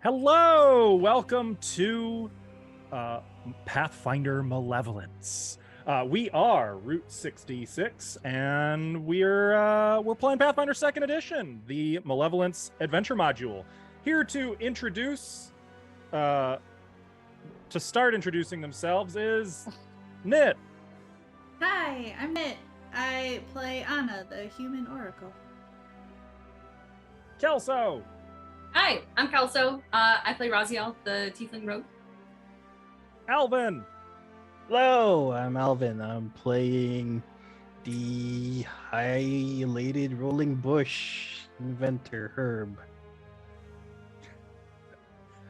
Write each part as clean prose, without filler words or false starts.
Hello, welcome to Pathfinder Malevolence. We are Route 66, and we're playing Pathfinder Second Edition, the Malevolence Adventure Module. Here to start introducing themselves is Nit. Hi, I'm Nit. I play Anna, the human oracle. Kelso. Hi, I'm Kelso. I play Raziel, the Tiefling Rogue. Alvin. Hello, I'm Alvin. I'm playing the highlighted rolling bush inventor, Herb.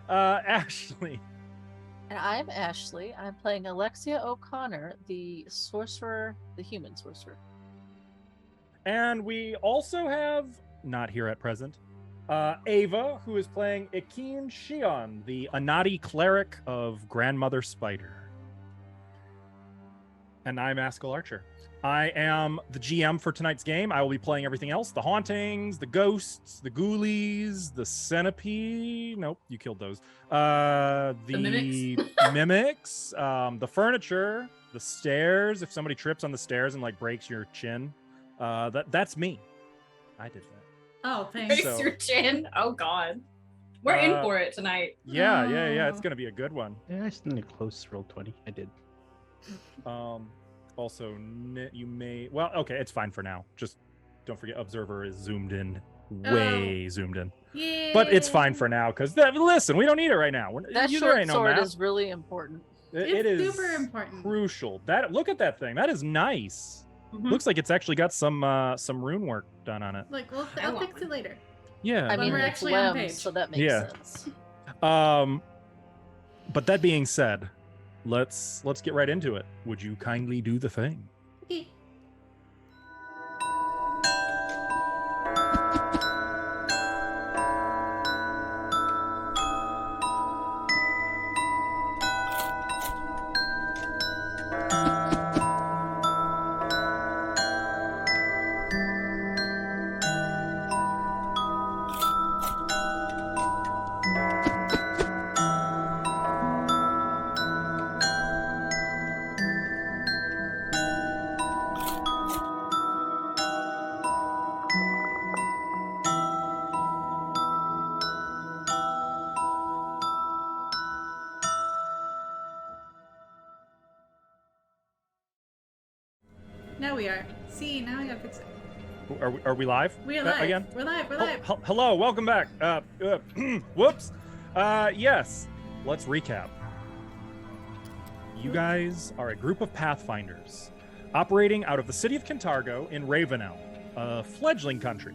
Ashley. And I'm Ashley. I'm playing Alexia O'Connor, the sorcerer, the human sorcerer. And we also have, not here at present, Ava, who is playing Ikeen Shion, the Anati cleric of Grandmother Spider. And I'm Askell Archer. I am the GM for tonight's game. I will be playing everything else: the hauntings, the ghosts, the ghoulies, the centipede. Nope, you killed those. The mimics, the furniture, the stairs. If somebody trips on the stairs and breaks your chin, that's me. I did that. Oh, thanks. Breaks your chin. Oh God, we're in for it tonight. Yeah. It's gonna be a good one. Yeah, I still need a close roll 20. I did. Also, you may. Well, okay, it's fine for now. Just don't forget, Observer is zoomed in, way zoomed in. Yeah. But it's fine for now because listen, we don't need it right now. That short sword is really important. It is super important. Crucial. Look at that thing. That is nice. Mm-hmm. Looks like it's actually got some rune work done on it. I'll fix it later. Yeah. I mean, we're it's actually on limbs, page. so that makes sense. But that being said, let's get right into it. Would you kindly do the thing? Okay. Now we are. See, now I gotta fix it. Are we live? We're live. Again? We're live. We're live. Hello, welcome back. Whoops. Yes, let's recap. You guys are a group of Pathfinders operating out of the city of Kintargo in Ravenel, a fledgling country.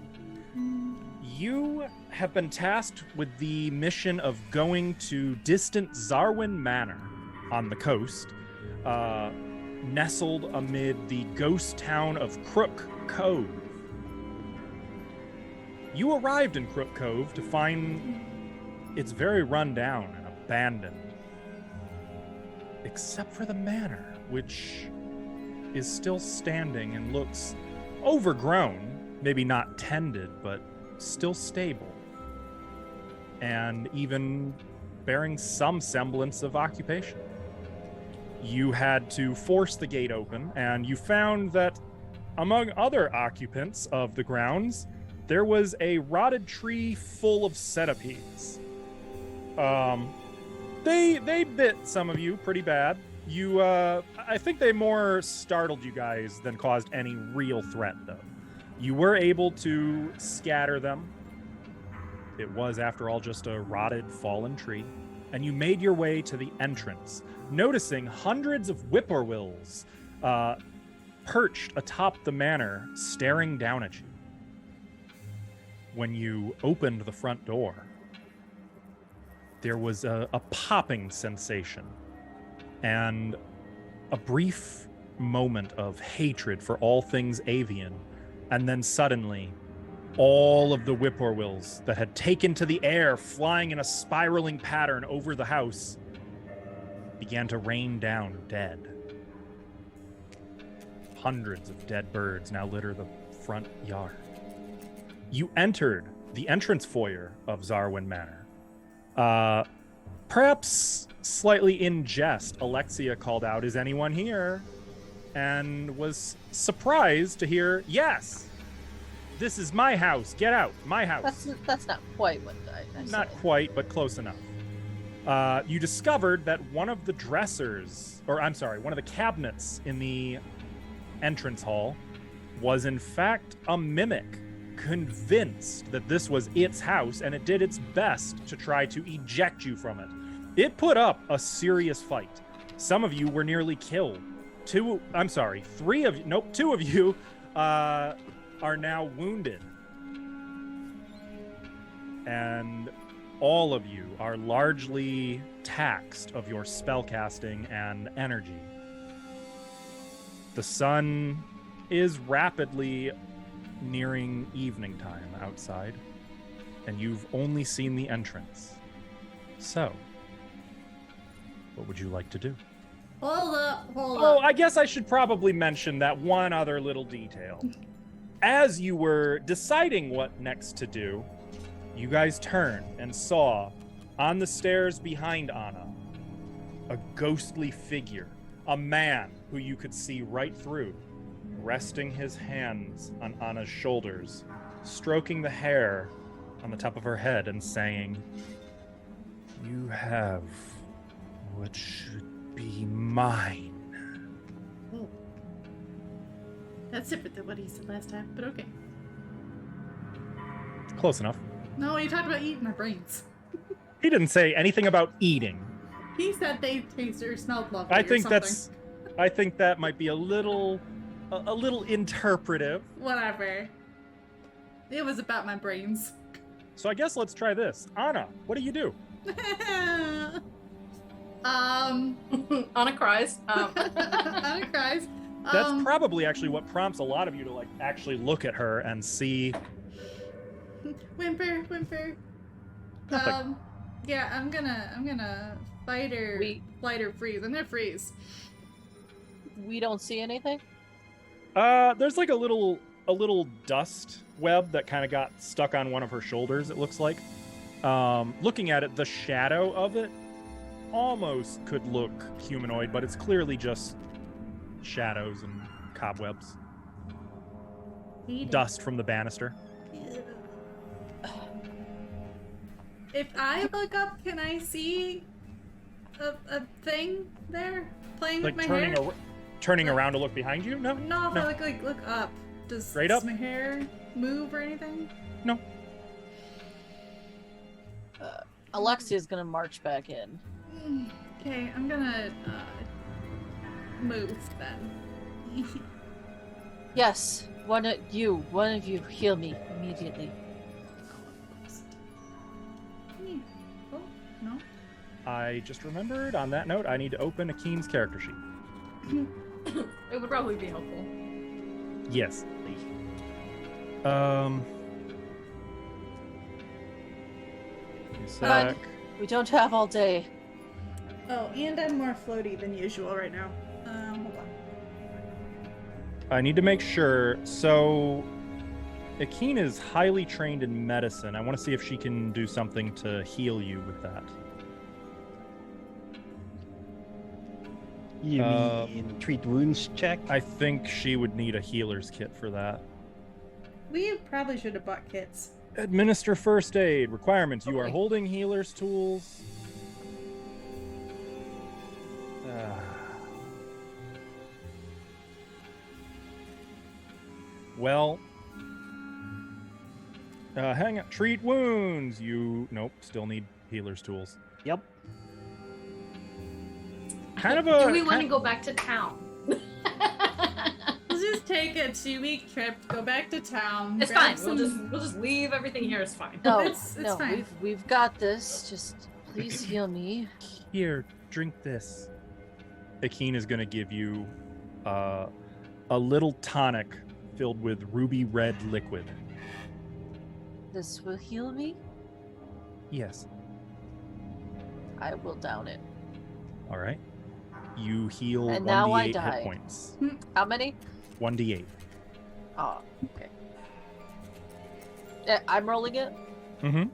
You have been tasked with the mission of going to distant Zarwin Manor on the coast, nestled amid the ghost town of Crook Cove. You arrived in Crook Cove to find it's very run down and abandoned, except for the manor, which is still standing and looks overgrown, maybe not tended, but still stable, and even bearing some semblance of occupation. You had to force the gate open, and you found that among other occupants of the grounds, there was a rotted tree full of centipedes. They bit some of you pretty bad. I think they more startled you guys than caused any real threat, though. You were able to scatter them. It was, after all, just a rotted, fallen tree. And you made your way to the entrance, noticing hundreds of whippoorwills perched atop the manor, staring down at you. When you opened the front door, there was a popping sensation and a brief moment of hatred for all things avian, and then suddenly, all of the whippoorwills that had taken to the air, flying in a spiraling pattern over the house, began to rain down dead. Hundreds of dead birds now litter the front yard. You entered the entrance foyer of Zarwin Manor, Perhaps slightly in jest, Alexia called out, "Is anyone here?" And was surprised to hear, "Yes, this is my house. Get out, my house." That's not quite what I Not said. quite, but close enough. You discovered that one of the dressers, or I'm sorry, one of the cabinets in the entrance hall was in fact a mimic, convinced that this was its house, and it did its best to try to eject you from it. It put up a serious fight. Some of you were nearly killed. Two of you are now wounded. And all of you are largely taxed of your spellcasting and energy. The sun is rapidly nearing evening time outside, and you've only seen the entrance. So, what would you like to do? Hold up. Oh, I guess I should probably mention that one other little detail. As you were deciding what next to do, you guys turned and saw on the stairs behind Anna a ghostly figure, a man who you could see right through, resting his hands on Anna's shoulders, stroking the hair on the top of her head and saying, "You have what should be mine." That's different than what he said last time, but okay. Close enough. No, he talked about eating our brains. He didn't say anything about eating. He said they tasted or smelled lovely. I or think something. I think that might be a little interpretive. Whatever. It was about my brains. So I guess let's try this. Anna, what do you do? Anna cries. Anna cries. That's probably actually what prompts a lot of you to like actually look at her and see. Whimper. Nothing. Yeah, I'm gonna fight or flight or freeze. I'm gonna freeze. We don't see anything? There's like a little dust web that kind of got stuck on one of her shoulders, it looks like. Looking at it, the shadow of it almost could look humanoid, but it's clearly just shadows and cobwebs. Dust from the banister. If I look up, can I see a thing there playing Like with my hair? turning around to look behind you? No. No, if I look up, does Straight up? my hair move or anything? No. Alexia's gonna march back in. Okay, I'm gonna move then. Yes, one of you heal me immediately. Oh, no. I just remembered on that note, I need to open Akeen's character sheet. It would probably be helpful. Yes. A sec. We don't have all day. Oh, and I'm more floaty than usual right now. Hold on. I need to make sure. So, Akeen is highly trained in medicine. I want to see if she can do something to heal you with that. You mean treat wounds check? I think she would need a healer's kit for that. We probably should have bought kits. Administer first aid. Requirements. You are Okay. holding healer's tools. Well, hang on. Treat wounds. Nope, still need healer's tools. Yep. Kind of a. Do we want to go back to town? Let's just take a 2-week trip, go back to town. It's grab fine. We'll just leave everything here. It's fine. No, It's no, fine. we've got this. Just please heal me. Here, drink this. Akeen is going to give you a little tonic filled with ruby red liquid. This will heal me. Yes. I will down it. All right. You heal And now I 1d8 die. hit points. How many? 1d8. Oh, okay. I'm rolling it. Mm-hmm.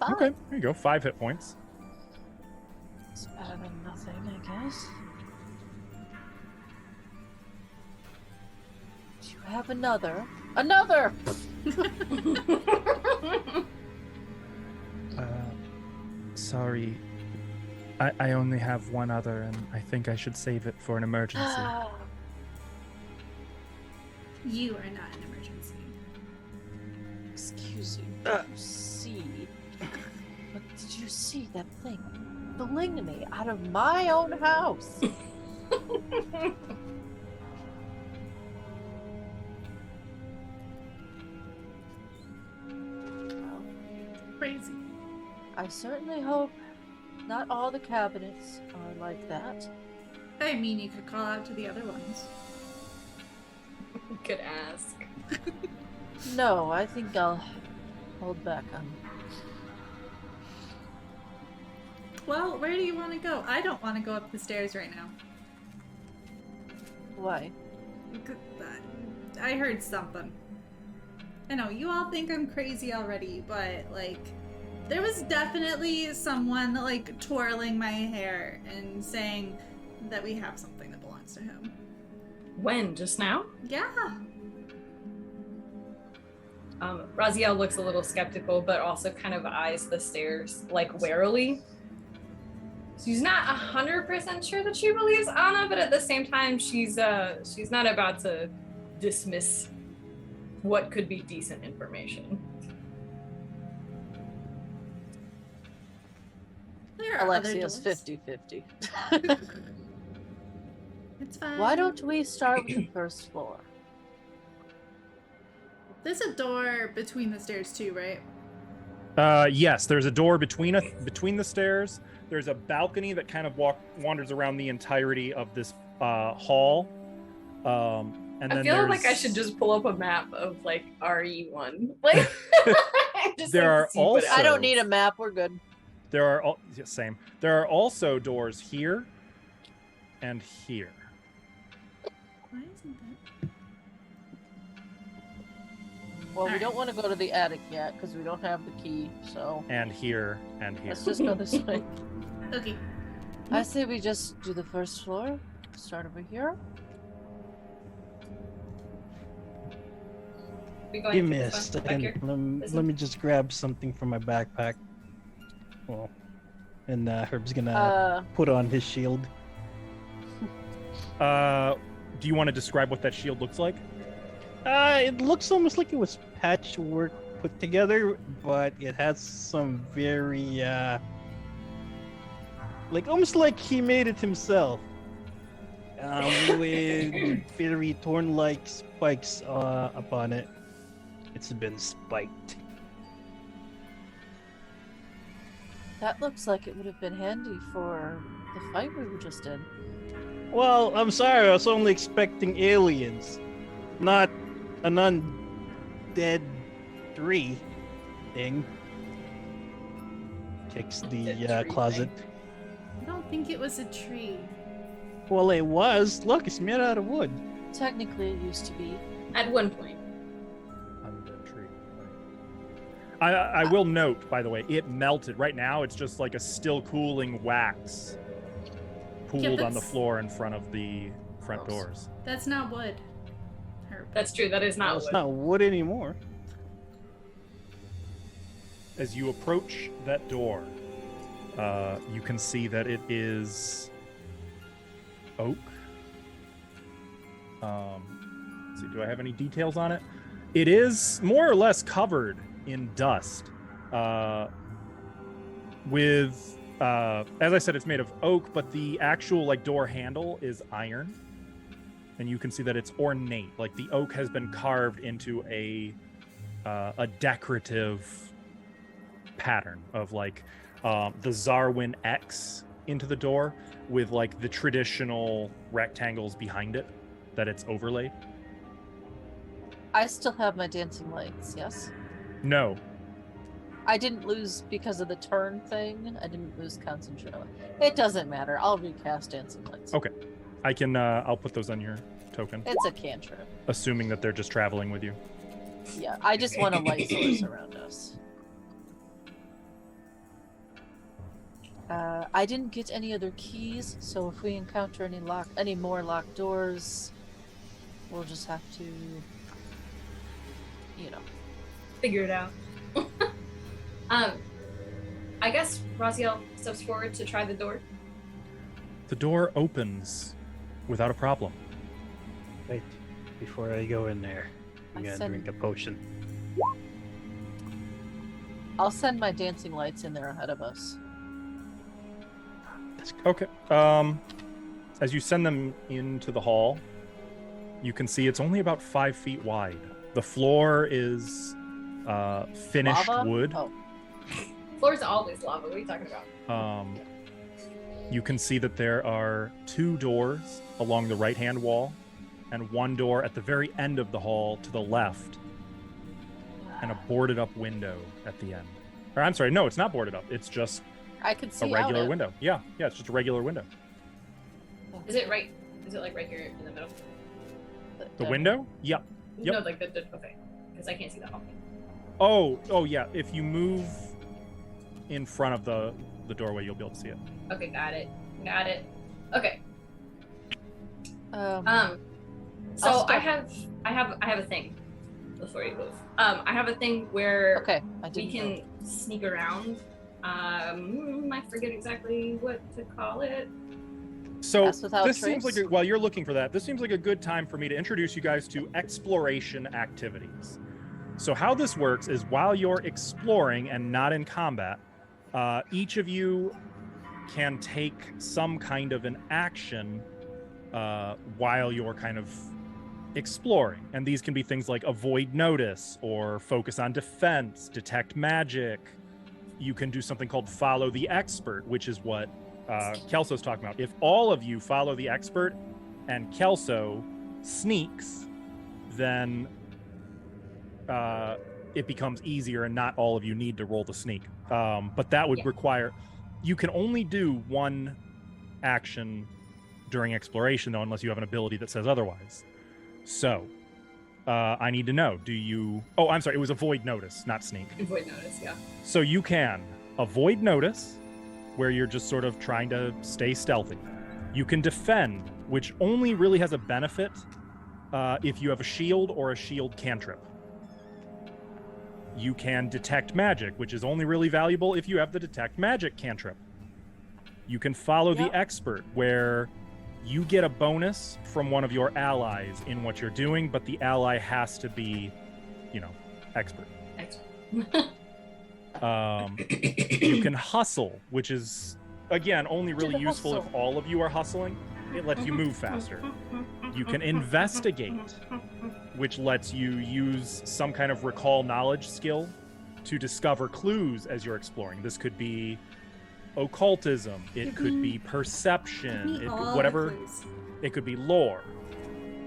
5. Okay, there you go. 5 hit points. It's better than nothing, I guess. Do you have another? Another! Sorry. I only have one other, and I think I should save it for an emergency. You are not an emergency. Excuse you. Did you see? But did you see that thing? Bullying me out of my own house. Well, Crazy. I certainly hope not all the cabinets are like that. I mean, you could call out to the other ones. Could ask. No, I think I'll hold back on. Well, where do you want to go? I don't want to go up the stairs right now. Why? I heard something. I know, you all think I'm crazy already, but, like, there was definitely someone, like, twirling my hair and saying that we have something that belongs to him. When? Just now? Yeah. Raziel looks a little skeptical, but also kind of eyes the stairs, like, warily. She's not 100% sure that she believes Anna, but at the same time, she's not about to dismiss what could be decent information. There are other Alexia's doors. 50-50. It's fine. Why don't we start with the first floor? There's a door between the stairs too, right? Yes, there's a door between the stairs. There's a balcony that kind of wanders around the entirety of this hall. And I then feel there's... like I should just pull up a map of like RE1. Like, just There are see what also- I don't need a map. We're good. There are same. There are also doors here and here. Why isn't that? Well, we Alright. don't want to go to the attic yet because we don't have the key. So And here and here. let's just go this way. Okay. I say we just do the first floor. Start over here. We going Give to me the a front back second. here? Let me just grab something from my backpack. Well, and Herb's gonna put on his shield. Do you want to describe what that shield looks like? It looks almost like it was patchwork put together, but it has some very, like almost like he made it himself. With very thorn-like spikes upon it. It's been spiked. That looks like it would have been handy for the fight we were just in. Well, I'm sorry, I was only expecting aliens, not an undead tree thing. Checks the Tree closet. thing. I don't think it was a tree. Well, it was. Look, it's made out of wood. Technically, it used to be. At one point. Undead tree. I will note, by the way, it melted. Right now, it's just like a still cooling wax pooled on the that's- floor in front of the front Gross. doors. That's not wood. Herb. That's true. That is not Well, it's wood. not wood anymore. As you approach that door, you can see that it is oak. Let's see, do I have any details on it? It is more or less covered in dust. With, as I said, it's made of oak, but the actual like door handle is iron, and you can see that it's ornate. Like the oak has been carved into a decorative pattern of like the Zarwin X into the door with like the traditional rectangles behind it that it's overlaid. I still have my dancing lights, yes? No. I didn't lose because of the turn thing. I didn't lose concentration. It doesn't matter. I'll recast dancing lights. Okay. I can I'll put those on your token, It's a cantrip. assuming that they're just traveling with you. Yeah, I just want a light source around us. I didn't get any other keys, so if we encounter any more locked doors, we'll just have to, Figure it out. I guess Raziel steps forward to try the door. The door opens without a problem. Wait, before I go in there, I'm gonna drink a potion. I'll send my dancing lights in there ahead of us. Okay. As you send them into the hall, you can see it's only about 5 feet wide. The floor is finished Lava? wood. Oh. Floor's always lava. What are you talking about? You can see that there are 2 doors along the right-hand wall, and 1 door at the very end of the hall to the left, and a boarded-up window at the end. Or I'm sorry, no, it's not boarded up. It's just I could see a regular out it. window. Yeah, it's just a regular window. Is it right? Is it like right here in the middle? The window? Yep. No, like the okay. Because I can't see that whole thing. Oh yeah. If you move in front of the doorway, you'll be able to see it. Okay, got it. Okay. So I have a thing before you move. I have a thing where Okay, we can sneak around. I forget exactly what to call it. So Pass without this seems trace? like while you're looking for that, this seems like a good time for me to introduce you guys to exploration activities. So how this works is while you're exploring and not in combat, each of you can take some kind of an action while you're kind of exploring. And these can be things like avoid notice or focus on defense, detect magic. You can do something called follow the expert, which is what Kelso's talking about. If all of you follow the expert and Kelso sneaks, then it becomes easier and not all of you need to roll the sneak. But that would require, you can only do 1 action during exploration though, unless you have an ability that says otherwise. So I need to know, oh, I'm sorry, it was avoid notice, not sneak. Avoid notice, yeah. So you can avoid notice, where you're just sort of trying to stay stealthy. You can defend, which only really has a benefit if you have a shield or a shield cantrip. You can detect magic, which is only really valuable if you have the detect magic cantrip. You can follow the expert, where you get a bonus from one of your allies in what you're doing, but the ally has to be, expert. You can hustle, which is, again, only really useful if all of you are hustling. It lets you move faster. You can investigate, which lets you use some kind of recall knowledge skill to discover clues as you're exploring. This could be occultism, it could be perception, whatever. It could be lore.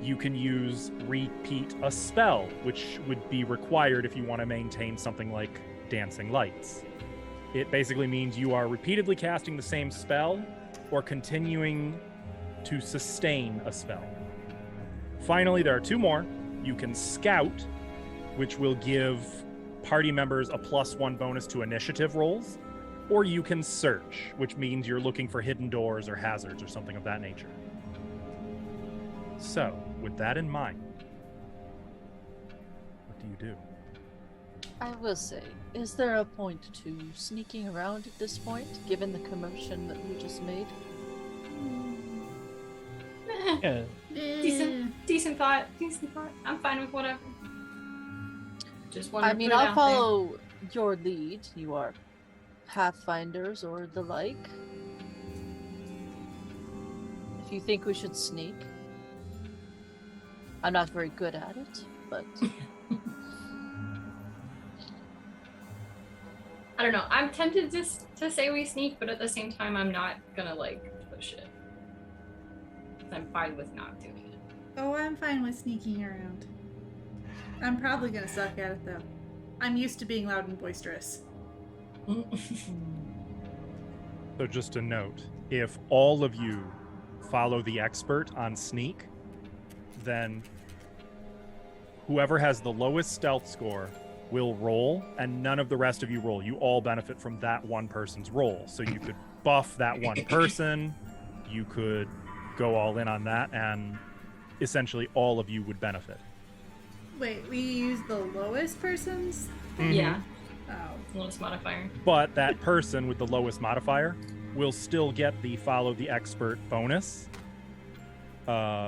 You can use repeat a spell, which would be required if you want to maintain something like dancing lights. It basically means you are repeatedly casting the same spell or continuing to sustain a spell. Finally, there are 2 more. You can scout, which will give party members a +1 bonus to initiative rolls, or you can search, which means you're looking for hidden doors or hazards or something of that nature. So, with that in mind, what do you do? I will say, is there a point to sneaking around at this point, given the commotion that we just made? Yeah. Decent thought. I'm fine with whatever. Just want to I mean, put it I'll out follow your lead. You are Pathfinders or the like. If you think we should sneak. I'm not very good at it, but... I don't know. I'm tempted just to say we sneak, but at the same time, I'm not gonna push it. I'm fine with not doing it. Oh, I'm fine with sneaking around. I'm probably gonna suck at it though. I'm used to being loud and boisterous. So just a note, if all of you follow the expert on sneak, then whoever has the lowest stealth score will roll, and none of the rest of you roll. You all benefit from that one person's roll. So you could buff that one person, you could go all in on that, and essentially all of you would benefit. Wait, we use the lowest person's? Yeah, Oh. lowest modifier. But that person with the lowest modifier will still get the follow the expert bonus,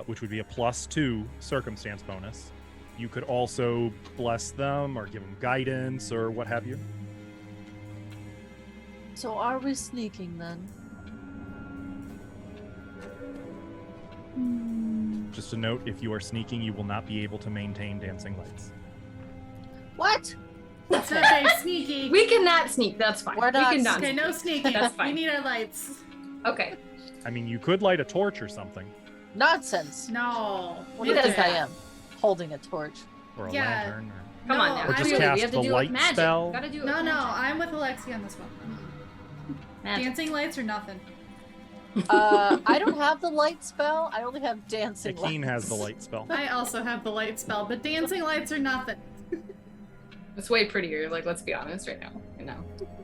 which would be a +2 circumstance bonus. You could also bless them or give them guidance or what have you. So are we sneaking then? Just a note, if you are sneaking, you will not be able to maintain dancing lights. What? It's not very sneaky. We cannot sneak. That's fine. We're not we cannot. Okay, no sneaking. That's fine. We need our lights. Okay. I mean, you could light a torch or something, Nonsense. No. What do you think I am? Holding a torch. or a Yeah. lantern. Come No, on now. Or just Really, cast we have to the do it light with magic. spell. Gotta do it No, with no, magic. I'm with Alexia on this one. Magic. Dancing lights or nothing. I don't have the light spell. I only have dancing Akeen lights. has the light spell. I also have the light spell, but dancing lights are nothing. It's way prettier. Like, let's be honest right now.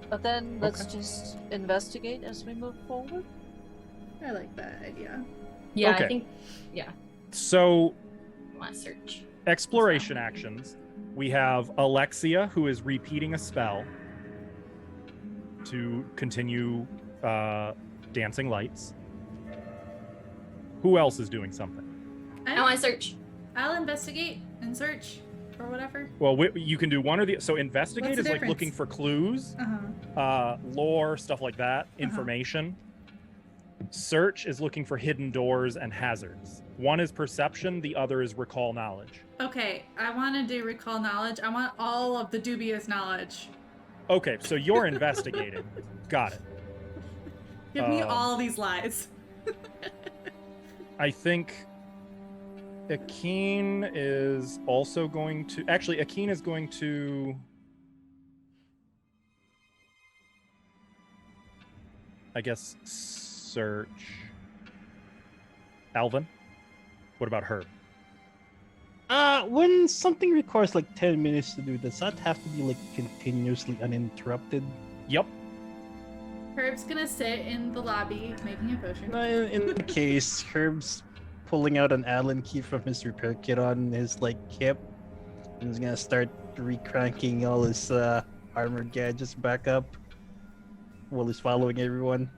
But then let's Okay. just investigate as we move forward. I like that idea. Yeah, Okay. I think. So, I want to search. exploration actions. We have Alexia, who is repeating a spell to continue dancing lights. Who else is doing something? I want to search. I'll investigate and search or whatever. Well, you can do one or the. So investigate What's the is like difference? looking for clues, Uh-huh. lore, stuff like that, information. Search is looking for hidden doors and hazards. One is perception, the other is recall knowledge. Okay, I want to do recall knowledge. I want all of the dubious knowledge. Okay, so you're investigating. Got it. Give me all these lies. I think Akeen is also going to. Actually, Akeen is going to. I guess search. Alvin? What about her? When something requires like 10 minutes to do, does that have to be like continuously uninterrupted? Yep. Herb's gonna sit in the lobby making a potion. In that case, Herb's pulling out an Allen key from his repair kit on his like hip, and he's gonna start recranking all his armored gadgets back up while he's following everyone.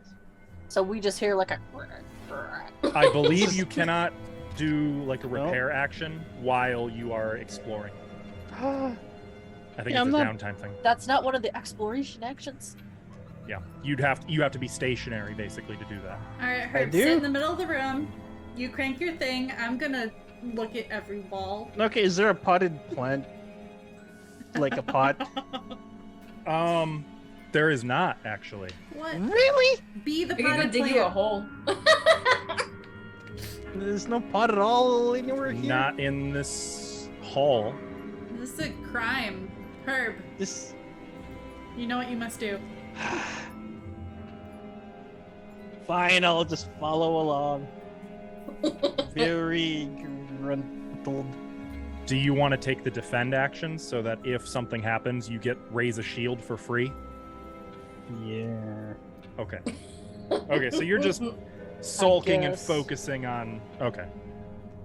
So we just hear like a. I believe you cannot do like a repair action while you are exploring. I think Yeah, it's I'm a not- downtime thing. That's not one of the exploration actions. Yeah, you have to be stationary basically to do that. All right, Herb, do? sit in the middle of the room. You crank your thing. I'm gonna look at every wall. Okay, is there a potted plant? Like a pot? There is not actually. What? Really? Be the We can potted dig you a plant. hole. There's no pot at all anywhere here. Not in this hall. This is a crime. Herb, This. you know what you must do. Fine, I'll just follow along. Very gruntled. Do you want to take the defend action so that if something happens, you get raise a shield for free? Yeah. Okay. Okay, so you're just sulking and guess. focusing on. Okay.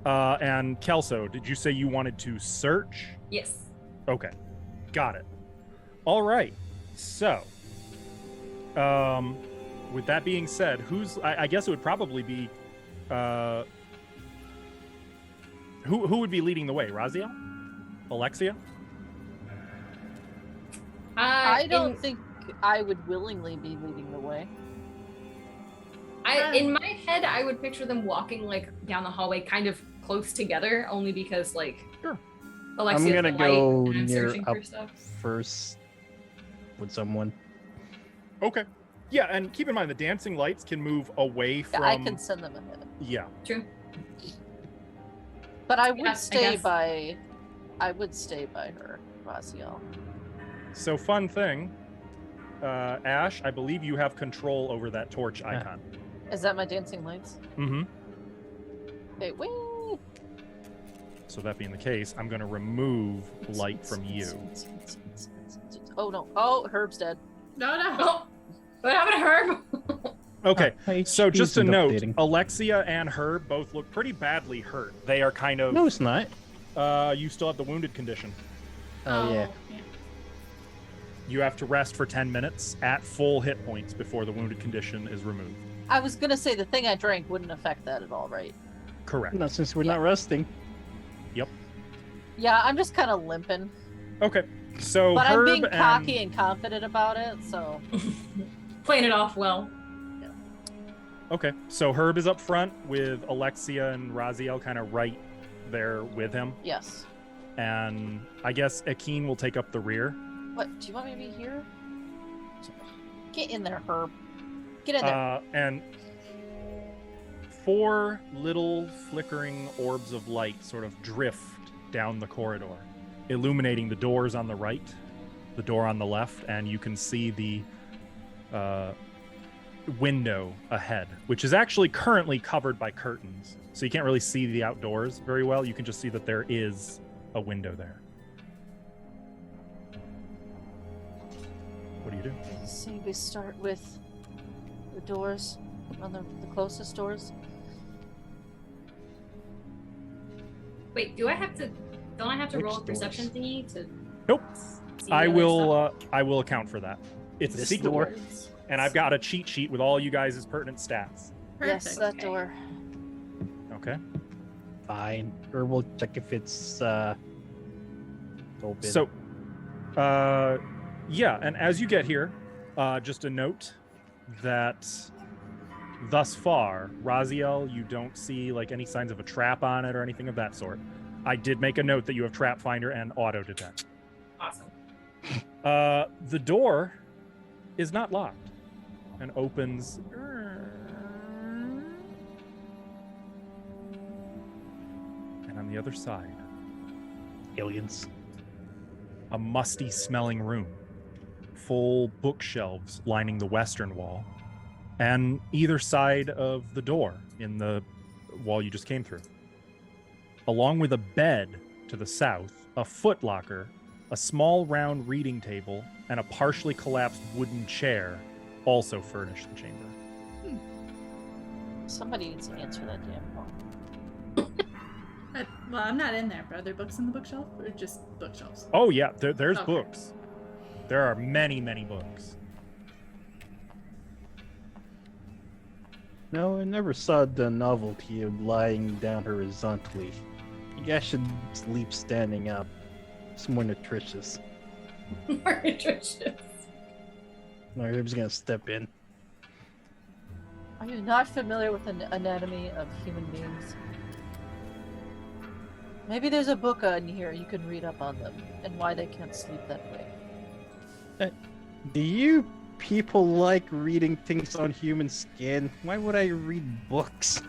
And Kelso, did you say you wanted to search? Yes. Okay, got it. All right. So, with that being said, I guess it would probably be. Who would be leading the way? Raziel? Alexia? I don't think I would willingly be leading the way. In my head, I would picture them walking like down the hallway, kind of close together, only because like. Sure. Alexia's I'm gonna the light, go and I'm near searching up for stuff. first with someone. Okay. Yeah, and keep in mind the dancing lights can move away from. Yeah, I can send them ahead. Yeah. True. But I Yeah, would I stay guess. by. I would stay by her, Raziel. So fun thing, Ash, I believe you have control over that torch icon. Is that my dancing lights? Mm-hmm. Okay, wait. So that being the case, I'm going to remove light from you. Oh no! Oh, Herb's dead. No. Oh, what happened to Herb? Okay, Ah, so just a isn't note, updating. Alexia and Herb both look pretty badly hurt. They are kind of... No, it's not. You still have the wounded condition. Oh, yeah. You have to rest for 10 minutes at full hit points before the wounded condition is removed. I was gonna say the thing I drank wouldn't affect that at all, right? Correct. Not since we're not resting. Yeah, I'm just kind of limping, Okay, so but Herb I'm being and... cocky and confident about it. So Playing it off well. Okay, so Herb is up front with Alexia and Raziel kind of right there with him. yes. And I guess Akeen will take up the rear. What? Do you want me to be here? Get in there, Herb. Get in there. And 4 little flickering orbs of light sort of drift down the corridor, illuminating the doors on the right, the door on the left, and you can see the window ahead, which is actually currently covered by curtains. So you can't really see the outdoors very well. You can just see that there is a window there. What do you do? See, we start with the doors on the closest doors. Wait, don't I have to Which roll a perception doors? thingy to Nope. see I the other will. stuff? I will account for that. It's a This secret door? door, and I've got a cheat sheet with all you guys' pertinent stats. Perfect. Yes, that door. Okay. Fine. Or we'll check if it's open. So, yeah, and as you get here, just a note that thus far, Raziel, you don't see like any signs of a trap on it or anything of that sort. I did make a note that you have Trap Finder and Auto Detect. Awesome. The door is not locked and opens. And on the other side, aliens. a musty smelling room, full bookshelves lining the western wall, and either side of the door in the wall you just came through. Along with a bed to the south, a footlocker, a small round reading table, and a partially collapsed wooden chair also furnish the chamber. Somebody needs to answer that damn phone. Well, I'm not in there, but are there books in the bookshelf or just bookshelves? Oh yeah, there's Okay. books. There are many, many books. No, I never saw the novelty of lying down horizontally. You guys should sleep standing up. It's more nutritious. More nutritious. Herb's gonna step in. Are you not familiar with the anatomy of human beings? Maybe there's a book on here you can read up on them and why they can't sleep that way. Do you people like reading things on human skin? Why would I read books?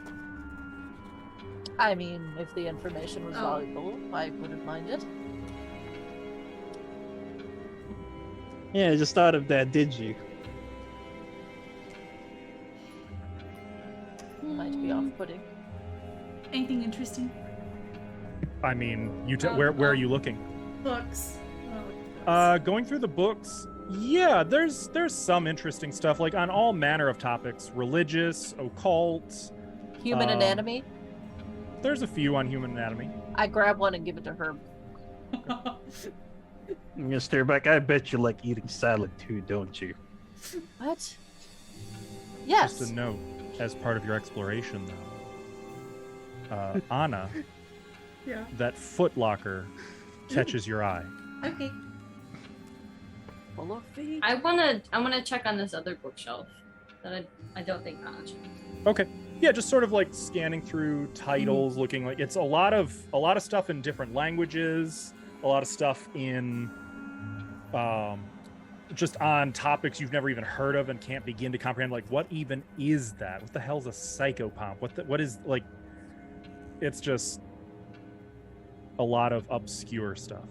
I mean, if the information was Oh. valuable, I wouldn't mind it. Yeah, I just thought of that, did you? Might be off-putting. Anything interesting? I mean, where are you looking? Books. I wanna look at books. Going through the books, yeah, there's some interesting stuff, like on all manner of topics, religious, occult. Human anatomy? There's a few on human anatomy. I grab one and give it to Herb. I'm gonna stare back. I bet you like eating salad too, don't you? What? Yes. Just a note, as part of your exploration, though, Anna, Yeah. that footlocker catches your eye. Okay. Full of feet. I wanna check on this other bookshelf that I don't think Anna checked. Okay. Yeah, just sort of like scanning through titles, looking like it's a lot of stuff in different languages, a lot of stuff in just on topics you've never even heard of and can't begin to comprehend. Like, what even is that? What the hell's a psychopomp? What is, like, it's just a lot of obscure stuff.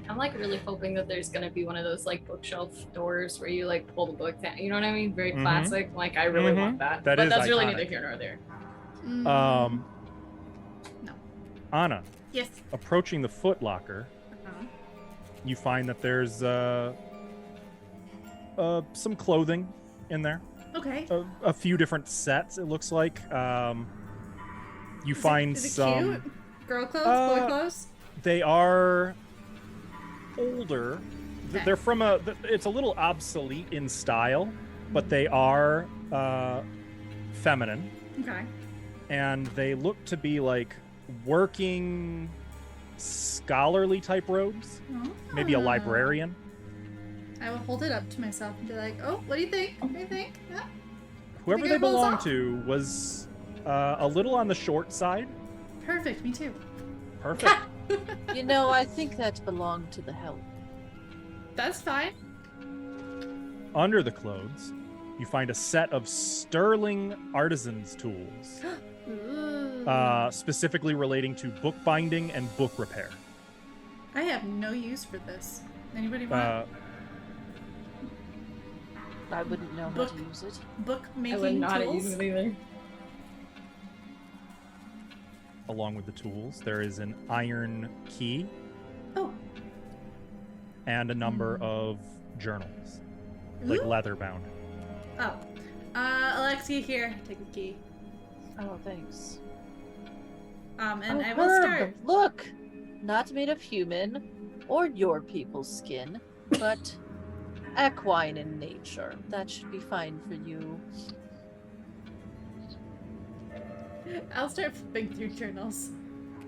I'm like really hoping that there's gonna be one of those like bookshelf doors where you like pull the book down. You know what I mean? Very Mhm. classic. Like I really Mhm. want that. That but is that's really iconic. neither here nor there. No. Anna, Yes. Approaching the Foot Locker, Uh-huh. you find that there's some clothing in there. Okay. A few different sets, it looks like. You Is find it some. cute? Girl clothes, boy clothes. They are older. Okay. They're from a. It's a little obsolete in style, but they are feminine, Okay. and they look to be like working scholarly type robes. Maybe a Ah. librarian. I will hold it up to myself and be like, "Oh, what do you think? What do you think?" Yeah. Whoever Think they it rolls belong off. to was a little on the short side. Perfect. Me too. Perfect. You know, I think that belonged to the help. That's fine. Under the clothes, you find a set of sterling artisan's tools, Ooh. specifically relating to bookbinding and book repair. I have no use for this. Anybody want Uh, I wouldn't know how Book. to use it. book I making would not tools? use it either. along with the tools, there is an iron key Oh. and a number of journals, like Ooh. leather bound. Oh. Alexia here. Take the key. Oh, thanks. And Oh, I will Herb, start. Look! Not made of human or your people's skin, but equine in nature. That should be fine for you. I'll start flipping through journals.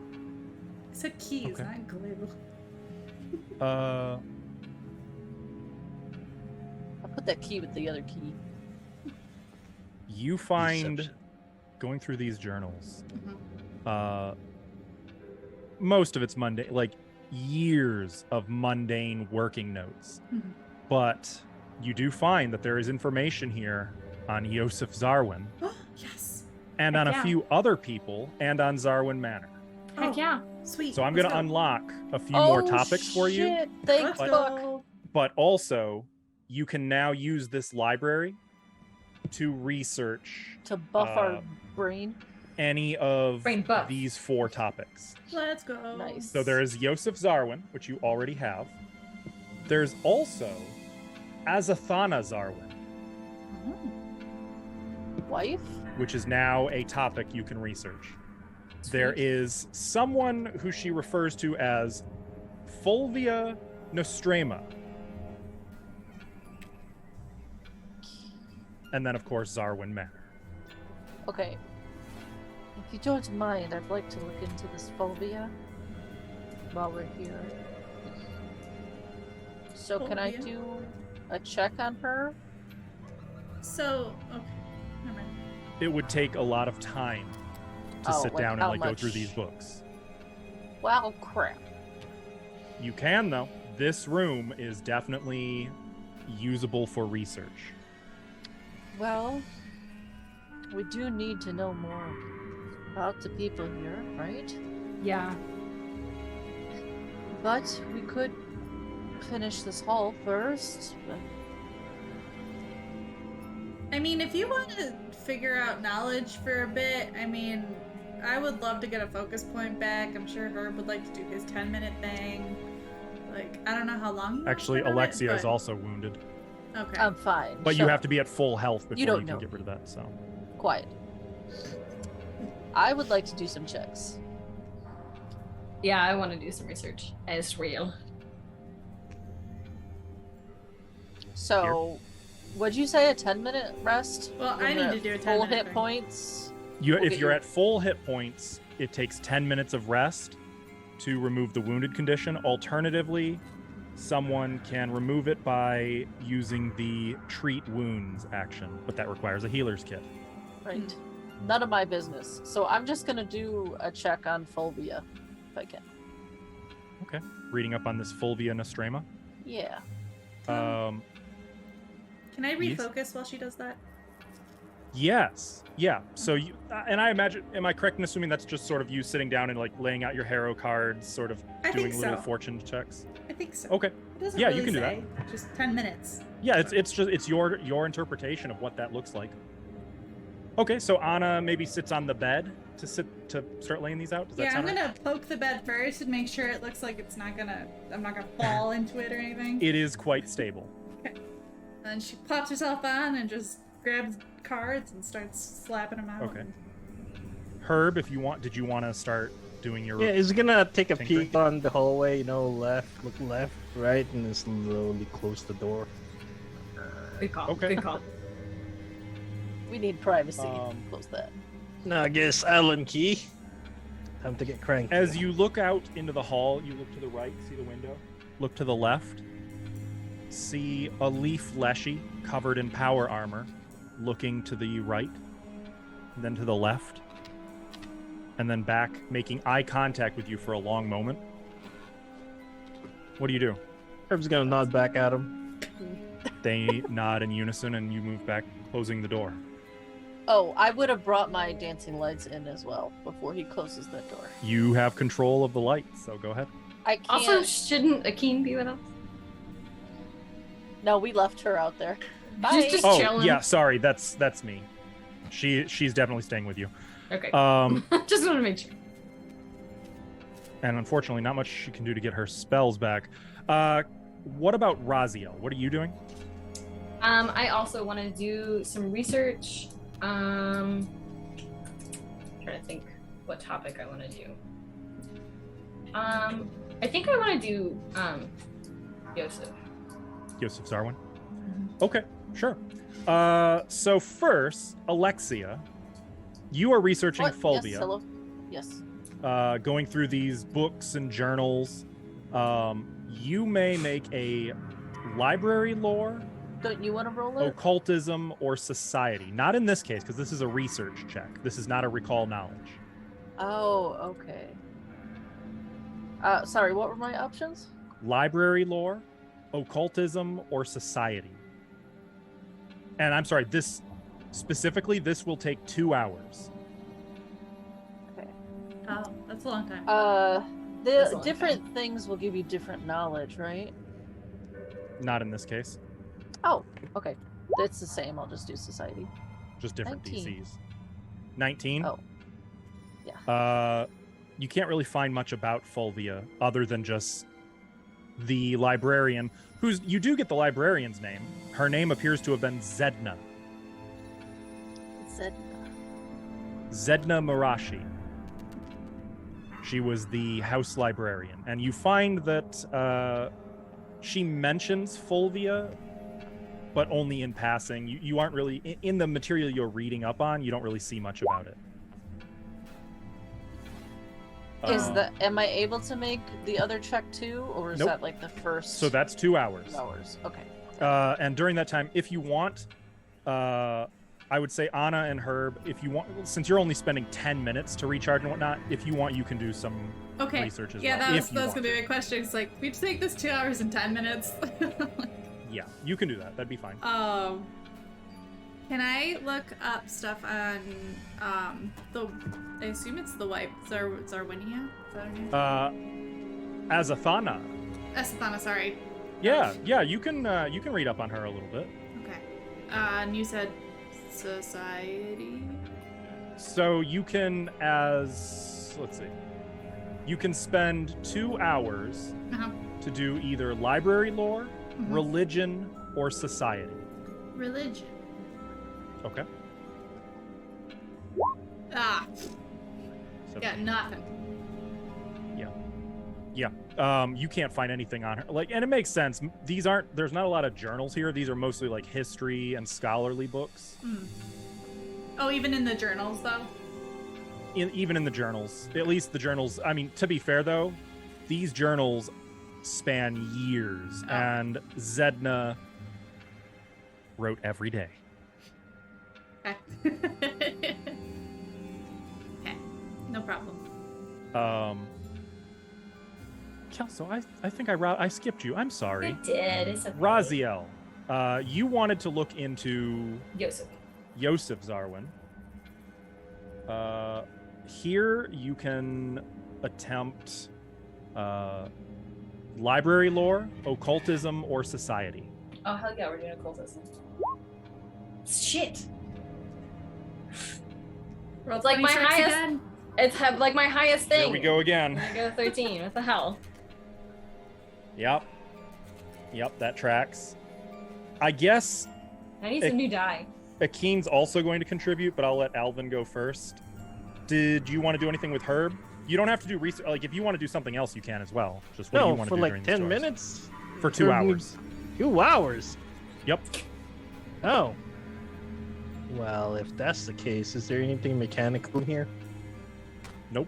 I said keys, Okay. not glue. Uh, I'll put that key with the other key. you find Deception. going through these journals. Mhm. Most of it's mundane, like years of mundane working notes. Mhm. But you do find that there is information here on Yosef Zarwin Yes. and on a Yeah. few other people and on Zarwin Manor. Heck Oh, yeah. Sweet. So I'm Let's going to go. unlock a few Oh, more topics for you, shit. Thank Let's But- fuck. go. but also you can now use this library to research To buff our Uh, brain. any of Brain buff. these 4 topics. Let's go. Nice. So there is Yosef Zarwin, which you already have. There's also Azathana Zarwin, Oh. Wife? which is now a topic you can research. There Sweet. is someone who she refers to as Fulvia Nostrema. And then, of course, Zarwin Manor. Okay. If you don't mind, I'd like to look into this phobia while we're here. So can I Phobia? do a check on her? So, okay. Never mind. It would take a lot of time to Oh, sit like down and how go through much? these books. Well, crap. You can, though. This room is definitely usable for research. Well, we do need to know more about the people here, right? Yeah. But we could finish this hall first. But I mean, if you want to figure out knowledge for a bit, I mean, I would love to get a focus point back. I'm sure Herb would like to do his 10-minute thing. Like, I don't know how long. you want Actually, to do it, Alexia is but- also wounded. Okay. I'm fine. But you Shut have up. to be at full health before you, don't can know get rid of me. that, so. Quiet. I would like to do some checks. Yeah, I want to do some research as well. So, would you say a 10-minute rest? Well, when I you're need to at do a full 10-minute hit thing. points. If get you're your- at full hit points, it takes 10 minutes of rest to remove the wounded condition. Alternatively, someone can remove it by using the treat wounds action, but that requires a healer's kit. Right. None of my business. So I'm just gonna do a check on phobia, if I can. Okay. Reading up on this Fulvia Nostrema. Yeah. Um, Can I Yes. refocus while she does that? yes. Yeah. So you, and I imagine, am I correct in assuming that's just sort of you sitting down and like laying out your hero cards, sort of I doing think little so. fortune checks? I think so. Okay. It doesn't Yeah, really you can do that. say. Just 10 minutes. Yeah, it's just it's your interpretation of what that looks like. Okay, so Anna maybe sits on the bed to start laying these out. Does that Yeah, I'm sound right? gonna poke the bed first and make sure it looks like I'm not gonna fall into it or anything. It is quite stable. Okay. And she pops herself on and just grabs cards and starts slapping them out. Okay. Herb, if you want, did you want to start doing your? Yeah, he's gonna take a Tinkering? peek on the hallway, look left, right, and then slowly close the door. Good call. Okay. Good call. We need privacy. Um, Close that. Now I guess Allen key. Time to get cranky. As you look out into the hall, you look to the right, see the window. Look to the left, see a Leaf Leshy covered in power armor, looking to the right, and then to the left, and then back, making eye contact with you for a long moment. What do you do? Herb's gonna nod back at him. They nod in unison, and you move back, closing the door. Oh, I would have brought my dancing lights in as well before he closes that door. You have control of the lights, so go ahead. I can't. Also, shouldn't Akeen be with us? No, we left her out there. Bye. She's just Oh, chilling. yeah, sorry, that's me. She's definitely staying with you. Okay. Just want to make sure. And unfortunately, not much she can do to get her spells back. What about Raziel? What are you doing? I also want to do some research. Trying to think what topic I want to do. I think I want to do Yosef. Yosef Zarwin? Okay, sure. So first, Alexia, you are researching What? Fulvia. Yes, hello. Yes. Going through these books and journals. You may make a library lore, Don't you want to roll it? occultism, or society. Not in this case, because this is a research check. This is not a recall knowledge. Oh, okay. Sorry, what were my options? Library lore, occultism, or society. And I'm sorry, this will take 2 hours. Oh, that's a long time. That's a The long different things will give you different knowledge, right? Not in this case, Oh, okay. It's the same. I'll just do society. just different 19. DCs. 19? Oh. Yeah. You can't really find much about Fulvia other than just the librarian, you do get the librarian's name. Her name appears to have been Zedna. It said Zedna Marashi. She was the house librarian. And you find that she mentions Fulvia, but only in passing. You aren't really, in the material you're reading up on, you don't really see much about it. am I able to make the other check too, or is Nope. that like the first? So that's 2 hours. 2 hours. Okay. And during that time, if you want, I would say Anna and Herb, if you want, since you're only spending 10 minutes to recharge and whatnot, if you want, you can do some Okay. research as Yeah, well. that if was you gonna want be to. my question. It's like, we take this 2 hours and 10 minutes. Yeah, you can do that. That'd be fine. Can I look up stuff on I assume it's the wife Zarwinia? Is that her name? Azathana. Esthana, sorry. Yeah, you can read up on her a little bit. Okay. And you said society? So you can, let's see, you can spend 2 hours Uh-huh. to do either library lore, Mhm. religion, or society. Religion. Okay. Ah, So, got nothing. you can't find anything on her. And it makes sense. There's not a lot of journals here. These are mostly like history and scholarly books. Hmm. Oh, even in the journals, though? Even in the journals, at least the journals. I mean, to be fair though, these journals span years, Oh. and Zedna wrote every day. Okay. Okay. No problem. Kelso, I think I skipped you. I'm sorry. I did. It's okay. Raziel, you wanted to look into Yosef. Yosef Zarwin. Here you can attempt library lore, occultism, or society. Oh hell yeah, we're doing occultism. Shit. Roll It's like 20 my checks highest- again. It's like my highest thing. Here we go again. I go 13. What the hell? Yep, that tracks. I guess I need some new die. Akeen's also going to contribute, but I'll let Alvin go first. Did you want to do anything with Herb? You don't have to do research. Like, if you want to do something else, you can as well. Just what do you No, want for to do like during 10 these stories? minutes? For 2 Herb hours. 2 hours? Yep. Oh. Well, if that's the case, is there anything mechanical in here? Nope.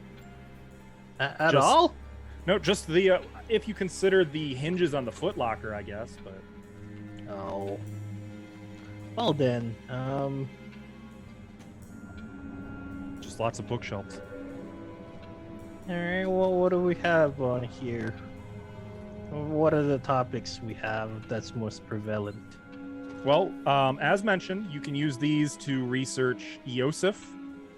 At Just- all? No, just the if you consider the hinges on the footlocker, I guess. But Oh. Well then, just lots of bookshelves. alright, well, what do we have on here? What are the topics we have that's most prevalent? Well, as mentioned, you can use these to research Eosif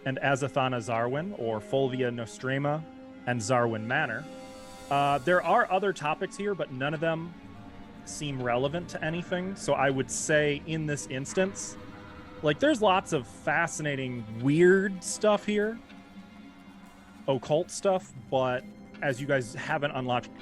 and Azathana Zarwin, or Fulvia Nostrema and Zarwin Manor. There are other topics here, but none of them seem relevant to anything. So I would say in this instance, like, there's lots of fascinating, weird stuff here, occult stuff, but as you guys haven't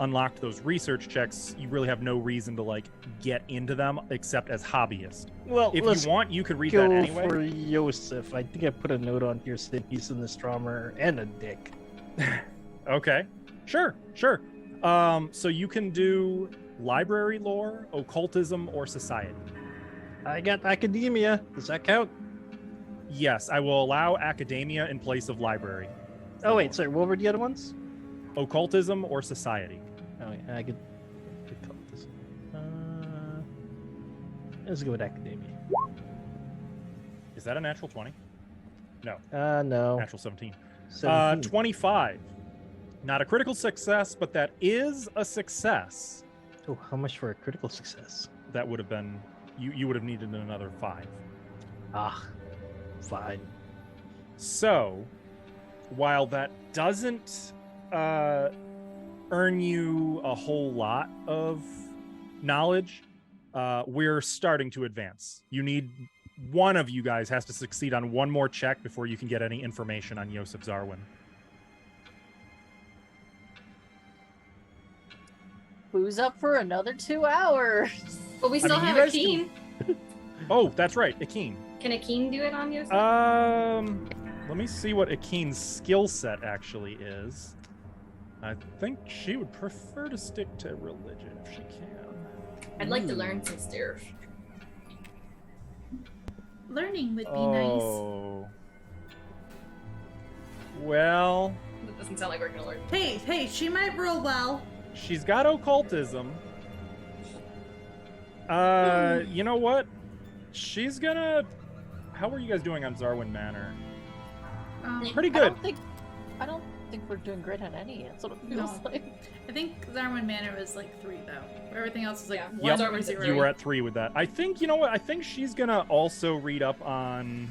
unlocked those research checks, you really have no reason to, like, get into them except as hobbyists. Well, If let's you want, you could read go that anyway. for Yosef. I think I put a note on here saying he's an astronomer and a dick. Okay, sure. So you can do library lore, occultism, or society. I got academia. Does that count? Yes, I will allow academia in place of library. Oh wait, sorry. What were the other ones? Occultism or society. Oh yeah, I could call this. Let's go with academia. Is that a natural 20? No, No. natural 17. 17. 25. Not a critical success, but that is a success. Oh, how much for a critical success? That would have been, you would have needed another 5. Ah, fine. So, while that doesn't earn you a whole lot of knowledge, we're starting to advance. You need, one of you guys has to succeed on one more check before you can get any information on Yosef Zarwin. Who's up for another 2 hours? But we still mean, have you a guys keen. Oh, that's right, Akeen. Can a keen do it on you? Let me see what Akeen's skill set actually is. I think she would prefer to stick to religion if she can. I'd like to learn some stairs. Learning would be Oh. Well, That doesn't sound like we're gonna learn. nice. Hey, she might roll well. she's got occultism. You know what? She's gonna. How are you guys doing on Zarwin Manor? Pretty I good. don't think we're doing great on any. That's what it feels No. like. I think Zarwin Manor was like 3 though. Everything else was like Yeah. 1 Yep. or 0. You were at 3 with that. I think, you know what? I think she's gonna also read up on.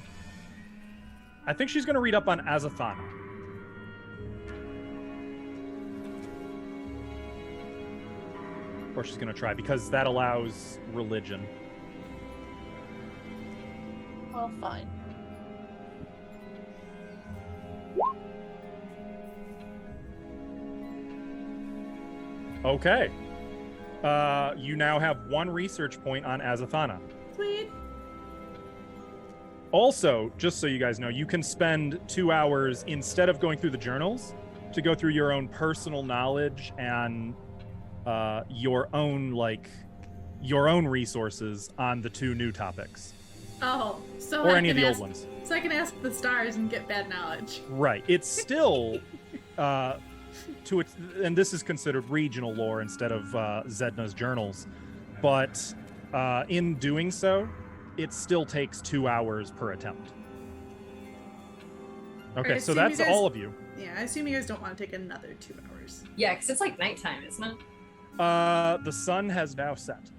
I think she's gonna read up on Azathana. Or she's gonna try, because that allows religion. Well, fine. Okay. You now have 1 research point on Azathana. Sweet. Also, just so you guys know, you can spend 2 hours instead of going through the journals to go through your own personal knowledge and your own resources on the 2 new topics, Oh, so or I any of can the ask, old ones. So I can ask the stars and get bad knowledge. Right. It's still and this is considered regional lore instead of Zedna's journals, but in doing so, it still takes 2 hours per attempt. Okay, I so assume that's you guys- all of you. Yeah, I assume you guys don't want to take another 2 hours. Yeah, because it's like nighttime, isn't it? The sun has now set.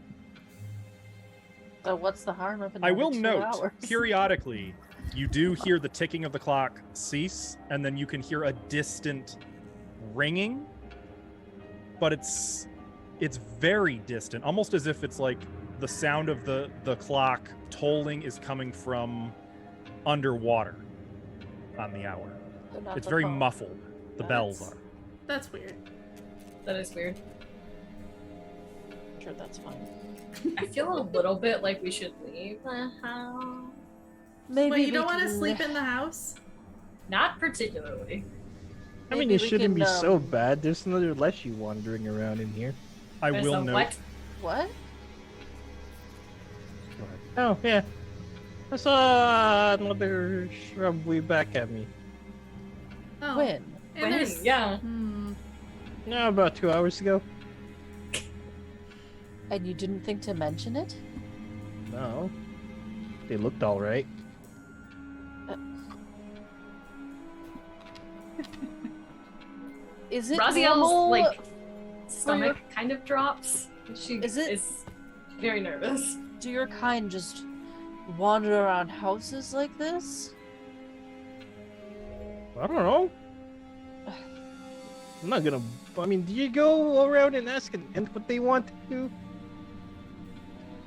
So what's the harm of I another will 2 note, hours? periodically, you do hear the ticking of the clock cease, and then you can hear a distant ringing, but it's very distant, almost as if it's like the sound of the clock tolling is coming from underwater. on the hour. But not It's the very phone. muffled. The bells That's- are. That's weird. That is weird. Sure, that's fine. I feel a little bit like we should leave the house. Maybe Wait, you we don't want to can- sleep in the house? Not particularly. I mean, maybe it we shouldn't can, be so um, bad. There's another Leshy wandering around in here. I There's will a note. what? What? Oh, yeah. I saw another shrub way back at me. Oh. When? And When? there's... Yeah. No, about 2 hours ago. And you didn't think to mention it? No. They looked alright. Is it Raziel's normal? like stomach kind of drops. She Is it- is very nervous. Do your kind just wander around houses like this? I don't know. I'm not gonna. I mean, do you go around and ask and what they want to do?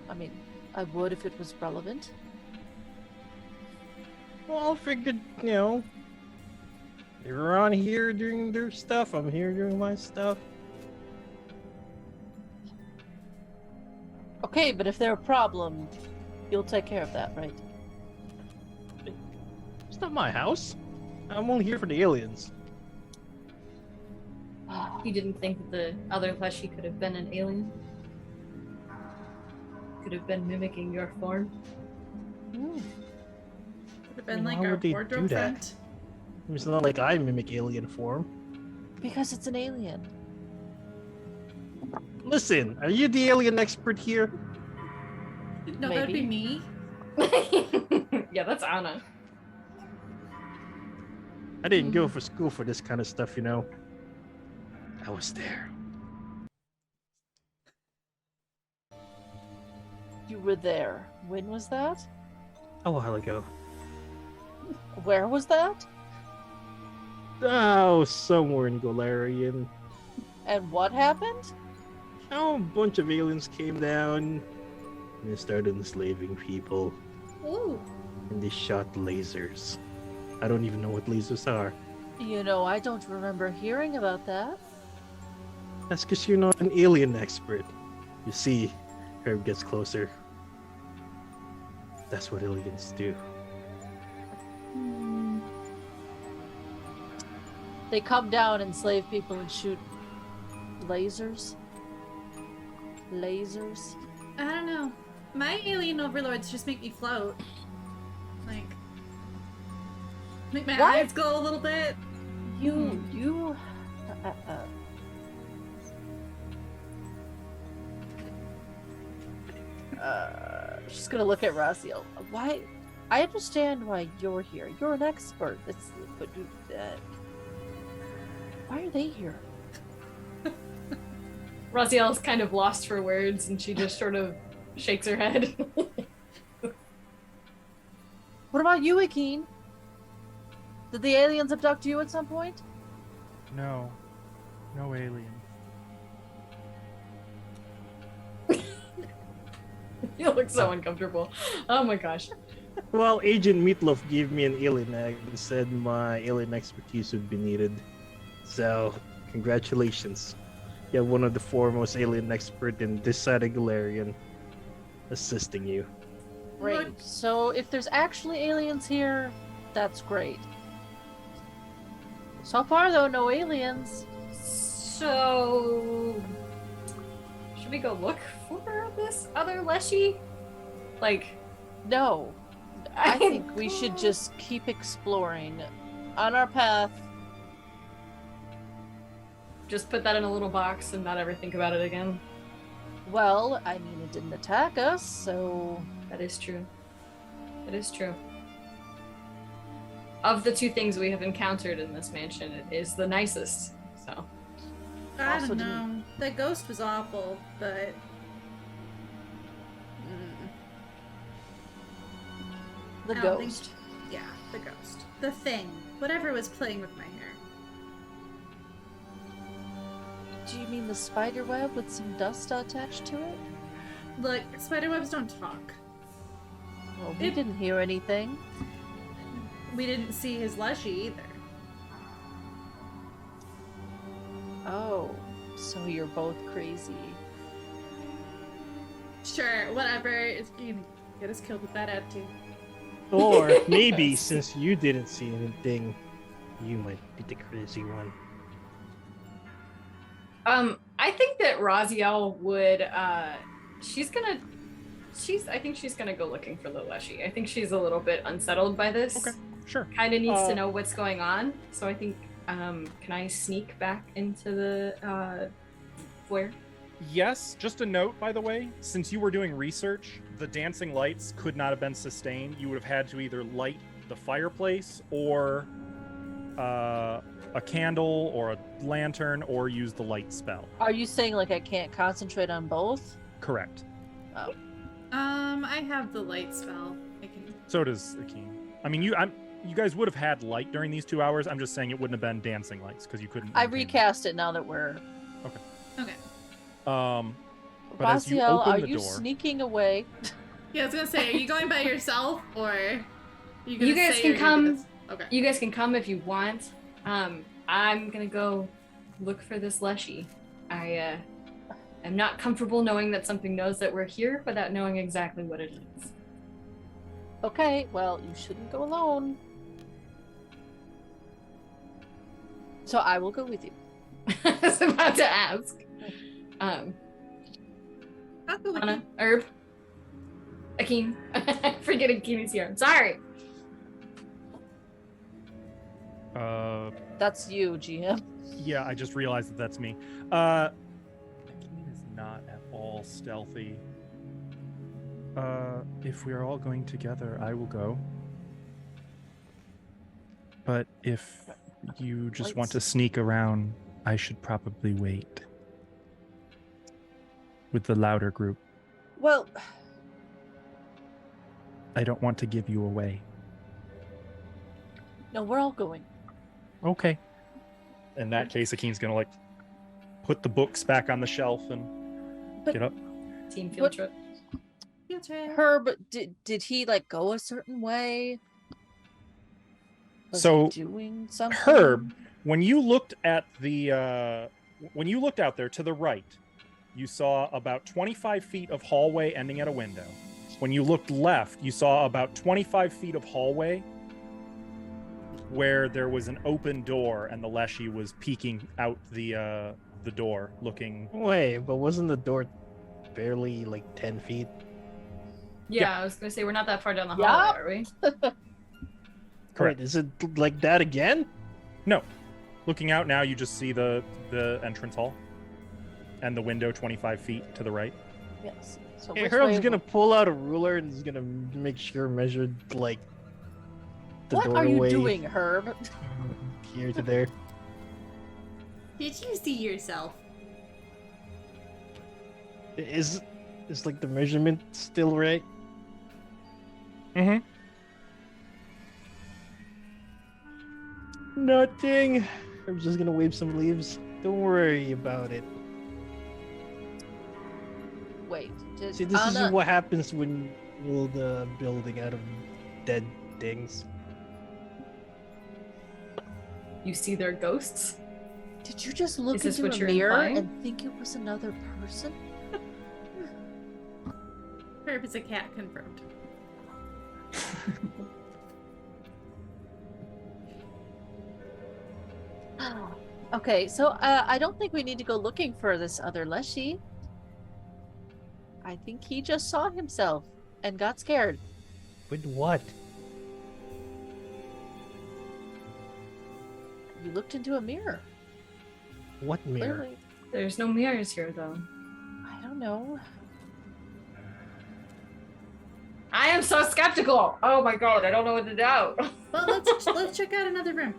I mean, I would if it was relevant. Well, I figured, you know, they're around here doing their stuff. I'm here doing my stuff. Okay, but if they're a problem, you'll take care of that, right? It's not my house. I'm only here for the aliens. You didn't think that the other Leshy could have been an alien? Could have been mimicking your form? Hmm. Could have been Why like would our they do wardrobe that? friend. It's not like I mimic alien form. Because it's an alien. Listen, are you the alien expert here? No, that'd be Maybe. me. Yeah, that's Anna. I didn't go for school for this kind of stuff, you know. I was there. You were there. When was that? A while ago. Where was that? Oh, somewhere in Golarion. And what happened? Oh, a bunch of aliens came down and they started enslaving people. Ooh. And they shot lasers. I don't even know what lasers are. You know, I don't remember hearing about that. That's because you're not an alien expert. You see, Herb gets closer. That's what aliens do. They come down, enslave people, and shoot lasers. Lasers. I don't know. My alien overlords just make me float. Like, make my What? eyes go a little bit. You. She's gonna look at Raziel. Why? I understand why you're here. You're an expert. But why are they here? Raziel's kind of lost for words and she just sort of shakes her head. What about you, Akeen? Did the aliens abduct you at some point? No. No alien. You look so uncomfortable. Oh my gosh. Well, Agent Meatloaf gave me an alien egg and said my alien expertise would be needed. So, congratulations. You have one of the foremost alien expert in this side of Galarian assisting you. Great. Look- So if there's actually aliens here, that's great. So far, though, no aliens. So, should we go look for this other Leshy? Like, No. I think we should just keep exploring on our path. just put that in a little box and not ever think about it again. Well, I mean, it didn't attack us, so... That is true. That is true. Of the two things we have encountered in this mansion, it is the nicest. So, I Also don't didn't- know. The ghost was awful, but The I don't ghost. think- yeah, the ghost. The thing. Whatever was playing with my hair. Do you mean the spider web with some dust attached to it? Look, spiderwebs don't talk. Well, we It- didn't hear anything. we didn't see his Leshy either. Oh, so you're both crazy. Sure, whatever. You can get us killed with that attitude. Or maybe since you didn't see anything, you might be the crazy one. I think that Raziel would I think she's gonna go looking for the Leshy. I think she's a little bit unsettled by this. Okay, sure. Kinda needs to know what's going on. So I think can I sneak back into the foyer? Yes, just a note, by the way, since you were doing research, the dancing lights could not have been sustained. You would have had to either light the fireplace or a candle or a lantern or use the light spell. Are you saying like I can't concentrate on both? Correct. Oh. I have the light spell. I can. So does Akeem. I mean, you guys would have had light during these 2 hours. I'm just saying it wouldn't have been dancing lights because you couldn't. I maintain recast it now that we're. Okay. But as you Raziel, open are the you door, sneaking away? Yeah, I was gonna say, are you going by yourself or? You guys can come. Okay. You guys can come if you want. I'm gonna go look for this Leshy. I am not comfortable knowing that something knows that we're here without knowing exactly what it is. Okay, well, you shouldn't go alone. So I will go with you. I was about to ask. I'll go with Anna, you. Herb, Akeem. I forget Akeem is here. I'm sorry. That's you, GM. yeah, I just realized that that's me. Akeem is not at all stealthy. If we are all going together, I will go. But if you just want to sneak around, I should probably wait. With the louder group. Well, I don't want to give you away. no, we're all going. Okay. In that case, Akeem's gonna like put the books back on the shelf and get up. Team field What- trip. Field trip. Herb, did he like go a certain way? Was So, he doing something? Herb, when you looked at when you looked out there to the right, you saw about 25 feet of hallway ending at a window. When you looked left, you saw about 25 feet of hallway where there was an open door and the Leshy was peeking out the door looking. Wait, but wasn't the door barely like 10 feet? Yeah, I was gonna say we're not that far down the Yup. hallway, are we? Correct. Wait, is it like that again? No. Looking out now, you just see the entrance hall and the window 25 feet to the right. Yes. So Hey, which Herb's way- gonna pull out a ruler and is gonna make sure measured like the What are you doorway doing, Herb? here to there. Did you see yourself? Is like the measurement still right? Mm-hmm. Nothing. I'm just gonna wave some leaves. Don't worry about it. Wait. Did See, this Anna... is what happens when you build a building out of dead things. You see their ghosts? Did you just look Is this into what a you're mirror implying? and think it was another person? Herb is a cat confirmed. Okay, so I don't think we need to go looking for this other Leshy. I think he just saw himself and got scared. With what? You looked into a mirror. What mirror? Clearly. There's no mirrors here, though. I don't know. I am so skeptical. Oh my god, I don't know what to do. Well, let's check out another room.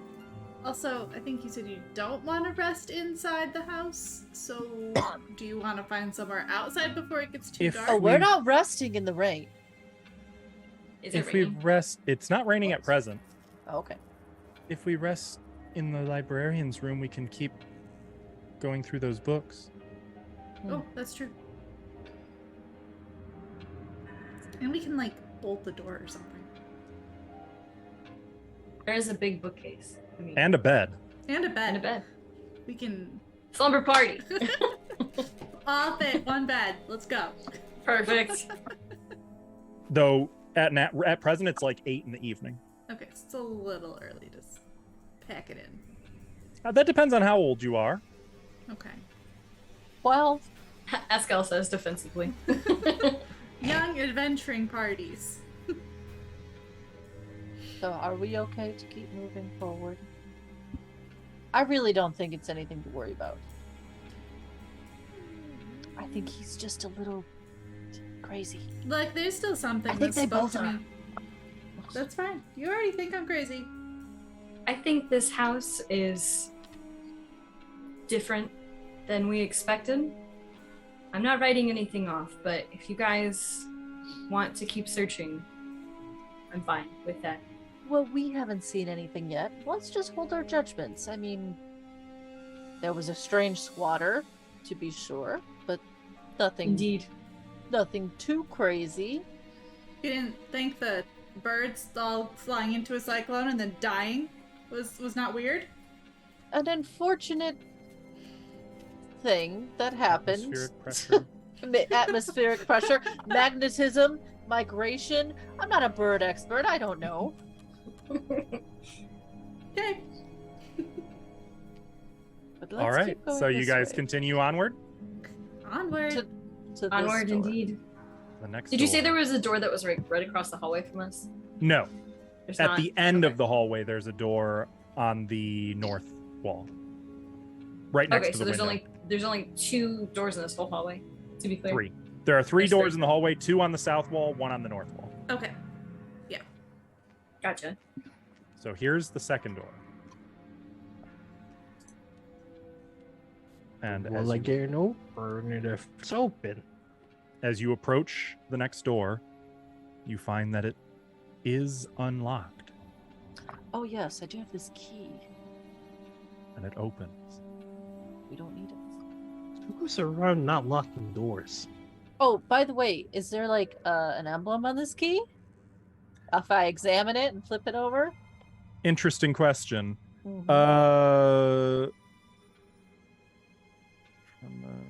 Also, I think you said you don't want to rest inside the house. So, do you want to find somewhere outside before it gets too If- dark? Oh, we're We- not resting in the rain. Is it If we raining? rest, it's not raining at present. Oh, okay. If we rest in the librarian's room, we can keep going through those books. Oh, that's true. And we can like bolt the door or something. There is a big bookcase. I mean, And a bed. And a bed. and a bed. We can Slumber party. all fit one bed. Let's go. Perfect. Though at present it's like 8 in the evening. Okay, it's a little early to pack it in. That depends on how old you are. Okay. 12. Eskel says defensively. Young adventuring parties. So are we okay to keep moving forward? I really don't think it's anything to worry about. I think he's just a little crazy. Like, there's still something I think that they spoke both to are. me. That's fine. You already think I'm crazy. I think this house is different than we expected. I'm not writing anything off, but if you guys want to keep searching, I'm fine with that. Well, we haven't seen anything yet. Let's just hold our judgments. I mean, there was a strange squatter, to be sure, but nothing. Indeed. Nothing too crazy. You didn't think the birds all flying into a cyclone and then dying was not weird? An unfortunate thing that happened. Atmospheric pressure. Atmospheric pressure, magnetism, migration. I'm not a bird expert. I don't know. Okay. But All let's right. keep going So you this guys way. continue onward. Onward. To this Onward, door. indeed. The next. Did you say door. there was a door that was right across the hallway from us? No. There's At not? the end Okay. of the hallway, there's a door on the north wall, right next Okay, to so the there's window. only 2 doors in this whole hallway. To be clear. 3. There are 3 There's doors 3. in the hallway. 2 on the south wall, 1 on the north wall. Okay. Gotcha. So here's the second door. And Well, I get no burn it if it's open. as you approach the next door, you find that it is unlocked Oh yes, I do have this key. and it opens. We don't need it. Who goes around not locking doors? Oh, by the way, is there like an emblem on this key? If I examine it and flip it over? Interesting question. Mhm.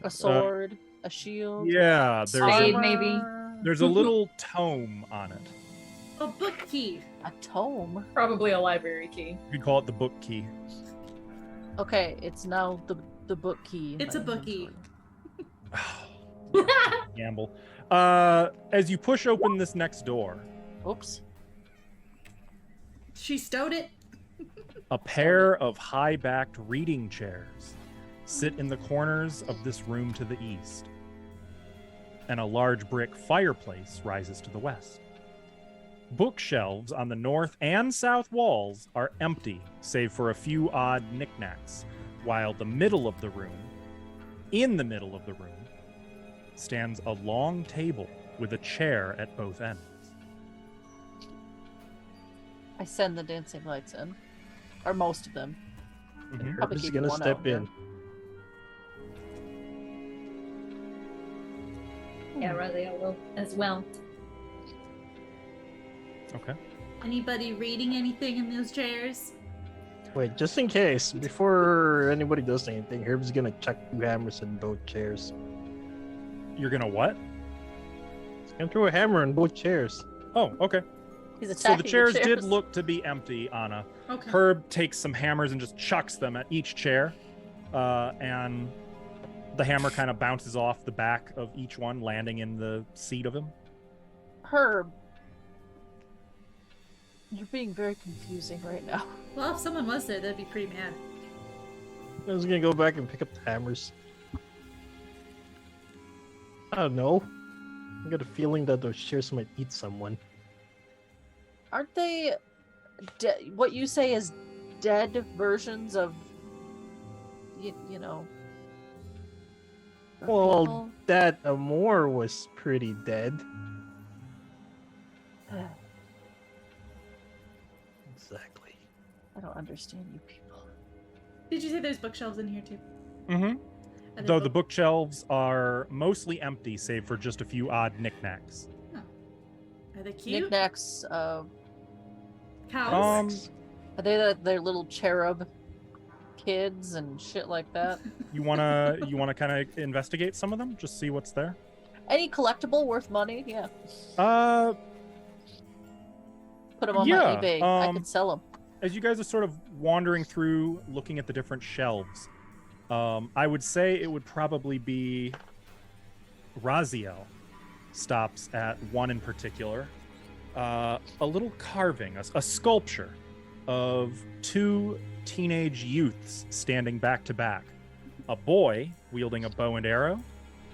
A sword, a shield. Yeah, Spade, there's maybe. there's a little tome on it. A book key. A tome. Probably a library key. You could call it the book key. Okay, it's now the book key. in It's my a bookie. inventory. Gamble. As you push open this next door, Oops. She stowed it. a pair of high-backed reading chairs sit in the corners of this room to the east, and a large brick fireplace rises to the west. Bookshelves on the north and south walls are empty, save for a few odd knickknacks, while in the middle of the room, stands a long table with a chair at both ends. I send the dancing lights in. Or most of them. Mhm. Probably Herb is keep gonna one step out, in. Yeah, Raziel will as well. Okay. Anybody reading anything in those chairs? Wait, just in case, before anybody does anything, Herb's gonna chuck 2 hammers in both chairs. You're gonna what? He's gonna throw a hammer in both chairs. Oh, okay. He's So attacking the chairs did chairs. look to be empty, Anna. Okay. Herb takes some hammers and just chucks them at each chair, and the hammer kind of bounces off the back of each one, landing in the seat of him. Herb. You're being very confusing right now. Well, if someone was there, they'd be pretty mad. I was gonna go back and pick up the hammers. I don't know. I got a feeling that those chairs might eat someone. Aren't they what you say is dead versions of you know Well, people? that Amor was pretty dead. Exactly. I don't understand you people. Did you say there's bookshelves in here too? Mm-hmm. Are there Though the book- bookshelves are mostly empty, save for just a few odd knickknacks. Are they cute? Knickknacks, Cows? Are they their little cherub kids and shit like that? You wanna kind of investigate some of them, just see what's there. Any collectible worth money? Yeah. Put them on Yeah, my eBay. I could sell them. As you guys are sort of wandering through, looking at the different shelves, I would say it would probably be Raziel stops at one in particular, a little carving, a sculpture of two teenage youths standing back to back, a boy wielding a bow and arrow,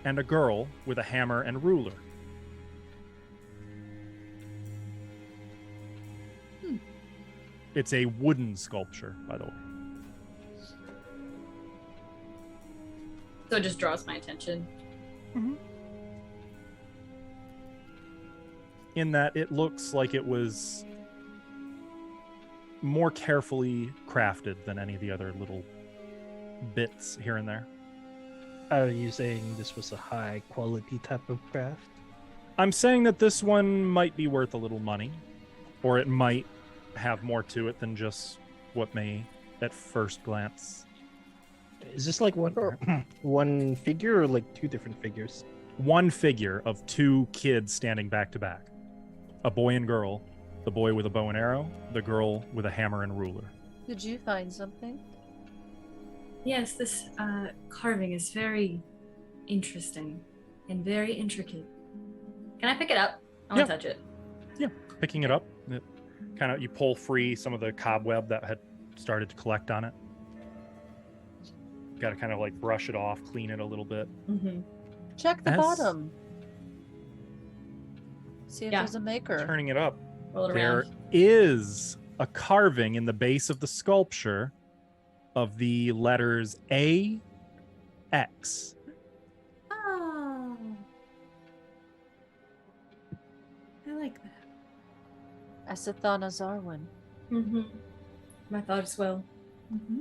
and a girl with a hammer and ruler. It's a wooden sculpture, by the way. So it just draws my attention. In that it looks like it was more carefully crafted than any of the other little bits here and there. Are you saying this was a high quality type of craft? I'm saying that this one might be worth a little money, or it might have more to it than just what may at first glance. Is this like one figure or like two different figures? One figure of two kids standing back to back. A boy and girl, the boy with a bow and arrow, the girl with a hammer and ruler. Did you find something? Yes, this carving is very interesting and very intricate. Can I pick it up? I want to touch it. Yeah, picking it up, you pull free some of the cobweb that had started to collect on it. Got to kind of like brush it off, clean it a little bit. Mm-hmm. Check the As- bottom. See if Yeah. there's a maker. Turning it up, Roll it there around. is a carving in the base of the sculpture of the letters A, X. Oh. I like that. Asithana Zarwin. Mm-hmm. My thought as well. Mm-hmm.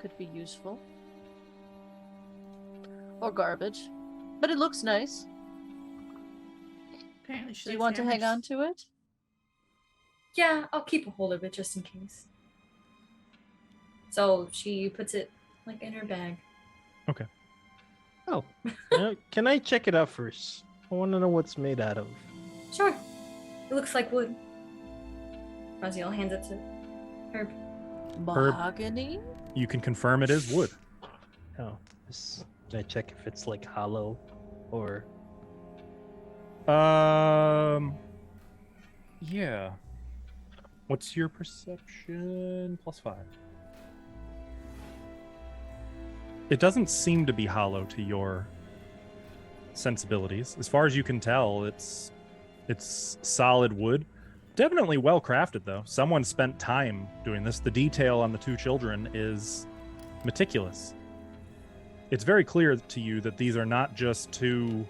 Could be useful. Or garbage. But it looks nice. Apparently, she Do you likes want to hang hammers. on to it? Yeah, I'll keep a hold of it just in case. So she puts it like in her bag. Oh, can I check it out first? I want to know what's made out of. Sure. It looks like wood. Raziel hands it to Herb. Mahogany? You can confirm it is wood. Oh, can I check if it's like hollow or? Yeah. What's your perception? +5. It doesn't seem to be hollow to your sensibilities. As far as you can tell, it's solid wood. Definitely well crafted, though. Someone spent time doing this. The detail on the two children is meticulous. It's very clear to you that these are not just two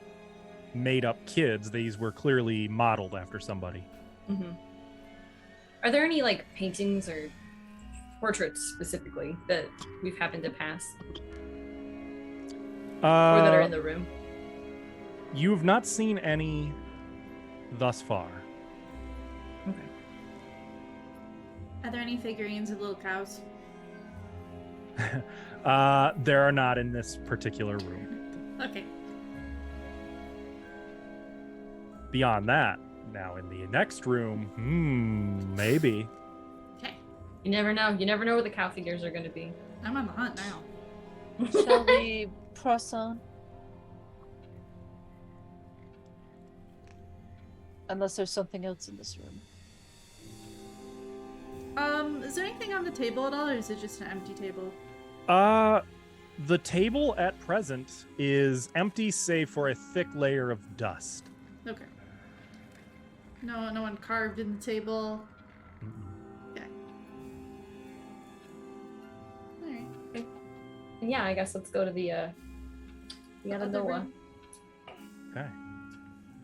made-up kids. These were clearly modeled after somebody. Mm-hmm. Are there any like paintings or portraits specifically that we've happened to pass or that are in the room? You've not seen any thus far. Okay. Are there any figurines of little cows? There are not in this particular room. Okay. Beyond that, now in the next room, maybe. Okay. You never know. You never know where the cow figures are going to be. I'm on the hunt now. Shall we press on? Unless there's something else in this room. Is there anything on the table at all, or is it just an empty table? The table at present is empty save for a thick layer of dust. Okay. No one carved in the table. Okay. All right. Yeah, I guess let's go to the other other door. room. Okay.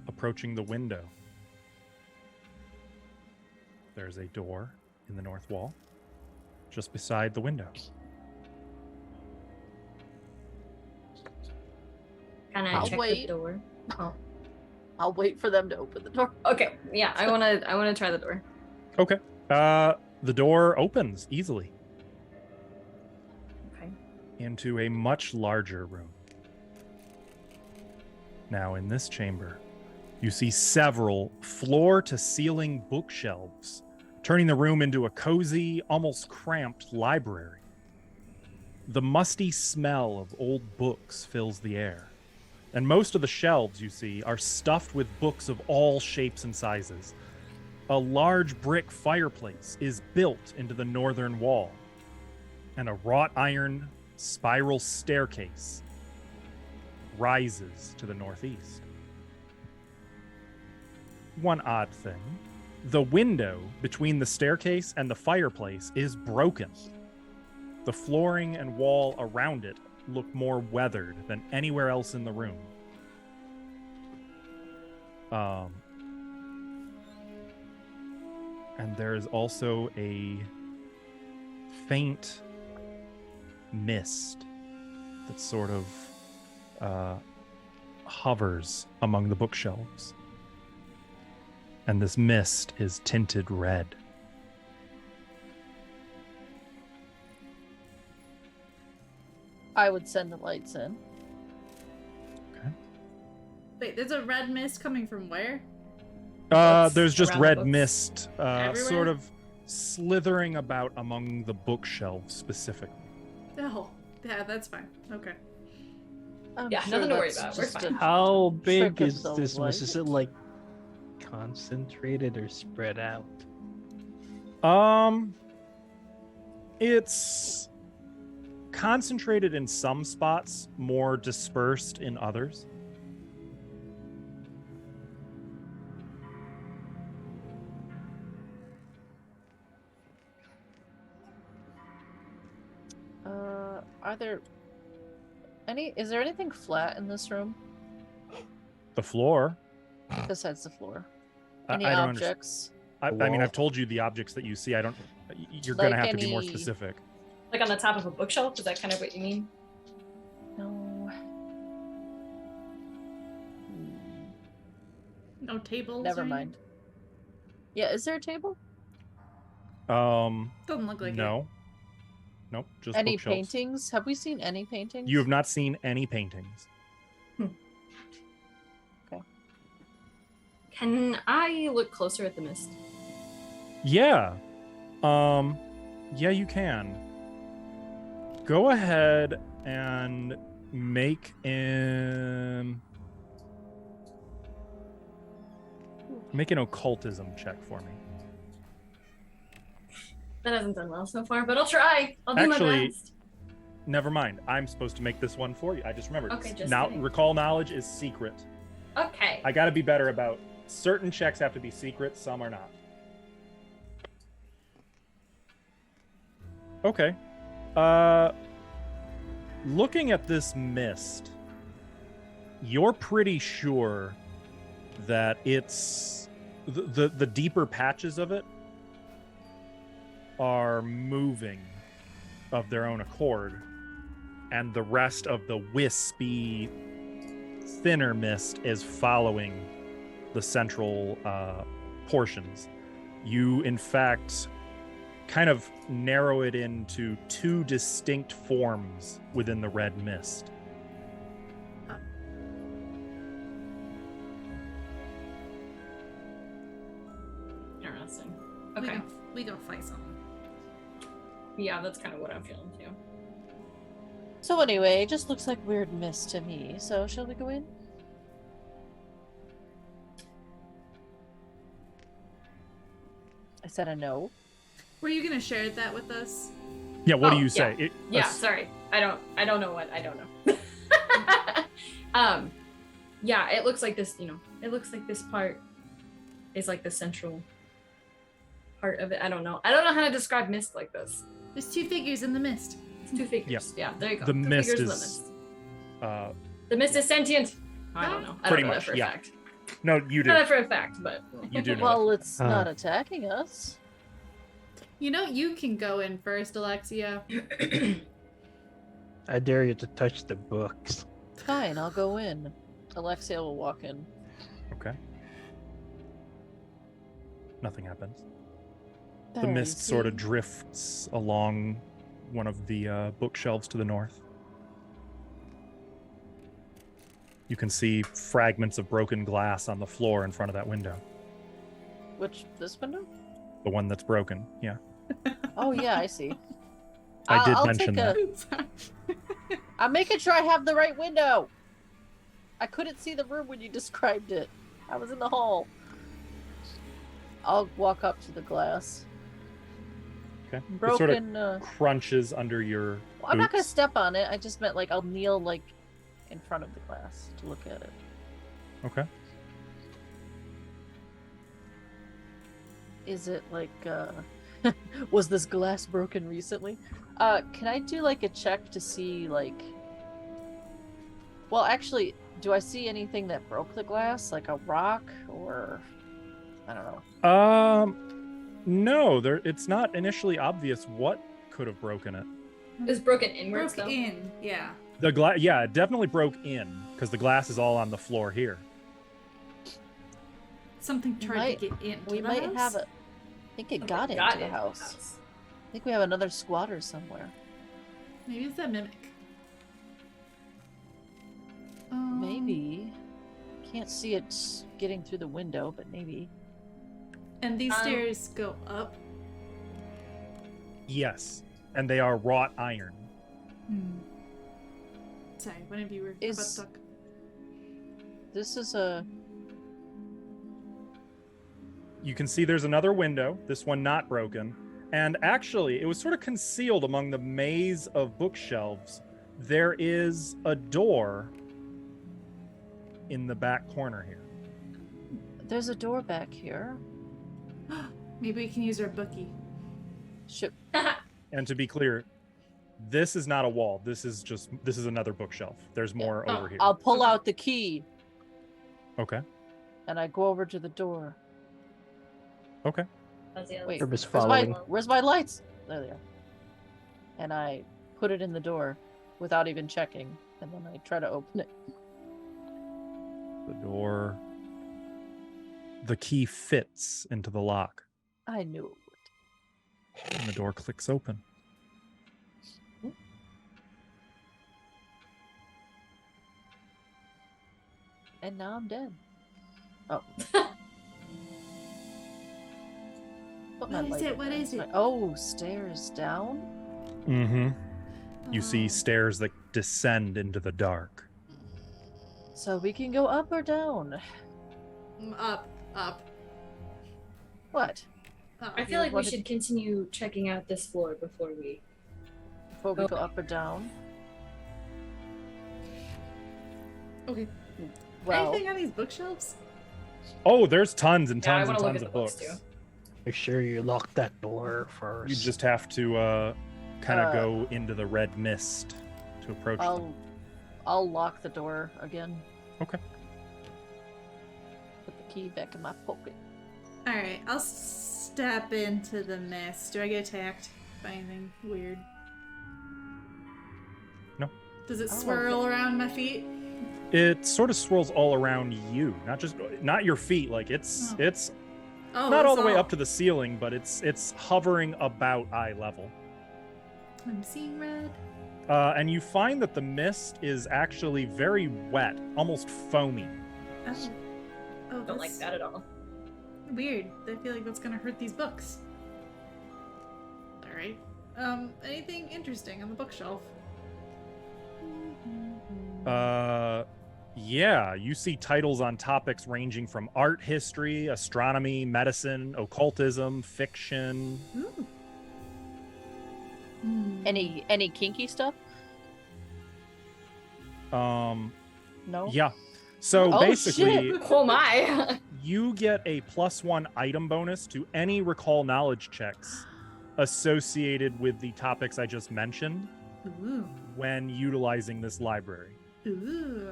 Approaching the window. There's a door in the north wall, just beside the window. Can I I'll check wait. the door? Oh, I'll wait for them to open the door. okay. Yeah, I wanna try the door. Okay. The door opens easily Okay. into a much larger room. Now, in this chamber, you see several floor-to-ceiling bookshelves, turning the room into a cozy, almost cramped library. The musty smell of old books fills the air, and most of the shelves you see are stuffed with books of all shapes and sizes. A large brick fireplace is built into the northern wall, and a wrought iron spiral staircase rises to the northeast. One odd thing, the window between the staircase and the fireplace is broken. The flooring and wall around it look more weathered than anywhere else in the room. And there is also a faint mist that sort of hovers among the bookshelves. And this mist is tinted red. I would send the lights in. Wait, there's a red mist coming from where? There's just around the red books? mist Everywhere? sort of slithering about among the bookshelves specifically. Oh, yeah, that's fine. Okay. I'm Yeah, sure nothing to worry that's about. We're just fine. a How big trick of is the this mist? Is light. it like concentrated or spread out? It's concentrated in some spots, more dispersed in others. Are there is there anything flat in this room The floor. besides the floor? I Any don't understand. objects? I mean, Wall. I've told you the objects that you see. You're Like gonna have to be more any- specific. Like on the top of a bookshelf? Is that kind of what you mean? No. No tables. Never or anything? mind. Yeah, is there a table? Doesn't look like it. No. Nope. Just Any bookshelves. paintings? Have we seen any paintings? You have not seen any paintings. Can I look closer at the mist? Yeah. Yeah, you can. Go ahead and make an occultism check for me. That hasn't done well so far, but I'll try. I'll do my Actually, best. Never mind. I'm supposed to make this one for you. I just remembered. Okay, just now kidding. recall knowledge is secret. Okay. I got to be better about certain checks have to be secret, some are not. Okay. Looking at this mist, you're pretty sure that it's the deeper patches of it are moving of their own accord, and the rest of the wispy, thinner mist is following the central portions. You, in fact, kind of narrow it into two distinct forms within the red mist. Interesting. We Okay. we go fight someone. Yeah, that's kind of what I'm feeling too. So anyway, it just looks like weird mist to me. So shall we go in? I said a no. Were you gonna share that with us? Yeah, what do Oh, you say? Yeah, sorry. I don't know what I don't know. Yeah, it looks like this, it looks like this part is like the central part of it. I don't know how to describe mist like this. There's two figures in the mist. It's two figures. Yeah, there you go. The Two mist figures in is the mist is sentient. I don't know. I Pretty don't know much, that for a yeah. fact. no, you do. Not that for a fact, but You do know. Well, it's Huh. not attacking us. You know, you can go in first, Alexia. I dare you to touch the books. Fine, I'll go in. Alexia will walk in. Okay. Nothing happens. The There, you mist sort of see? drifts along one of the bookshelves to the north. You can see fragments of broken glass on the floor in front of that window. This window? The one that's broken, yeah. Oh yeah, I see. I did I'll mention take that. I'm making sure I have the right window. I couldn't see the room when you described it. I was in the hall. I'll walk up to the glass. Okay. It Broken. sort of crunches under your Well, I'm not gonna boots. step on it. I just meant like I'll kneel like in front of the glass to look at it. Okay. Is it like was this glass broken recently? Can I do like a check to see like well actually, do I see anything that broke the glass? Like a rock or I don't know. No, it's not initially obvious what could have broken it. It was broken inwards, Broke though. in, yeah. The glass, yeah, it definitely broke in because the glass is all on the floor here. Something tried to get into We the might house? have it. I think it Okay, got into the house. house. I think we have another squatter somewhere. Maybe it's that mimic. Maybe. Can't see it getting through the window, but maybe. And these stairs go up. Yes, and they are wrought iron. Sorry, one of you were Is- about to talk. This is a You can see there's another window, this one not broken. And actually, it was sort of concealed among the maze of bookshelves. There is a door in the back corner here. there's a door back here. Maybe we can use our bookie. Should And to be clear, this is not a wall. This is another bookshelf. There's more Oh, over here. I'll pull out the key Okay. and I go over to the door. Okay. Wait, Herb is where's my, following. where's my lights? There they are. And I put it in the door without even checking, and then I try to open it. The door. The key fits into the lock, I knew it would. and the door clicks open. And now I'm dead. Oh. Put my What is light it? in What there. is it? Oh, stairs down? Mm-hmm. You see Oh. stairs that descend into the dark. So we can go up or down? Up, up, What? up. I feel like we wanted- should continue checking out this floor before we. Before we go up or down? Okay. Well, Anything on these bookshelves? Oh, there's tons and Yeah, I tons and wanna look tons at of the books, books. too. Make sure you lock that door first. You just have to kind of Uh, go into the red mist to approach them. I'll lock the door again. Okay. Put the key back in my pocket. Alright, I'll step into the mist. Do I get attacked by anything weird? No. Does it Oh, swirl around my feet? It sort of swirls all around you, not your feet. Like it's Oh. it's Oh, not all it's the way up to the ceiling, but it's hovering about eye level. I'm seeing red. And you find that the mist is actually very wet, almost foamy. Oh. Oh, Don't like that's that at all. weird. I feel like that's gonna hurt these books. Alright. Anything interesting on the bookshelf? Yeah, you see titles on topics ranging from art history, astronomy, medicine, occultism, fiction. Ooh. Any kinky stuff? Um, No. yeah. So Oh, basically, shit. Oh my! you get a +1 item bonus to any recall knowledge checks associated with the topics I just mentioned Ooh. when utilizing this library. Ooh.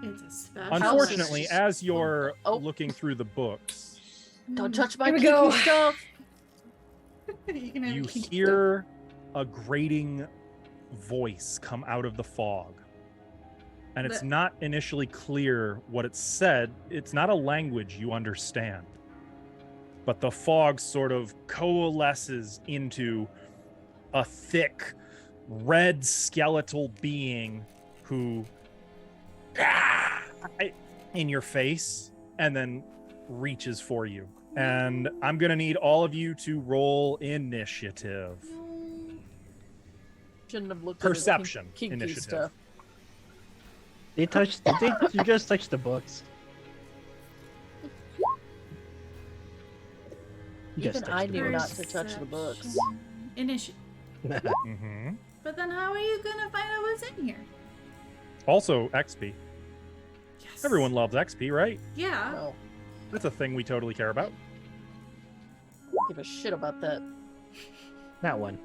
It's a special. Unfortunately, much? as you're Oh. looking through the books, Don't touch my Here we kinky go. stuff. you can have you a kinky- hear a grating voice come out of the fog. And it's The- not initially clear what it said. It's not a language you understand. but the fog sort of coalesces into a thick, red skeletal being who in your face and then reaches for you. And I'm gonna need all of you to roll initiative. Shouldn't have looked Perception at his kinky initiative. stuff. You just touched the books. You just Even touched I the knew not books. to touch the books. Initiative. Mm-hmm. But then how are you gonna find out what's in here? Also, XP. Yes. Everyone loves XP, right? Yeah. No, That's a thing we totally care about. don't give a shit about that. That one.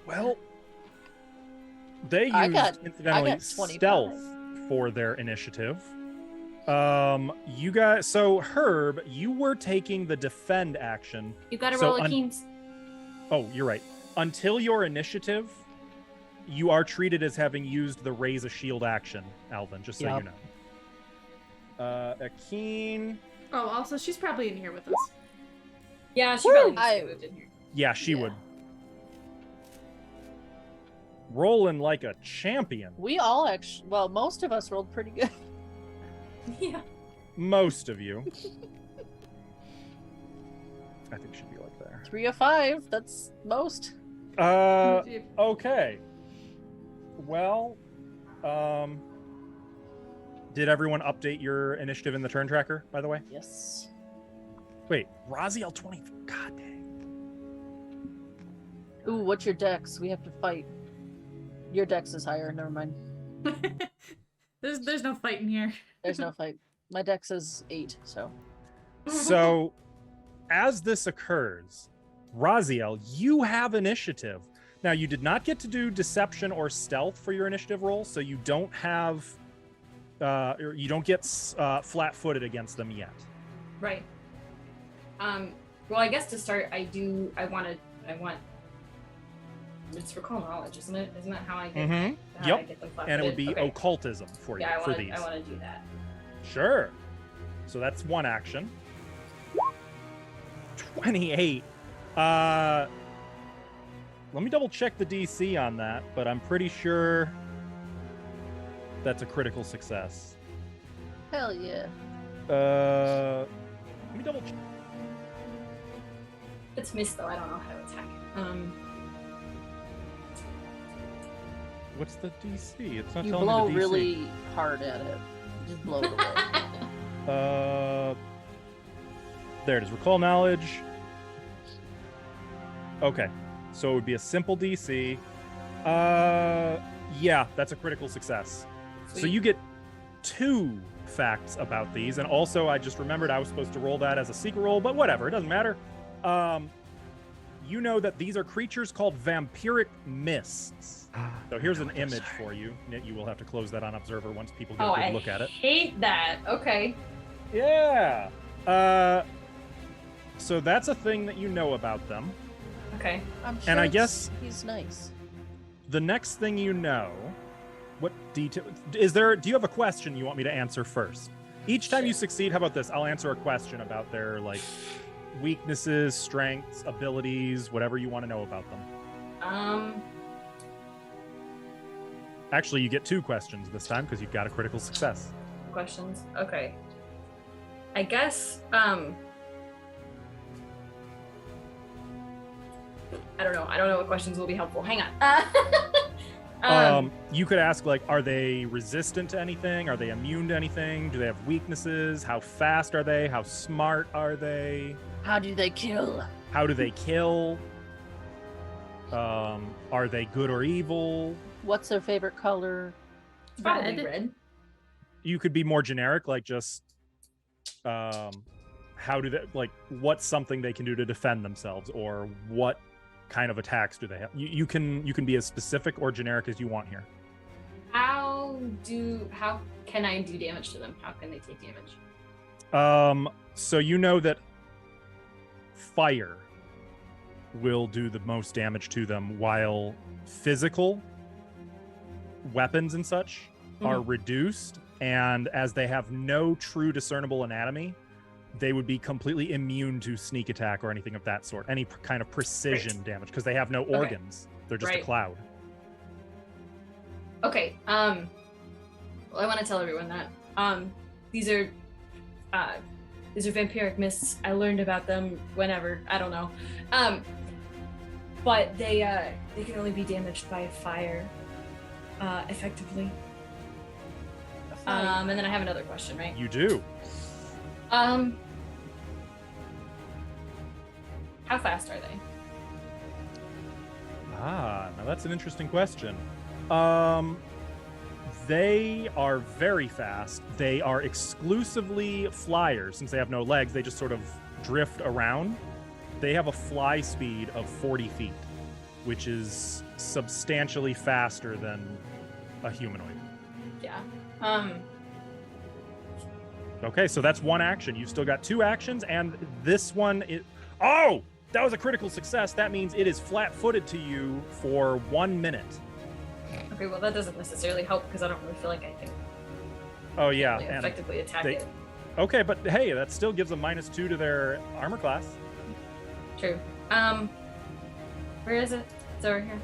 Well, they used I got incidentally 25. stealth for their initiative. You guys. So Herb, you were taking the defend action. You gotta So roll a Keen's. Oh, you're right. Until your initiative, you are treated as having used the raise a shield action, Alvin. Just so Yep. you know. A keen. Oh, also she's probably in here with us. Yeah, she Woo! probably needs I- to move in here. Yeah, she Yeah. would. Rolling like a champion. We all actually, well, most of us rolled pretty good. Yeah. Most of you. I think she'd be like there. 3 of 5. That's most. Okay. Well, did everyone update your initiative in the turn tracker, by the way? Yes. Wait, Raziel 20. God dang. Ooh, what's your dex? We have to fight. Your dex is higher. Never mind. There's no fight in here. There's no fight. My dex is 8, so. So, as this occurs, Raziel, you have initiative. Now, you did not get to do deception or stealth for your initiative roll, so you don't have, or you don't get flat-footed against them yet. Right. Well, I guess to start, I want. It's recall knowledge, isn't it? Isn't that how I get? Mm-hmm. How Yep. I get them And it would be okay. occultism for you Yeah, for these. I want to do that. Sure. So that's one action. 28. Let me double check the DC on that, but I'm pretty sure that's a critical success. Hell yeah. Let me double check. If it's missed though, I don't know how to attack it. What's the DC? It's not You telling blow me the DC. really hard at it. You just blow it away. There it is. Recall knowledge. Okay. So it would be a simple DC. Yeah, that's a critical success. So Sweet. you get 2 facts about these, and also I just remembered I was supposed to roll that as a secret roll, but whatever, it doesn't matter. You know that these are creatures called vampiric mists. So here's an image for you. You will have to close that on Observer once people get Oh, a good I look at it. hate that. Okay. Yeah. So that's a thing that you know about them. Okay. I'm sure And I it's- guess- he's nice. The next thing you know, what detail is there? Do you have a question you want me to answer first? Each time you succeed, how about this? I'll answer a question about their like weaknesses, strengths, abilities, whatever you want to know about them. Actually, you get 2 questions this time because you've got a critical success. Questions. Okay. I guess. I don't know. I don't know what questions will be helpful. Hang on. You could ask like, are they resistant to anything? Are they immune to anything? Do they have weaknesses? How fast are they? How smart are they? How do they kill? How do they kill? Are they good or evil? What's their favorite color? Probably Red. red. You could be more generic, like just how do they like what's something they can do to defend themselves, or what kind of attacks do they have? You can be as specific or generic as you want here. How can I do damage to them? How can they take damage? So you know that fire will do the most damage to them, while physical weapons and such are reduced, and as they have no true discernible anatomy, they would be completely immune to sneak attack or anything of that sort, any kind of precision damage, because they have no organs. They're just a cloud. Okay. Well, I want to tell everyone that these are vampiric mists. I learned about them whenever, I don't know. But they can only be damaged by fire, effectively. And then I have another question, right? You do. How fast are they? Now that's an interesting question. They are very fast. They are exclusively flyers. Since they have no legs, they just sort of drift around. They have a fly speed of 40 feet, which is substantially faster than a humanoid. Yeah. Okay, so that's one action. You've still got 2 actions, and this one is... Oh! That was a critical success. That means it is flat-footed to you for 1 minute. Okay, well, that doesn't necessarily help because I don't really feel like I can Oh, yeah. really and effectively attack it. Okay, but hey, that still gives them -2 to their armor class. True. Where is it? It's over here.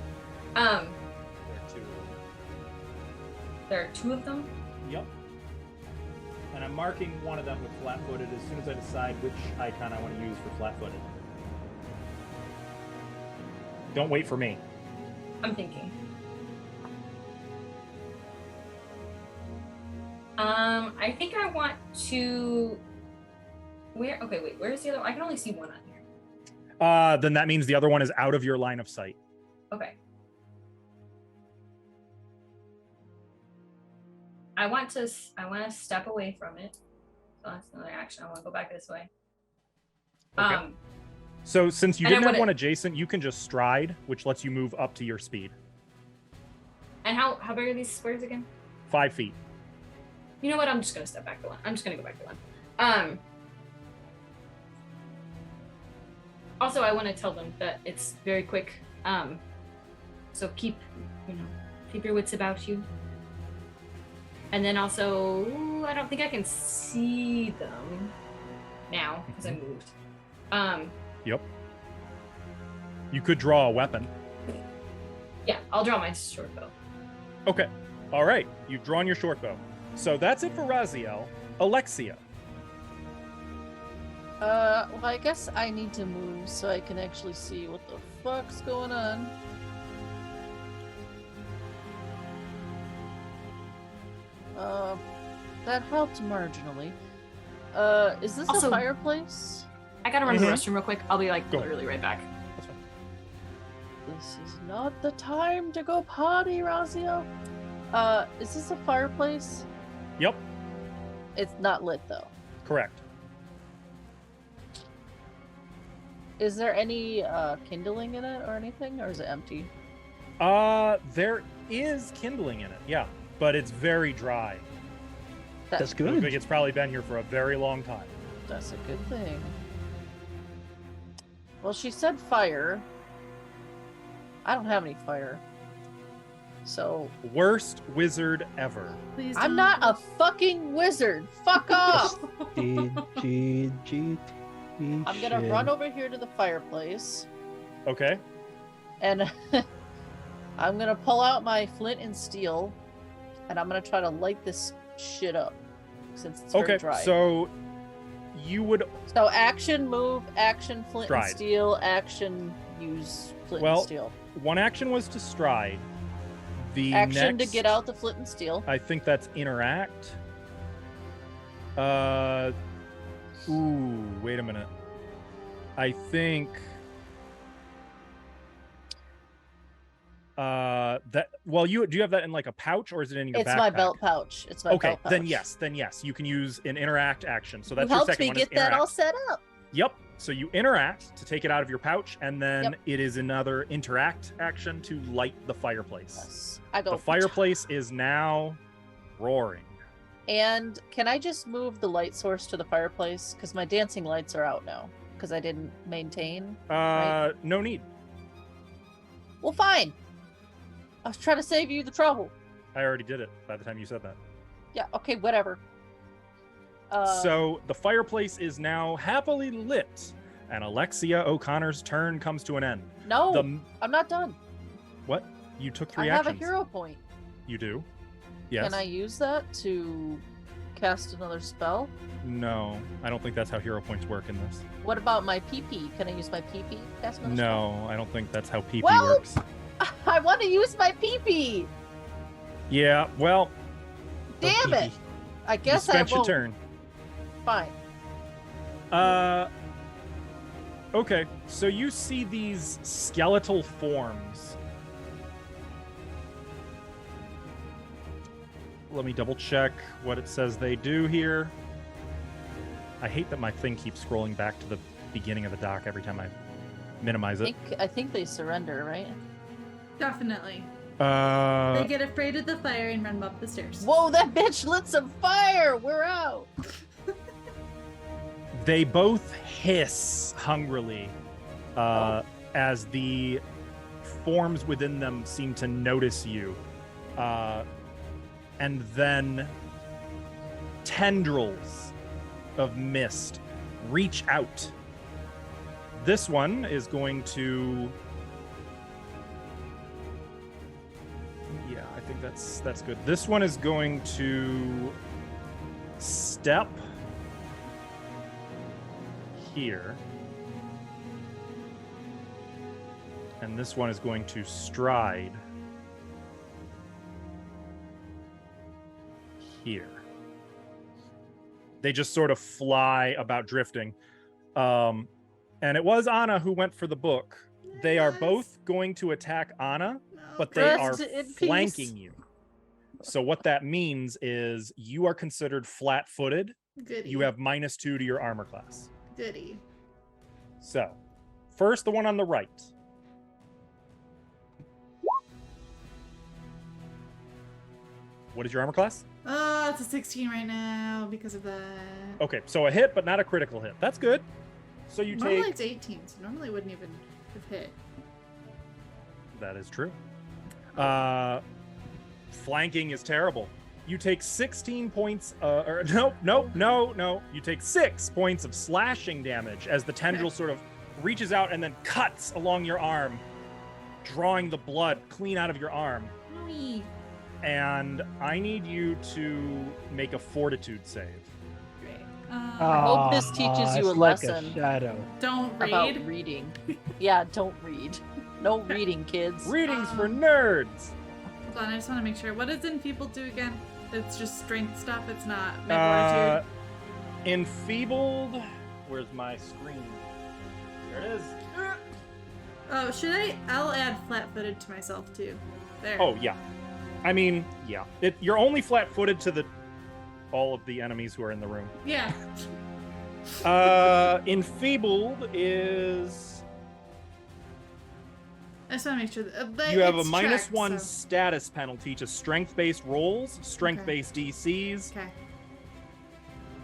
There are 2 of them? Yep. And I'm marking one of them with flat-footed as soon as I decide which icon I want to use for flat-footed. Don't wait for me. I'm thinking. I think I want to... Where? Okay, wait. Where is the other one? I can only see one on here. Then that means the other one is out of your line of sight. Okay. I want to step away from it. So that's another action. I want to go back this way. Okay. So since you and didn't have one adjacent, you can just stride, which lets you move up to your speed. And how big are these squares again? 5 feet. You know what? I'm just gonna step back to one. I'm just gonna go back to one. Also, I want to tell them that it's very quick. So keep your wits about you. And then also, I don't think I can see them now because I moved. Yep. You could draw a weapon. Yeah, I'll draw my short bow. Okay. All right. You've drawn your short bow. So that's it for Raziel. Alexia. Well, I guess I need to move so I can actually see what the fuck's going on. That helped marginally. Is this Also, a fireplace? I gotta run to the restroom real quick. I'll be like Go. literally right back. That's fine. This is not the time to go potty, Raziel. Is this a fireplace? Yep. It's not lit though. Correct. Is there any kindling in it or anything, or is it empty? There is kindling in it, yeah, but it's very dry. That's I good. think it's probably been here for a very long time. That's a good thing. Well, she said fire. I don't have any fire. So Worst wizard ever. Please I'm don't. not a fucking wizard. Fuck off! I'm I'm gonna run over here to the fireplace Okay. and I'm gonna pull out my flint and steel and I'm gonna try to light this shit up since it's very Okay. dry. So you would So action, move, action, flint Stride. and steel, action, use flint Well, and steel. one action was to stride. The Action next, to get out the flint and steel. I think that's interact. Ooh, wait a minute. I think that do you have that in like a pouch or is it in your It's backpack? my belt pouch. It's my Okay, belt pouch. then yes, you can use an interact action. So that's You your helped second me one. get is that interact. all set up. Yep. So you interact to take it out of your pouch, and then Yep. it is another interact action to light the fireplace. Yes. I go. The fireplace is now roaring. And can I just move the light source to the fireplace? Because my dancing lights are out now. Because I didn't maintain. Right. No need. Well, fine. I was trying to save you the trouble. I already did it by the time you said that. Yeah, okay, whatever. So the fireplace is now happily lit, and Alexia O'Connor's turn comes to an end. No, I'm not done. What? You took 3 I have actions. a hero point. You do? Yes. Can I use that to cast another spell? No, I don't think that's how hero points work in this. What about my PP? Can I use my PP to cast another No, I don't think that's how PP Well- works. spell? I want to use my PP! Yeah, well. Damn it! I You guess I spent your won't. turn. Fine. Okay, so you see these skeletal forms. Let me double check what it says they do here. I hate that my thing keeps scrolling back to the beginning of the dock every time I minimize it. I think they surrender, right? Definitely. Uh, They get afraid of the fire and run up the stairs. Whoa, that bitch lit some fire! We're out! They both hiss hungrily as the forms within them seem to notice you. And then tendrils of mist reach out. This one is going to... Yeah, I think that's good. This one is going to step here. And this one is going to stride here. They just sort of fly about drifting. And it was Anna who went for the book. They are Yes. both going to attack Anna, No, but they are Rest in peace. flanking you. So what that means is you are considered flat-footed. Goody. You have -2 to your armor class. Goody. So, first the one on the right. What is your armor class? Oh, it's a 16 right now because of that. Okay, so a hit, but not a critical hit. That's good. So you Normally take... it's 18, so normally it wouldn't even have hit. That is true. Flanking is terrible. You take 16 points, no. You take 6 points of slashing damage as the tendril sort of reaches out and then cuts along your arm, drawing the blood clean out of your arm. Owie. And I need you to make a fortitude save. Great. I hope this teaches you a it's like lesson. a shadow. Don't About read. reading. Yeah, don't read. No reading, kids. Readings for nerds! Hold on, I just want to make sure. What does enfeebled do again? It's just strength stuff. It's not my Uh, fortitude. enfeebled. Where's my screen? There it is. Oh, I'll add flat-footed to myself too. There. Oh yeah, I mean yeah. You're only flat-footed to all of the enemies who are in the room. Yeah. Enfeebled is I just want to make sure that you have a it's -1 tracked, so- status penalty to strength-based rolls, strength-based DCs, Okay.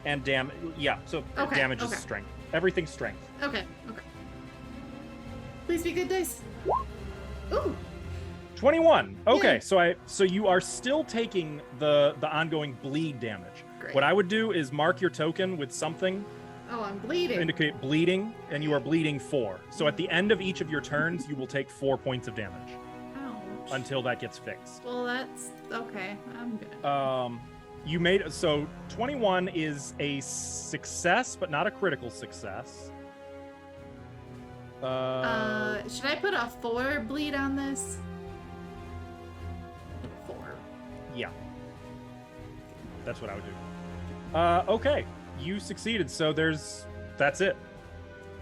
and damage. Yeah, so Okay, damage is okay. strength. Everything's strength. Okay. Okay. Please be good dice. Ooh. 21. Okay, Yay. so you are still taking the ongoing bleed damage. Great. What I would do is mark your token with something Oh, I'm bleeding. to indicate bleeding, and you are bleeding 4. So at the end of each of your turns, you will take 4 points of damage Ouch. until that gets fixed. Well, that's okay. I'm good. You made so 21 is a success, but not a critical success. Should I put a 4 bleed on this? 4. Yeah, that's what I would do. Okay, you succeeded. So that's it.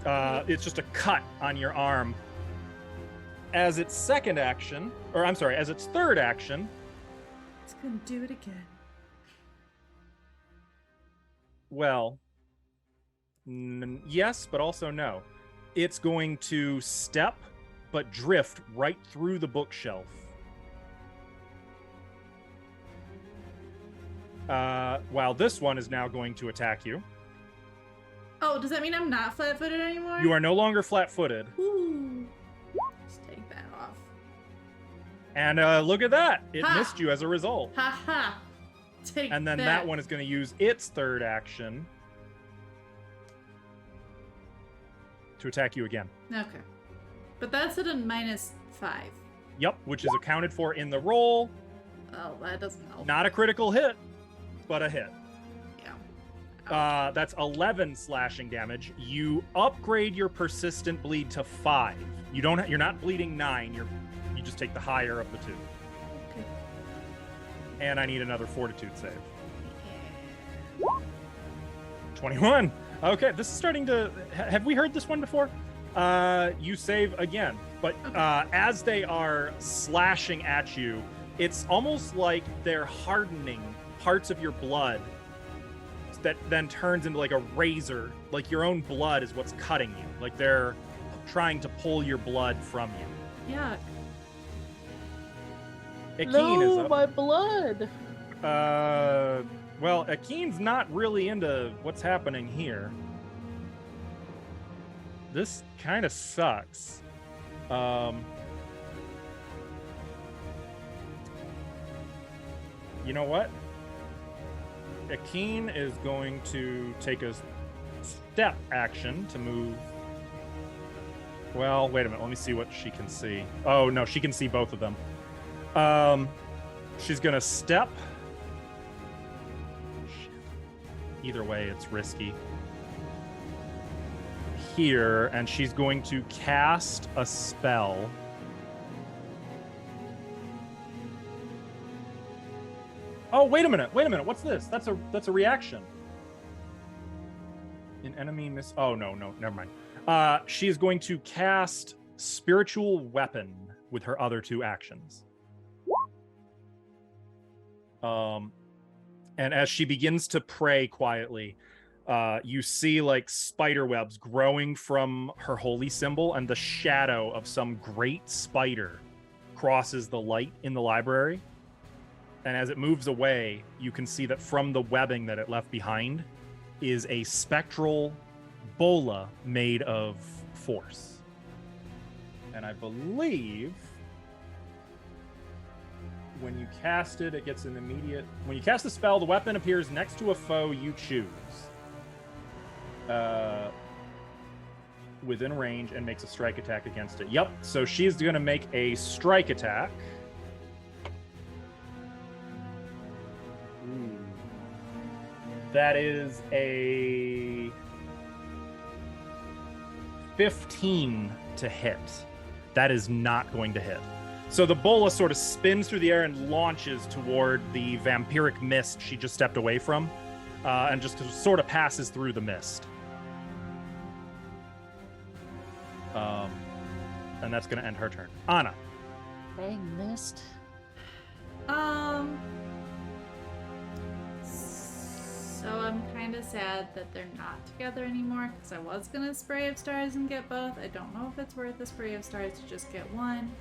It's just a cut on your arm. As its second action, or I'm sorry, as its third action, It's gonna do it again. well, yes, but also no. It's going to step, but drift right through the bookshelf. While this one is now going to attack you. Oh, does that mean I'm not flat-footed anymore? You are no longer flat-footed. Ooh. Just take that off. And look at that. It Ha! missed you as a result. Ha ha. Take And then that one is going to use its third action to attack you again. Okay. But that's at a -5. Yep, which is accounted for in the roll. Oh, that doesn't help. Not a critical hit, but a hit. Yeah. That's 11 slashing damage. You upgrade your persistent bleed to 5. You're not bleeding 9. You just take the higher of the two. Okay. And I need another fortitude save. 21. Okay, this is starting to. Have we heard this one before? You save again, but as they are slashing at you, it's almost like they're hardening parts of your blood that then turns into like a razor. Like your own blood is what's cutting you. Like they're trying to pull your blood from you. Yeah. Akeen is up. my blood. Well, Akeen's not really into what's happening here. This kind of sucks. You know what? Akeen is going to take a step action to move. Well, wait a minute. Let me see what she can see. Oh, no, she can see both of them. She's going to step. Either way, it's risky. Here, and she's going to cast a spell. Oh, wait a minute. What's this? That's a reaction. An enemy miss. Oh, no, never mind. She is going to cast Spiritual Weapon with her other two actions. And as she begins to pray quietly, you see like spider webs growing from her holy symbol, and the shadow of some great spider crosses the light in the library. And as it moves away, you can see that from the webbing that it left behind is a spectral bola made of force. And I believe when you cast it, it gets an immediate... When you cast the spell, the weapon appears next to a foe you choose. Within range and makes a strike attack against it. Yep, so she's going to make a strike attack. Ooh. That is a 15 to hit. That is not going to hit. So the bola sort of spins through the air and launches toward the vampiric mist she just stepped away from, and just sort of passes through the mist. And that's going to end her turn. Anna. Dang mist. So I'm kind of sad that they're not together anymore, because I was gonna spray of stars and get both. I don't know if it's worth the spray of stars to just get one.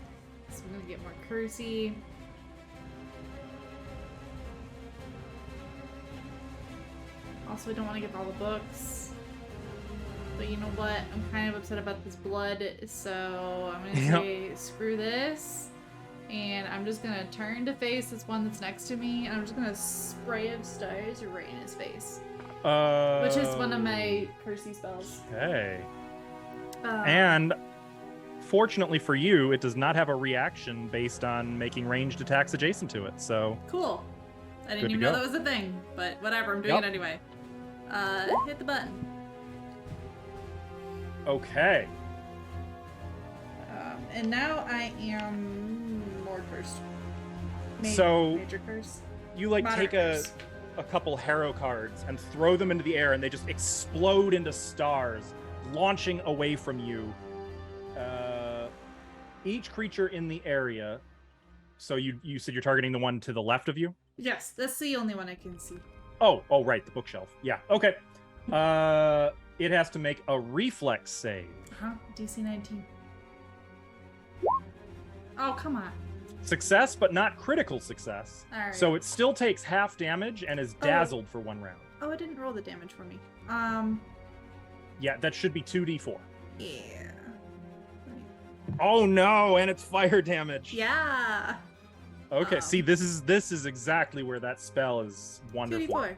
So I'm gonna get more cursey. Also, I don't want to get all the books. But you know what? I'm kind of upset about this blood, so I'm gonna say screw this. And I'm just gonna turn to face this one that's next to me, and I'm just gonna spray of stars right in his face. Which is one of my cursey spells. Okay. And fortunately for you, it does not have a reaction based on making ranged attacks adjacent to it, so... Cool. I didn't Good to even know go. that was a thing, but whatever, I'm doing it anyway. Hit the button. Okay. And now I am more cursed. Major curse. You like Moderate take a curse. couple harrow cards and throw them into the air, and they just explode into stars, launching away from you. Each creature in the area. So you said you're targeting the one to the left of you? Yes, that's the only one I can see. Oh, right, the bookshelf. Yeah, okay. It has to make a reflex save. DC 19. Oh, come on. Success, but not critical success. All right. So it still takes half damage and is dazzled for one round. Oh, it didn't roll the damage for me. Yeah, that should be 2d4. Yeah. Oh no, and it's fire damage. Yeah. Okay, see, this is exactly where that spell is wonderful. 2d4.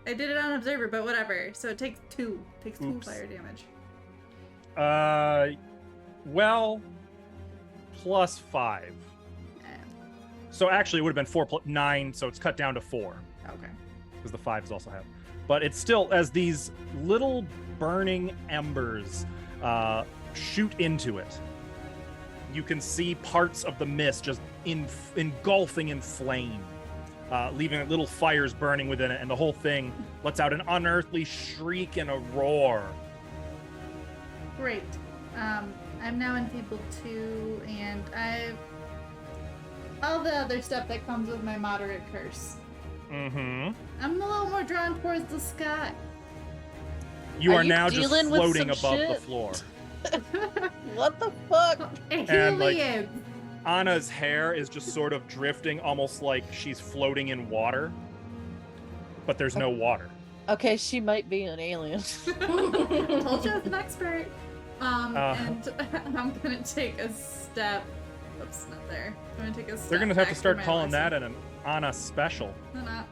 I did it on Observer, but whatever. So it takes 2. Takes 2 Oops. fire damage. Well, plus 5. Eh, So actually, it would have been 4 plus 9, so it's cut down to 4 okay. because the 5s also have. But it's still, as these little burning embers shoot into it, you can see parts of the mist just engulfing in flame, leaving little fires burning within it, and the whole thing lets out an unearthly shriek and a roar. Great. I'm now enfeebled 2, and I've all the other stuff that comes with my moderate curse. Mm-hmm. I'm a little more drawn towards the sky. You Are are you now just dealing with floating some above the shit? floor. What the fuck? And, like, Aliens. Anna's hair is just sort of drifting, almost like she's floating in water, but there's no water. Okay, she might be an alien. Told you I was an expert. And I'm gonna take a step. Oops, not there. I'm gonna take a step. They're gonna have back to start for my calling that lesson. an Anna special. No, not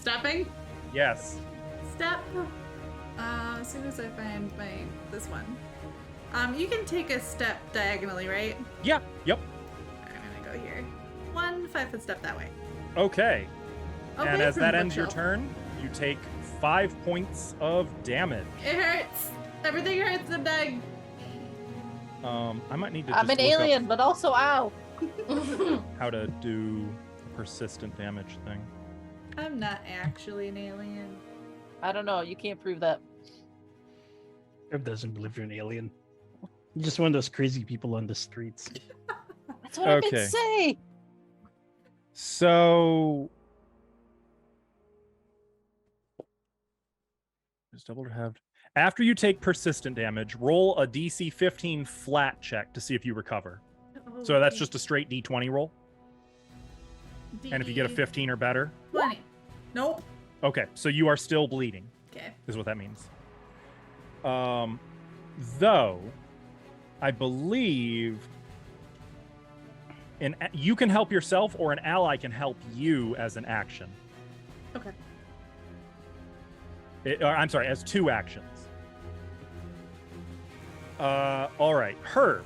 stepping. Yes. Step. As soon as I find this one. You can take a step diagonally, right? Yeah. Yep. I'm gonna go here. 1 5-foot step that way. Okay. And Away as from that ends your bookshelf. turn, you take 5 points of damage. It hurts. Everything hurts. I'm dying. I might need to I'm just an look up alien, but also ow. how to do a persistent damage thing. I'm not actually an alien. I don't know. You can't prove that. Herb doesn't believe you're an alien. You're just one of those crazy people on the streets. That's what I meant Okay. to say. So just double halved. After you take persistent damage, roll a DC 15 flat check to see if you recover. Oh, So that's just a straight D20 roll. And if you get a D- 15 or better, 20. Nope. okay, so you are still bleeding, Okay. is what that means. Though, I believe you can help yourself or an ally can help you as an action. Okay. I'm sorry, as 2 actions. All right, Herb.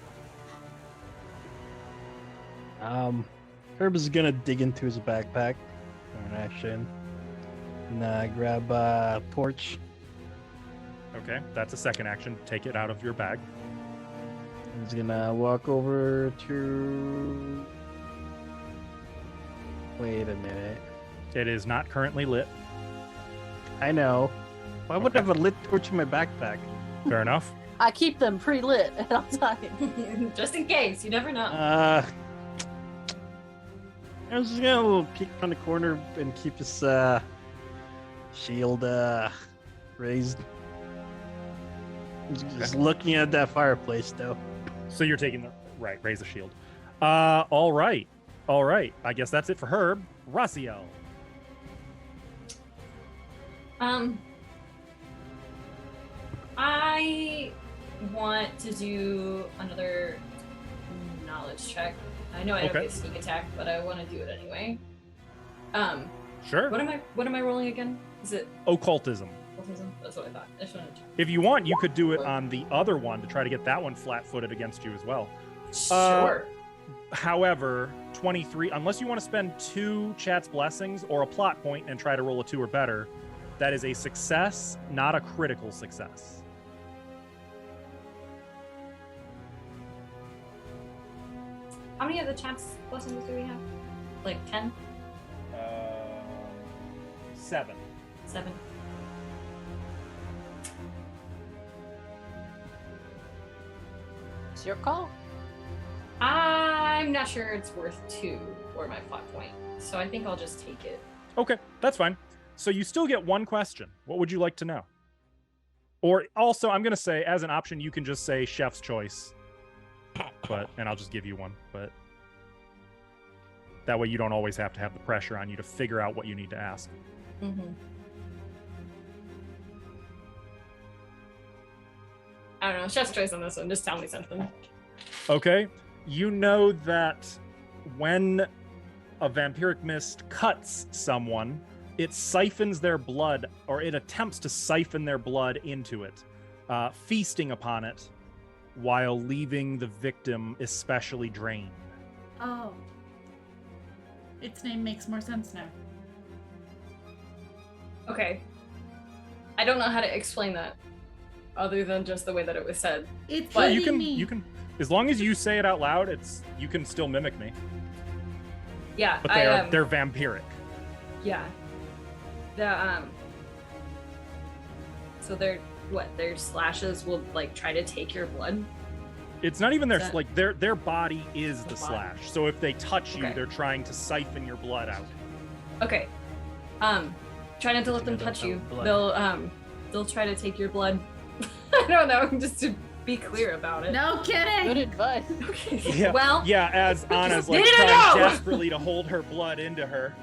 Herb is gonna dig into his backpack for an action. And grab a torch. Okay, that's a second action. Take it out of your bag. He's gonna walk over to. Wait a minute. It is not currently lit. I know. Why would I Okay. have a lit torch in my backpack? Fair enough. I keep them pre-lit at all times. Just in case, you never know. I was just gonna little peek from the corner and keep his shield raised. Just looking at that fireplace though. So you're taking the right, raise the shield. All right. I guess that's it for Herb. Raziel. I want to do another knowledge check. I know I don't Okay. get sneak attack, but I want to do it anyway. Sure. What am I rolling again? Is it Occultism. autism? That's what I thought. I just wanted to check. If you want, you could do it on the other one to try to get that one flat-footed against you as well. Sure. However, 23, unless you want to spend 2 chat's blessings or a plot point and try to roll a 2 or better, that is a success, not a critical success. How many of the chance blessings do we have? Like 10? 7. 7? It's your call. I'm not sure it's worth 2 or my plot point, so I think I'll just take it. Okay, that's fine. So you still get 1 question. What would you like to know? Or also, I'm going to say, as an option, you can just say chef's choice. And I'll just give you one. But that way you don't always have to have the pressure on you to figure out what you need to ask. Mm-hmm. I don't know. Chef's choice on this one. Just tell me something. Okay? You know that when a vampiric mist cuts someone, it siphons their blood, or it attempts to siphon their blood into it, feasting upon it while leaving the victim especially drained. Oh. Its name makes more sense now. Okay. I don't know how to explain that other than just the way that it was said. It's But eating You me. can, as long as you say it out loud, you can still mimic me. Yeah, But I they're vampiric. yeah. So their slashes will like try to take your blood. It's not even Is that- their body is the The body. slash. So if they touch you, Okay. they're trying to siphon your blood out. Okay. Try not to let them Together touch you. blood. They'll try to take your blood. I don't know, just to be clear about it. No Good kidding. advice. Okay. Yeah, Well, yeah, as Anna's like No, no, trying no! desperately to hold her blood into her.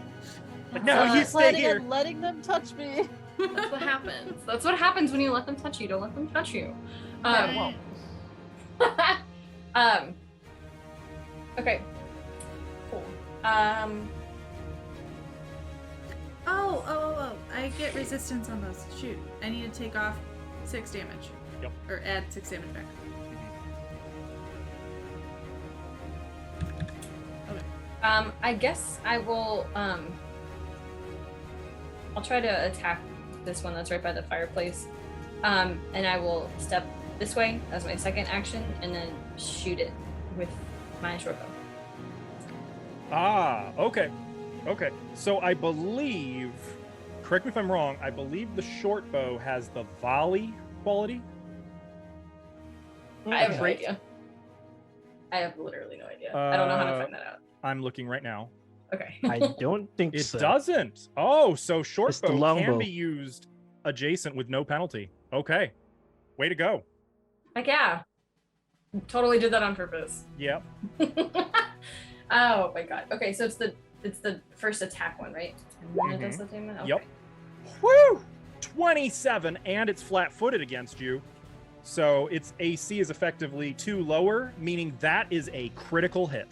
Like, no, Uh, you stay planning here. on letting them touch me. that's what happens. That's what happens when you let them touch you. Don't let them touch you. I won't. Okay. Cool. Oh. I get resistance on those. Shoot. I need to take off 6 damage. Yep. Or add 6 damage back. I guess I will, I'll try to attack this one that's right by the fireplace. And I will step this way as my second action and then shoot it with my short bow. Ah, okay. Okay. So I believe, correct me if I'm wrong, I believe the short bow has the volley quality. I have no Great. idea. I have literally no idea. I don't know how to find that out. I'm looking right now. Okay. I don't think It so. doesn't. Oh, so short It's the bow long can bow. be used adjacent with no penalty. Okay. Way to go. Heck yeah. Totally did that on purpose. Yep. Oh my god. Okay, so it's the first attack one, right? And then it does the same one? Okay. Yep. Woo! 27, and it's flat-footed against you. So its AC is effectively 2 lower, meaning that is a critical hit.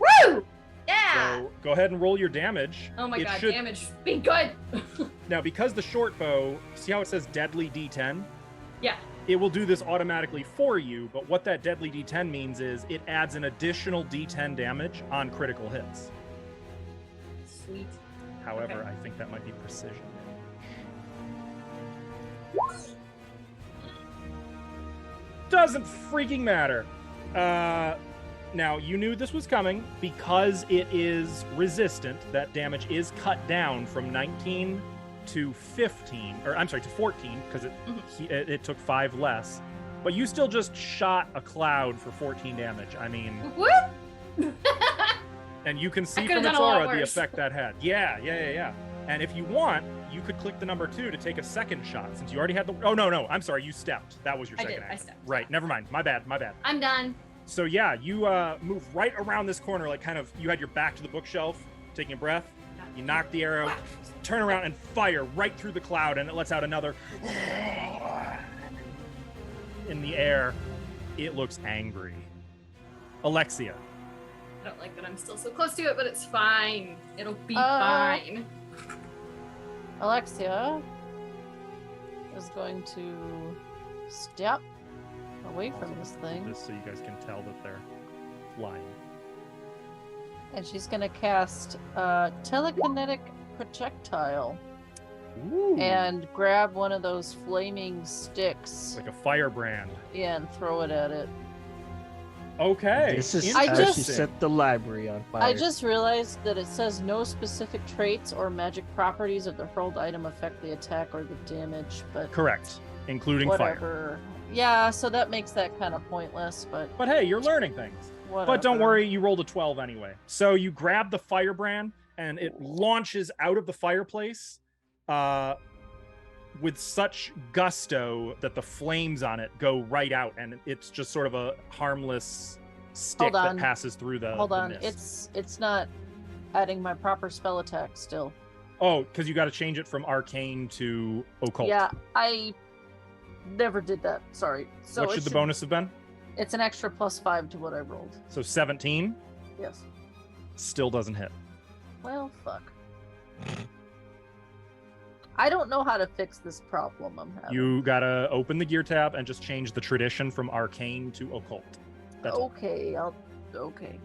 Woo! Yeah! So go ahead and roll your damage. Oh my It god, should- damage. Be good! Now, because the short bow, see how it says deadly D10? Yeah. It will do this automatically for you, but what that deadly D10 means is it adds an additional D10 damage on critical hits. Sweet. However, Okay. I think that might be precision. Doesn't freaking matter. Now, you knew this was coming because it is resistant. That damage is cut down from 19 to 15, or I'm sorry, to 14, because it took 5 less. But you still just shot a cloud for 14 damage. I mean, Whoop! and you can see could've from done its a lot aura the worse. effect that had. Yeah. And if you want, you could click the number 2 to take a second shot, since you already had the. Oh no, I'm sorry, you stepped. That was your I second did, I action. stepped. Right, never mind. My bad. I'm done. So yeah, you move right around this corner, like kind of. You had your back to the bookshelf, taking a breath. You knock the arrow, turn around and fire right through the cloud, and it lets out another in the air. It looks angry. Alexia. I don't like that I'm still so close to it, but it's fine. It'll be Uh, fine. Alexia is going to step away from this thing, Just so you guys can tell that they're flying. and she's going to cast telekinetic projectile Ooh. and grab one of those flaming sticks Like a firebrand. and throw it at it. Okay. This is I how she interesting. set the library on fire. I just realized that it says no specific traits or magic properties of the hurled item affect the attack or the damage, but Correct, including fire. whatever. Yeah, so that makes that kind of pointless, but But hey, you're learning things. whatever. But don't worry, you rolled a 12 anyway. So you grab the firebrand and it launches out of the fireplace with such gusto that the flames on it go right out, and it's just sort of a harmless stick Hold that on. passes through the Hold the on, mist. it's not adding my proper spell attack still. Oh, because you got to change it from arcane to occult. Yeah, I never did that. Sorry. So What it should the should- bonus have been? It's an extra +5 to what I rolled. So 17 Yes. still doesn't hit. Well, fuck. I don't know how to fix this problem I'm having. You gotta open the gear tab and just change the tradition from arcane to occult. That's all. Okay, okay.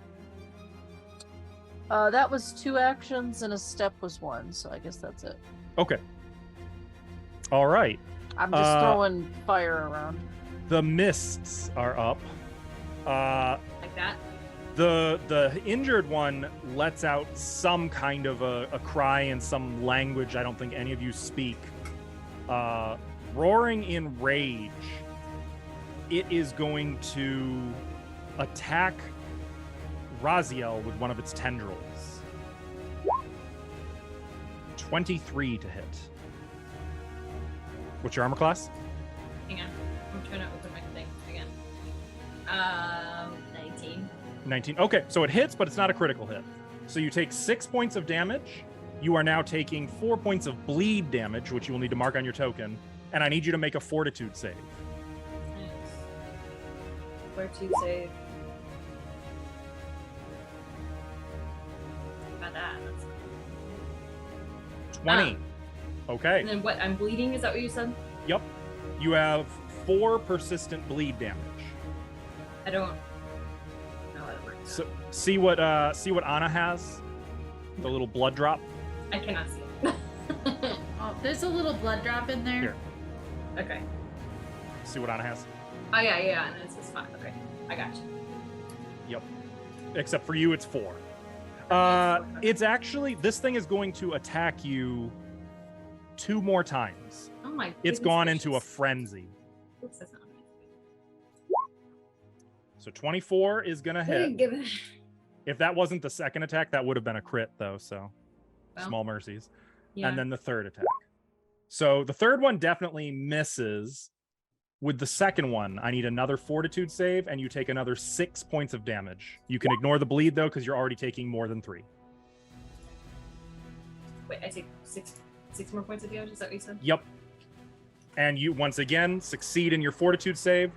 That was 2 actions and a step was 1, so I guess that's it. Okay. All right. I'm just throwing fire around. The mists are up. Like that. The injured one lets out some kind of a cry in some language I don't think any of you speak. Roaring in rage, it is going to attack Raziel with one of its tendrils. 23 to hit. What's your armor class? Hang on. I'm trying to open my thing again. 19. 19. Okay, so it hits, but it's not a critical hit. So you take 6 points of damage. You are now taking 4 points of bleed damage, which you will need to mark on your token. And I need you to make a fortitude save. Nice. Fortitude save. About that. That's... 20. Okay. And then what? I'm bleeding? Is that what you said? Yep. You have 4 persistent bleed damage. I don't know how that works. So see what Anna has? The little blood drop. I cannot see it. Oh, there's a little blood drop in there. Here. Okay. See what Anna has? Oh yeah, and it's fine. Okay, I got you. Yep. Except for you, it's 4. It's actually, this thing is going to attack you 2 more times. Oh my. It's goodness gone gracious. into a frenzy. Oops, that's not nice. So 24 is gonna hit. Give it. If that wasn't the second attack, that would have been a crit though, so Well, small mercies. Yeah. And then the third attack. So the third one definitely misses. With the second one, I need another fortitude save, and you take another 6 points of damage. You can ignore the bleed though, because you're already taking more than 3. Wait, I take six more points of damage. Is that what you said? Yep. And you once again succeed in your fortitude save.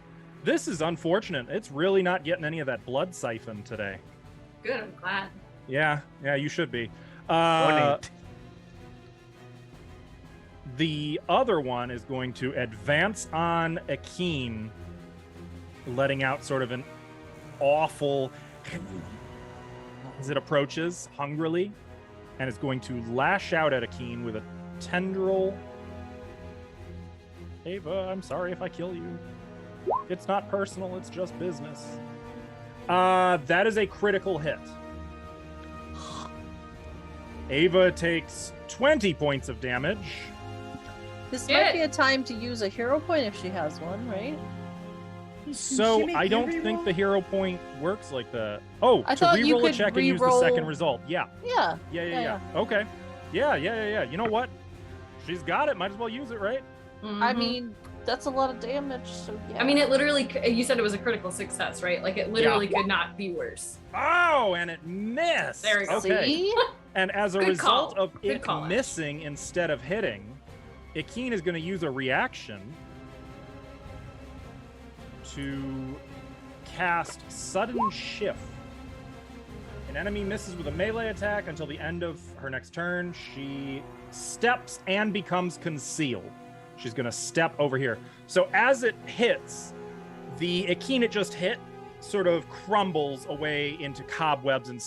This is unfortunate. It's really not getting any of that blood siphon today. Good. I'm glad. Yeah, you should be. Donate. The other one is going to advance on Akeen, letting out sort of an awful as it approaches hungrily, and is going to lash out at Akeen with a tendril. Ava, I'm sorry if I kill you. It's not personal, it's just business. That is a critical hit. Ava takes 20 points of damage. This Yeah. might be a time to use a hero point if she has one, right? So I don't think the hero point works like that. Oh, I to thought you reroll a could check and use the reroll- second result. Yeah. Yeah. Yeah. Okay. Yeah. You know what? She's got it. Might as well use it, right? I Mhm. mean, that's a lot of damage, so yeah. I mean, it literally. You said it was a critical success, right? Like it literally could not be worse. Oh, and it missed. There we go. Okay. See? And as a Good result call. of Good it call, Ash. missing instead of hitting, Akeen is going to use a reaction to cast Sudden Shift. An enemy misses with a melee attack until the end of her next turn. She steps and becomes concealed. She's going to step over here. So as it hits, the Akeen it just hit sort of crumbles away into cobwebs, and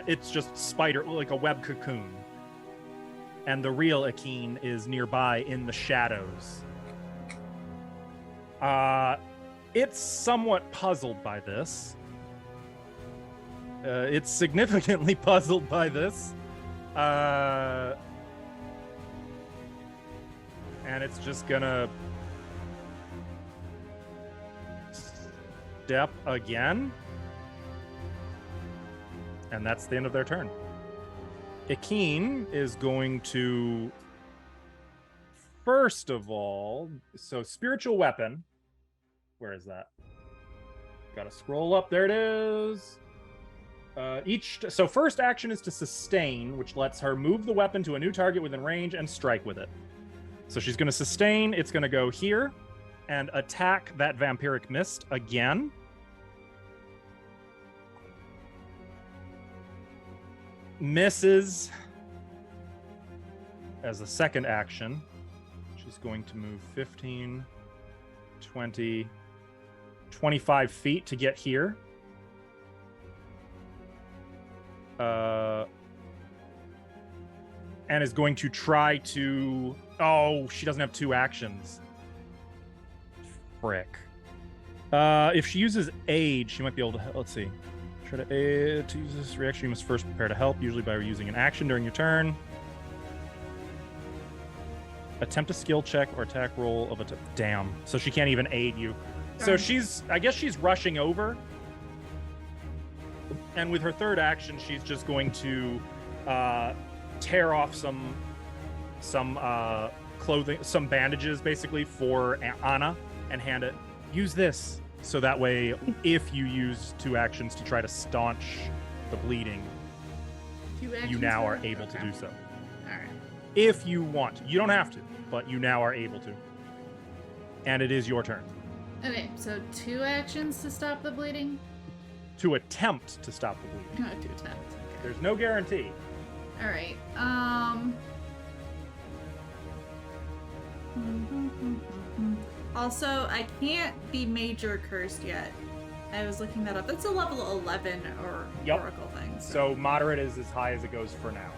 it's just spider, like a web cocoon. And the real Akeen is nearby in the shadows. It's somewhat puzzled by this. It's significantly puzzled by this. And it's just gonna step again. And that's the end of their turn. Akeen is going to, first of all, so spiritual weapon. Where is that? Gotta scroll up. There it is. So first action is to sustain, which lets her move the weapon to a new target within range and strike with it. So she's going to sustain. It's going to go here and attack that vampiric mist again. misses. As a second action, she's going to move 15, 20, 25 feet to get here. And is going to try to... Oh, she doesn't have 2 actions. Frick. If she uses aid, she might be able to... Let's see. Try to use this reaction, you must first prepare to help, usually by using an action during your turn. Attempt a skill check or attack roll of a... Damn. So she can't even aid you. So she's... I guess she's rushing over. And with her third action, she's just going to tear off some clothing, some bandages, basically, for Anna and hand it. Use this. So that way, if you use 2 actions to try to staunch the bleeding, you now are able to do so. All right. If you want. You don't have to, but you now are able to. And it is your turn. Okay, so 2 actions to stop the bleeding? To attempt to stop the bleeding. No, 2 attempts. Okay. There's no guarantee. All right. Also, I can't be major cursed yet. I was looking that up. That's a level 11 or Yep. oracle thing. So moderate is as high as it goes for now.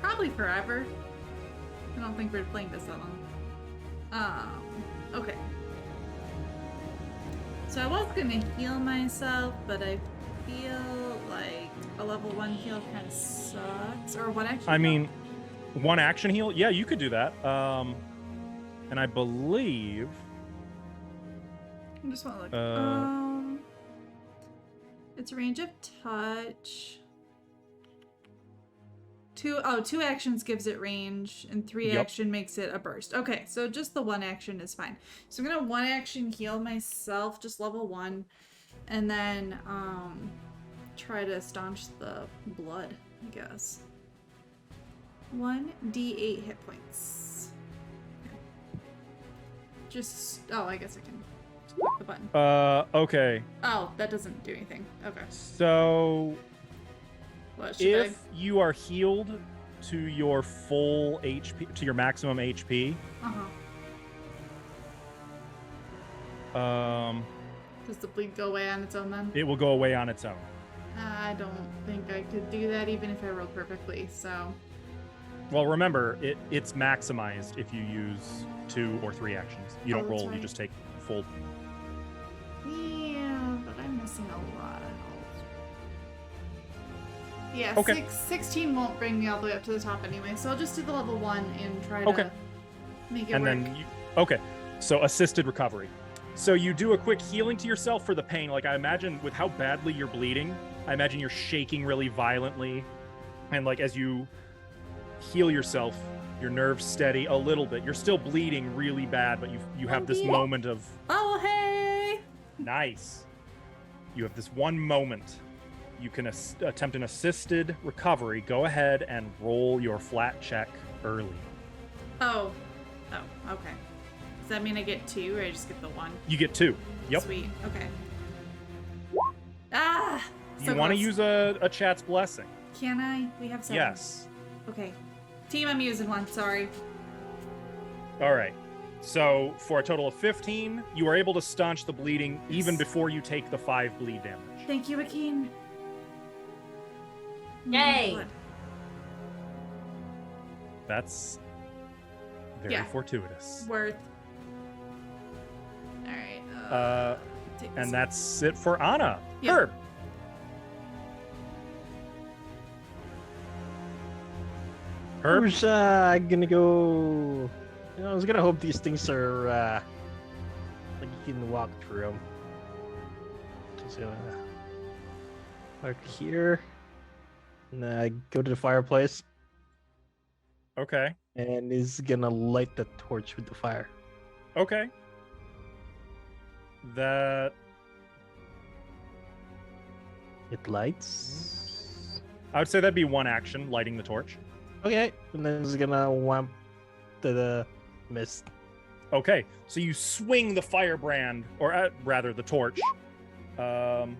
Probably forever. I don't think we're playing this that long. Okay. So I was gonna heal myself, but I feel like a level 1 heal kind of sucks. Or what actually? I mean, 1 action heal? Yeah, you could do that. And I believe... I just want to look. It's range of touch. 2 actions gives it range, and 3 action makes it a burst. Okay, so just the 1 action is fine. So I'm gonna 1 action heal myself, just level 1, and then try to staunch the blood, I guess. 1d8 hit points. Just I guess I can click the button. Okay. Oh, that doesn't do anything. Okay. So... What should If you are healed to your full HP, to your maximum HP, does the bleed go away on its own then? it will go away on its own. I don't think I could do that even if I rolled perfectly, so... Well, remember, it's maximized if you use 2 or 3 actions. You don't that's roll, you right. just take full. Yeah, but I'm missing a lot of health. Yeah, Okay. 16 won't bring me all the way up to the top anyway, so I'll just do the level 1 and try Okay. to make it And work. then okay, so assisted recovery. So you do a quick healing to yourself for the pain. Like, I imagine with how badly you're bleeding, I imagine you're shaking really violently. And like, as you heal yourself, your nerves steady a little bit. You're still bleeding really bad, but you have this moment of... Oh, hey! Nice. You have this one moment. You can attempt an assisted recovery. Go ahead and roll your flat check early. Oh, okay. Does that mean I get 2 or I just get the 1? You get 2. Yep. Sweet, okay. Ah! You want to use a chat's blessing? Can I? We have 7. Yes. Okay. Team, I'm using 1, sorry. All right. So for a total of 15, you are able to staunch the bleeding even before you take the 5 bleed damage. Thank you, Akin. Yay! Blood. That's very fortuitous. Worth. Alright. And that's it for Anna. Yep. Herb. I was gonna go. I was gonna hope these things are like you can walk through them. Just gonna park here, and go to the fireplace, Okay. and is gonna light the torch with the fire. Okay. That It lights. I would say that'd be 1 action, lighting the torch. Okay, and then it's gonna wamp to the mist. Okay, so you swing the firebrand, or rather the torch. 10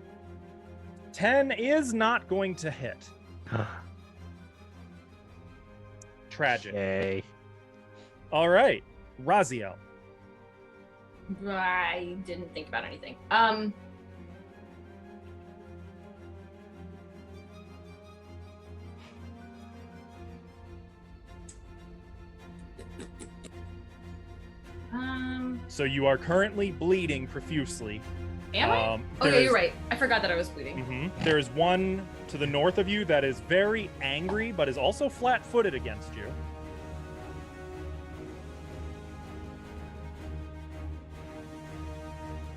is not going to hit. Tragic. Okay. All right, Raziel. I didn't think about anything. So you are currently bleeding profusely. Am I? Oh yeah, there's- you're right. I forgot that I was bleeding. Mhm. There is one to the north of you that is very angry, but is also flat-footed against you.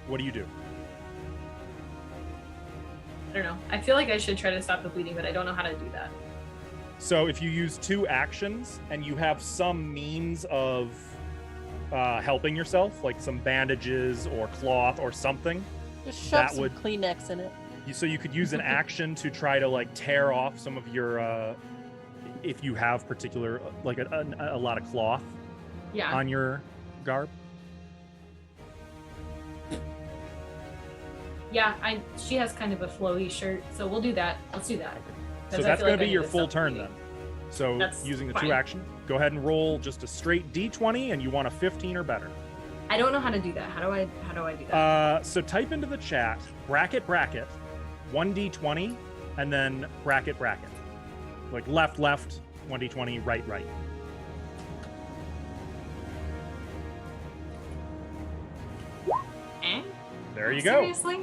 What do you do? I don't know. I feel like I should try to stop the bleeding, but I don't know how to do that. So if you use 2 actions and you have some means of helping yourself, like some bandages or cloth or something, Just shove That some would- Kleenex in it. so you could use an action to try to like tear off some of your, if you have particular, like a lot of cloth Yeah. on your garb. Yeah, she has kind of a flowy shirt, so we'll do that. Let's do that. 'Cause So I that's feel going like to I be need your to full stop turn bleeding. then. So That's using the fine. 2 action, go ahead and roll just a straight D20, and you want a 15 or better. I don't know how to do that. How do I do that? So type into the chat bracket 1D20, and then bracket, like left 1D20, right. Eh? There you go. Seriously?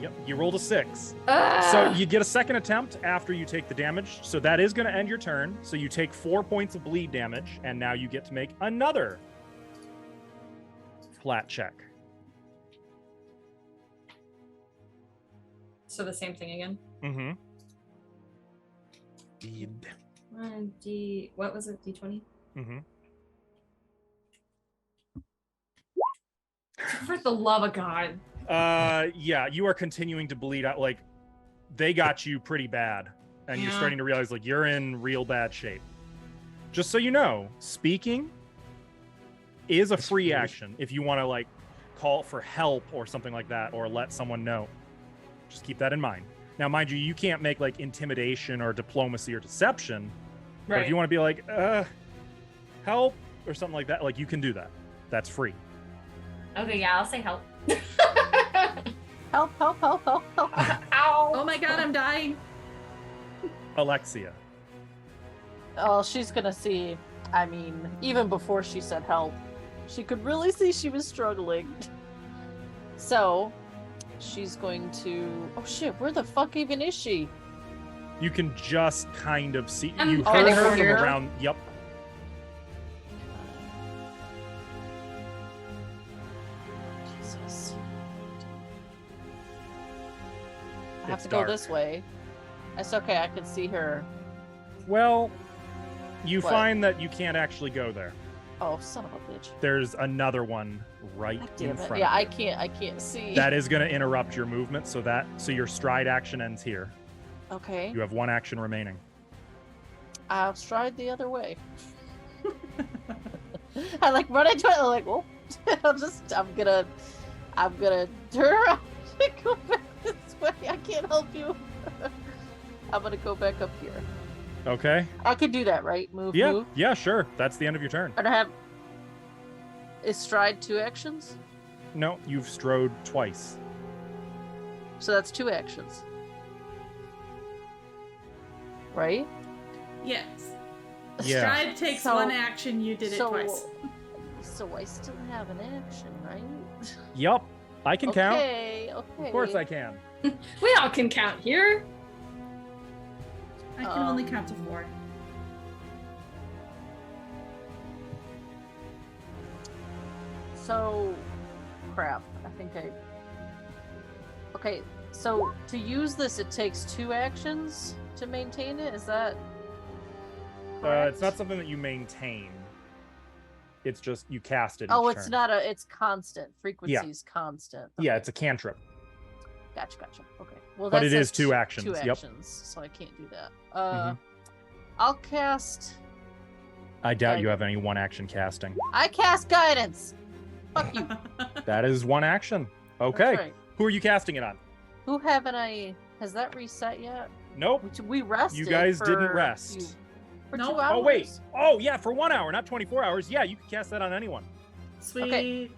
Yep, you rolled a 6. Ugh. So you get a second attempt after you take the damage. So that is going to end your turn. So you take 4 points of bleed damage, and now you get to make another flat check. So the same thing again. Mm-hmm. What was it? D20? Mm-hmm. For the love of God. Yeah, you are continuing to bleed out. Like, they got you pretty bad, and you're Yeah. starting to realize, like, you're in real bad shape. Just so you know, speaking is a free free. action if you want to, like, call for help or something like that, or let someone know. Just keep that in mind. Now, mind you, you can't make, like, intimidation or diplomacy or deception, but if you want to be like, help or something like that, like, you can do that. That's free. Okay, yeah, I'll say help. Help, help, help, help, help. Ow! Oh my god, I'm dying. Alexia. Oh, she's gonna see. I mean, even before she said help, she could really see she was struggling. So, she's going to. Oh shit, where the fuck even is she? You can just kind of see. I'm You kinda heard her from here. around. Yep. Jesus. I have It's to dark. go this way. It's okay, I can see her. Well, you What? find that you can't actually go there. Oh, son of a bitch. There's another one right God in damn front it. Yeah, of you. I can't see. That is going to interrupt your movement, so your stride action ends here. Okay. You have 1 action remaining. I'll stride the other way. I like run into it. I'm like, well, I'm gonna turn around and go back this way. I can't help you. I'm gonna go back up here. Okay. I could do that, right? Move. Yeah, sure. That's the end of your turn. And I have. Is stride 2 actions? No, you've strode twice. So that's 2 actions. Right? Yes. Yeah. Stride takes So- 1 action, you did it twice. So I still have an action, right? Yup. I can count. Okay. Of course I can. We all can count here. I can only count to 4. So, crap. I think Okay, so to use this, it takes 2 actions to maintain it. Is that? It's not something that you maintain. It's just you cast it. Oh, each it's turn. not it's constant. Frequency is constant. Yeah, it's a cantrip. Gotcha. Okay. Well, But that it is says 2 actions, 2 yep. actions, so I can't do that. Mhm. I'll cast. I doubt you have any 1 action casting. I cast guidance. Fuck you. That is 1 action. That's Okay. right. Who are you casting it on? Who haven't I? Has that reset yet? Nope. We rested. You guys for didn't a rest. few- For Nope. 2 hours. Oh, wait. Oh, yeah, for 1 hour, not 24 hours. Yeah, you can cast that on anyone. Sweet. Okay.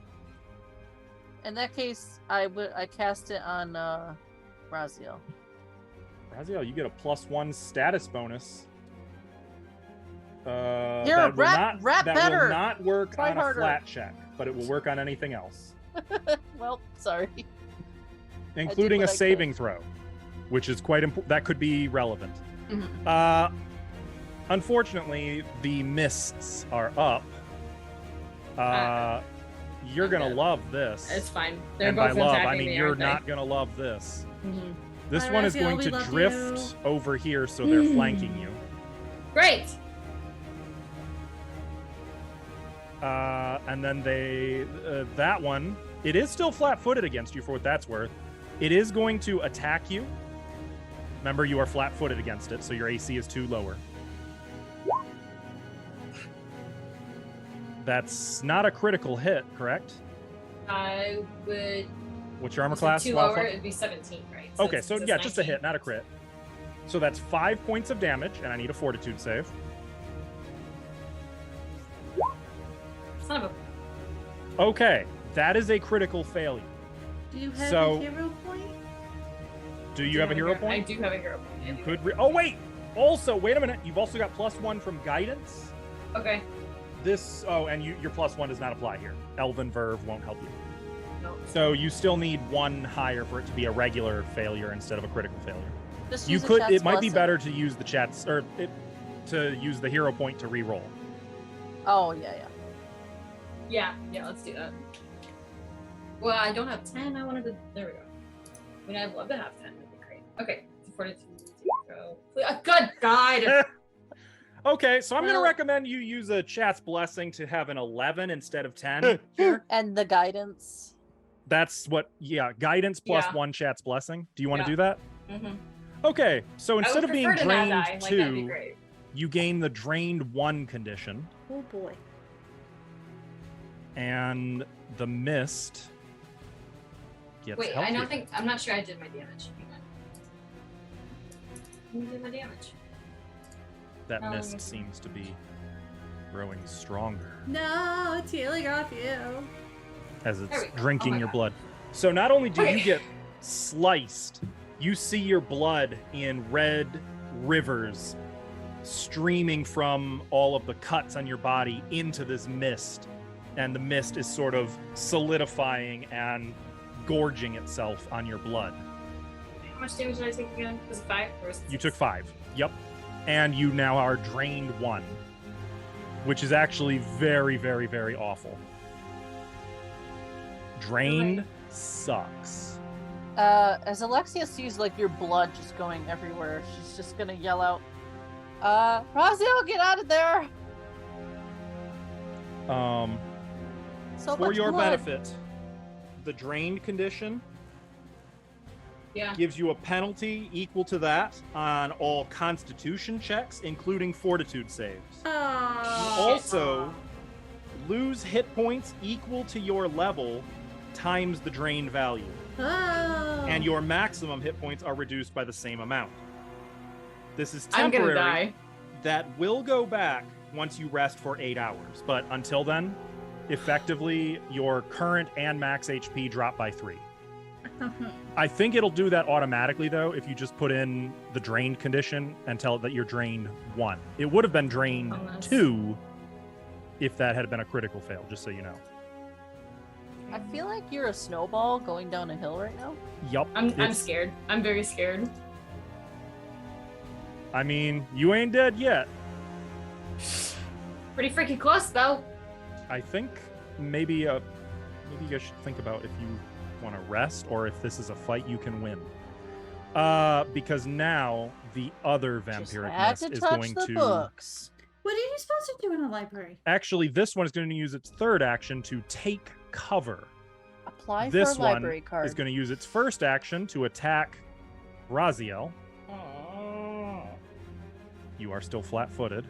In that case, I cast it on Raziel. Raziel, you get a +1 status bonus. Here, that will rap that better. will not work Try on harder. a flat check, but it will work on anything else, Well, sorry. including a what I could. saving throw, which is quite important. That could be relevant. Mhm. Unfortunately, the mists are up. You're I'm gonna good. love this. It's fine. They're And by both love, attacking I mean me, you're aren't they? not gonna love this. Mhm. This Bye, one is Raziel, going we to love drift you. over here, so they're flanking you. Great. And then that one, it is still flat-footed against you for what that's worth. It is going to attack you. Remember, you are flat-footed against it, so your AC is 2 lower. That's not a critical hit, correct? I would. What's your armor so class? 2 Wildfire? lower, it'd be 17, right? Okay, it's so yeah, just a 19. hit, not a crit. So that's 5 points of damage, and I need a fortitude save. Son of a. Okay, that is a critical failure. Do you have So- a hero point? Do you have a hero I point? do have a hero point. You could. Oh wait. Also, wait a minute. You've also got +1 from guidance. Okay. This. Oh, and your +1 does not apply here. Elven Verve won't help you. No. So you still need 1 higher for it to be a regular failure instead of a critical failure. Just You use a could. chat's It might be blessing. better to use the chats to use the hero point to re-roll. Oh yeah. Yeah, let's do that. Well, I don't have 10. I wanted to. There we go. I mean, I'd love to have 10. That'd be great. Okay. So 42. Good God. Okay, so I'm going Well- to recommend you use a chat's blessing to have an 11 instead of 10 here. And the guidance. That's what. Yeah, guidance plus Yeah. 1 chat's blessing. Do you want to Yeah. do that? Mm-hmm. Okay, so instead of being drained like, that'd be 2, great. you gain the drained 1 condition, Oh boy. and the mist gets Wait, healthier. I'm not sure I did my damage. Hang on. Let me do my damage. That let me mist see. seems to be growing stronger No, it's healing off you. as There it's we go. drinking Oh my your God. blood. So not only do you Okay. get sliced, you see your blood in red rivers streaming from all of the cuts on your body into this mist. And the mist is sort of solidifying and gorging itself on your blood. How much damage did I take again? Was it 5 or was it You 6? took 5. Yep. And you now are drained 1, which is actually very, very, very awful. Drained Right. sucks. As Alexia sees like your blood just going everywhere, she's just gonna yell out, Raziel, get out of there! So For much your blood. benefit, the drained condition Yeah. gives you a penalty equal to that on all constitution checks, including fortitude saves. Oh. Also, lose hit points equal to your level times the drained value. Oh. And your maximum hit points are reduced by the same amount. This is I'm temporary. gonna die. That will go back once you rest for 8 hours. But until then, effectively, your current and max HP drop by 3. I think it'll do that automatically, though, if you just put in the drained condition and tell it that you're drained 1. It would have been drained Unless- 2 if that had been a critical fail, just so you know. I feel like you're a snowball going down a hill right now. Yup. I'm it's- scared. I'm very scared. I mean, you ain't dead yet. Pretty freaking close though. I think maybe you guys should think about if you want to rest or if this is a fight you can win. Because now the other Just vampiric had mist to is touch going the to books. What are you supposed to do in a library? actually this one is going to use its third action to take cover. Apply This for a library one card. is going to use its first action to attack Raziel. You are still flat-footed.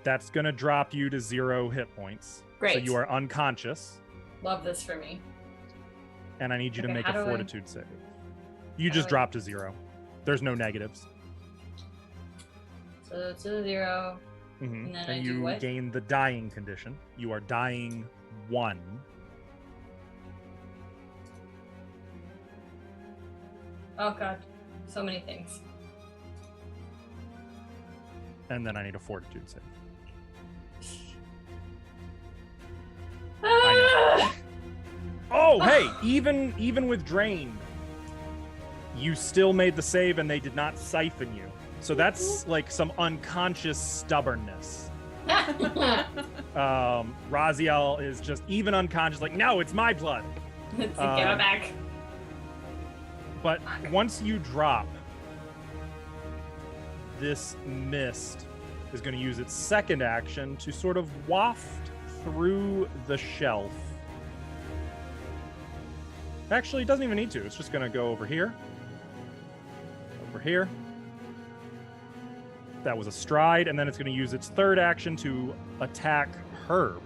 That's going to drop you to 0 hit points. So Great. you are unconscious, Love this for me. and I need you to Okay, make how a do I- fortitude save. You just Oh. drop to 0. There's no negatives. So to 0. Mhm. And then And I do you what? gain the dying condition. You are dying 1. Oh god, so many things. And then I need a fortitude save. Ah! Oh, hey, even with drained, you still made the save and they did not siphon you. So that's like some unconscious stubbornness. Raziel is just even unconscious, like, no, it's my blood. Give it back. But once you drop, this mist is going to use its second action to sort of waft through the shelf. Actually, it doesn't even need to. It's just going to go over here. Over here. That was a stride, and then it's going to use its third action to attack Herb.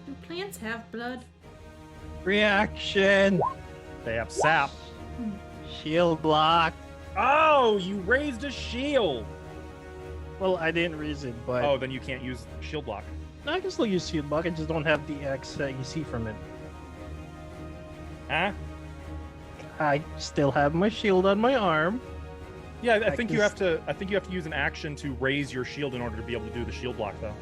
Do plants have blood? Reaction. They have sap. Shield block. Oh, you raised a shield. Well, I didn't raise it, but Oh, then you can't use shield block. I can still use shield block. I just don't have the X that you see from it. Huh? I still have my shield on my arm. Yeah, I I think can you have to. I think you have to use an action to raise your shield in order to be able to do the shield block, though.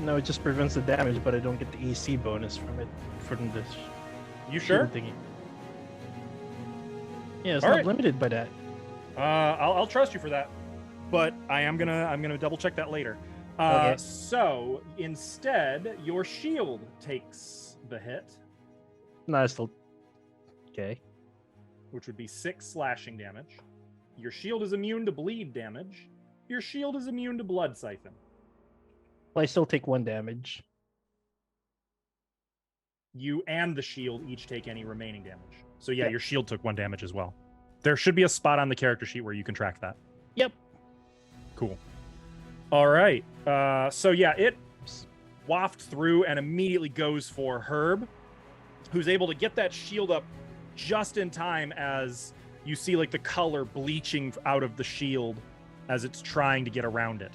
No, it just prevents the damage, but I don't get the AC bonus from it from this You sure? shield thingy. Yeah, it's All not right. limited by that. I'll trust you for that, but I'm gonna double check that later. Okay. So instead, your shield takes the hit, No, it's still okay. which would be 6 slashing damage. Your shield is immune to bleed damage. Your shield is immune to blood siphon. Well, I still take 1 damage. You and the shield each take any remaining damage. So yeah, Yeah. your shield took 1 damage as well. There should be a spot on the character sheet where you can track that. Yep. Cool. All right. So yeah, it wafts through and immediately goes for Herb, who's able to get that shield up just in time as you see like the color bleaching out of the shield as it's trying to get around it.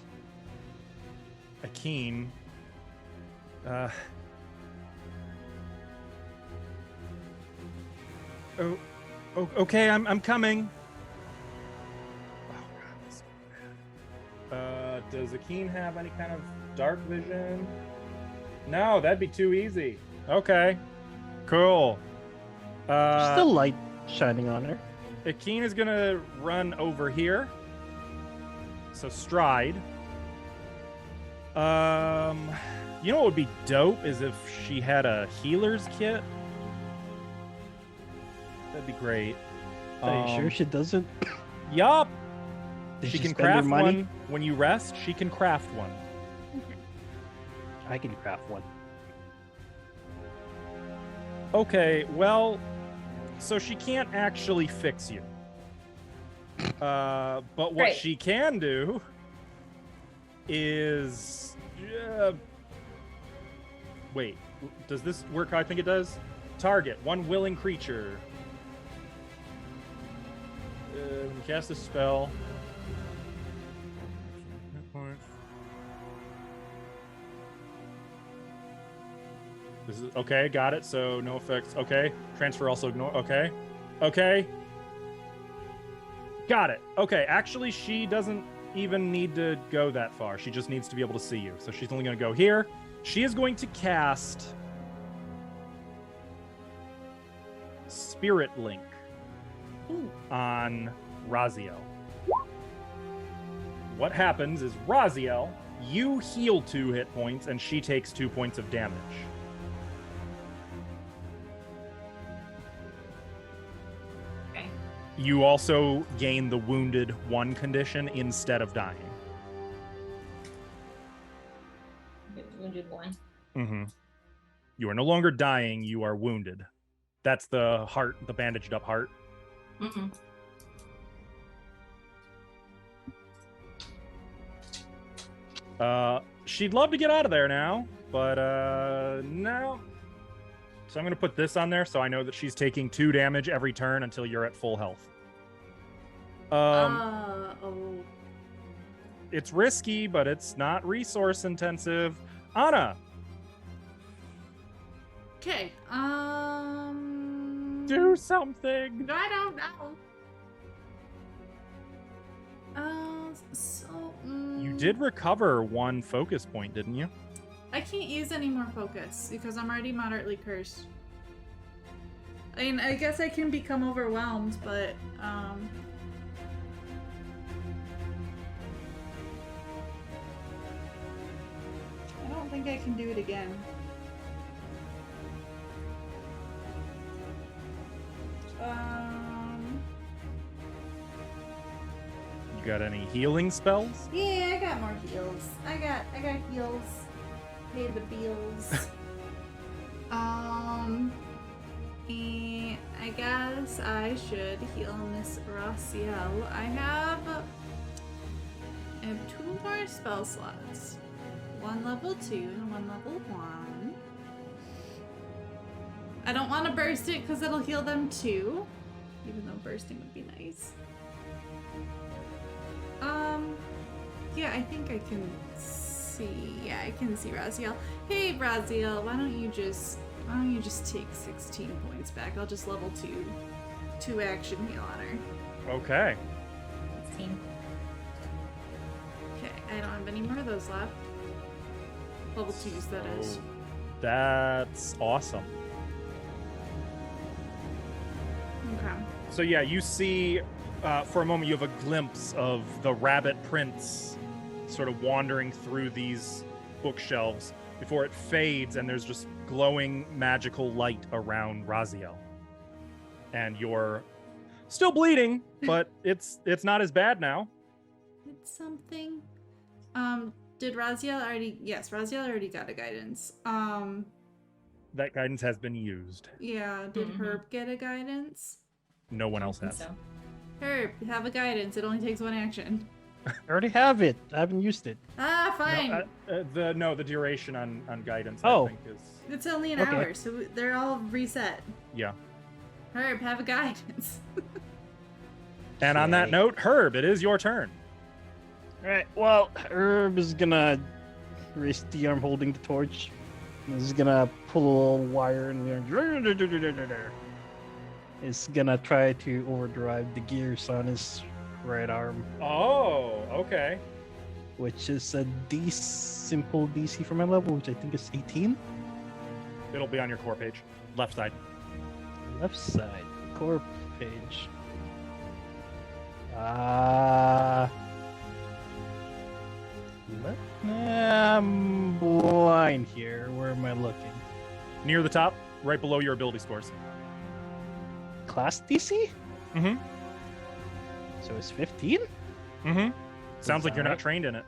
Akeem. Okay, I'm coming. Does Akeem have any kind of dark vision? No, that'd be too easy. Okay, cool. There's still light shining on her. Akeem is gonna run over here. So stride. You know what would be dope is if she had a healer's kit. That'd be great. Are you sure she doesn't? Yup. Did She can spend her craft money? one when you rest. She can craft one. I can craft one. Okay, well, so she can't actually fix you. But what Great. she can do is wait, does this work how I think it does? Target one willing creature. Cast a spell. This is okay, got it. So no effects. Okay. Transfer also ignore. Okay. Okay. Got it. Okay. Actually, she doesn't even need to go that far. She just needs to be able to see you. So she's only going to go here. She is going to cast Spirit Link on Raziel. What happens is Raziel, you heal 2 hit points and she takes 2 points of damage. Okay. You also gain the wounded 1 condition instead of dying. Wounded 1. Mm-hmm. You are no longer dying, you are wounded. That's the heart, the bandaged up heart. Mm-mm. She'd love to get out of there now, but no. So I'm going to put this on there so I know that she's taking 2 damage every turn until you're at full health. Oh. It's risky, but it's not resource intensive. Anna, Okay. do something. I don't know. You did recover 1 focus point, didn't you? I can't use any more focus because I'm already moderately cursed. I mean, I guess I can become overwhelmed, but I don't think I can do it again. You got any healing spells? Yeah, I got more heals. I got heals. Pay the bills. And I guess I should heal Miss Raciel. I have 2 more spell slots. 1 level 2 and 1 level 1. I don't want to burst it because it'll heal them too. Even though bursting would be nice. Yeah, I think I can see. Yeah, I can see Raziel. Hey, Raziel, why don't you just take 16 points back? I'll just level 2 action heal on her. Okay. 16. Okay, I don't have any more of those left. Level 2s, that is. That's awesome. Okay. So yeah, you see, for a moment, you have a glimpse of the rabbit prince sort of wandering through these bookshelves before it fades, and there's just glowing magical light around Raziel. And you're still bleeding, but it's not as bad now. It's something. Did Raziel already? Yes, Raziel already got a guidance. That guidance has been used. Yeah. Did Herb get a guidance? No one else has. So. Herb, have a guidance. It only takes 1 action. I already have it. I haven't used it. Ah, fine. The duration on guidance, Oh. I think, is... It's only an Okay. hour, so they're all reset. Yeah. Herb, have a guidance. And on that Okay. note, Herb, it is your turn. Alright, well, Herb is gonna raise the arm holding the torch. He's gonna pull a little wire and it's gonna try to overdrive the gears on his right arm, Oh, okay. which is a simple DC for my level, which I think is 18. It'll be on your core page. Left side. Left side, core page. I'm blind here. Where am I looking? Near the top, right below your ability scores. Class DC? Mm-hmm. So it's 15? Mm-hmm. Sounds like you're not Alright. trained in it.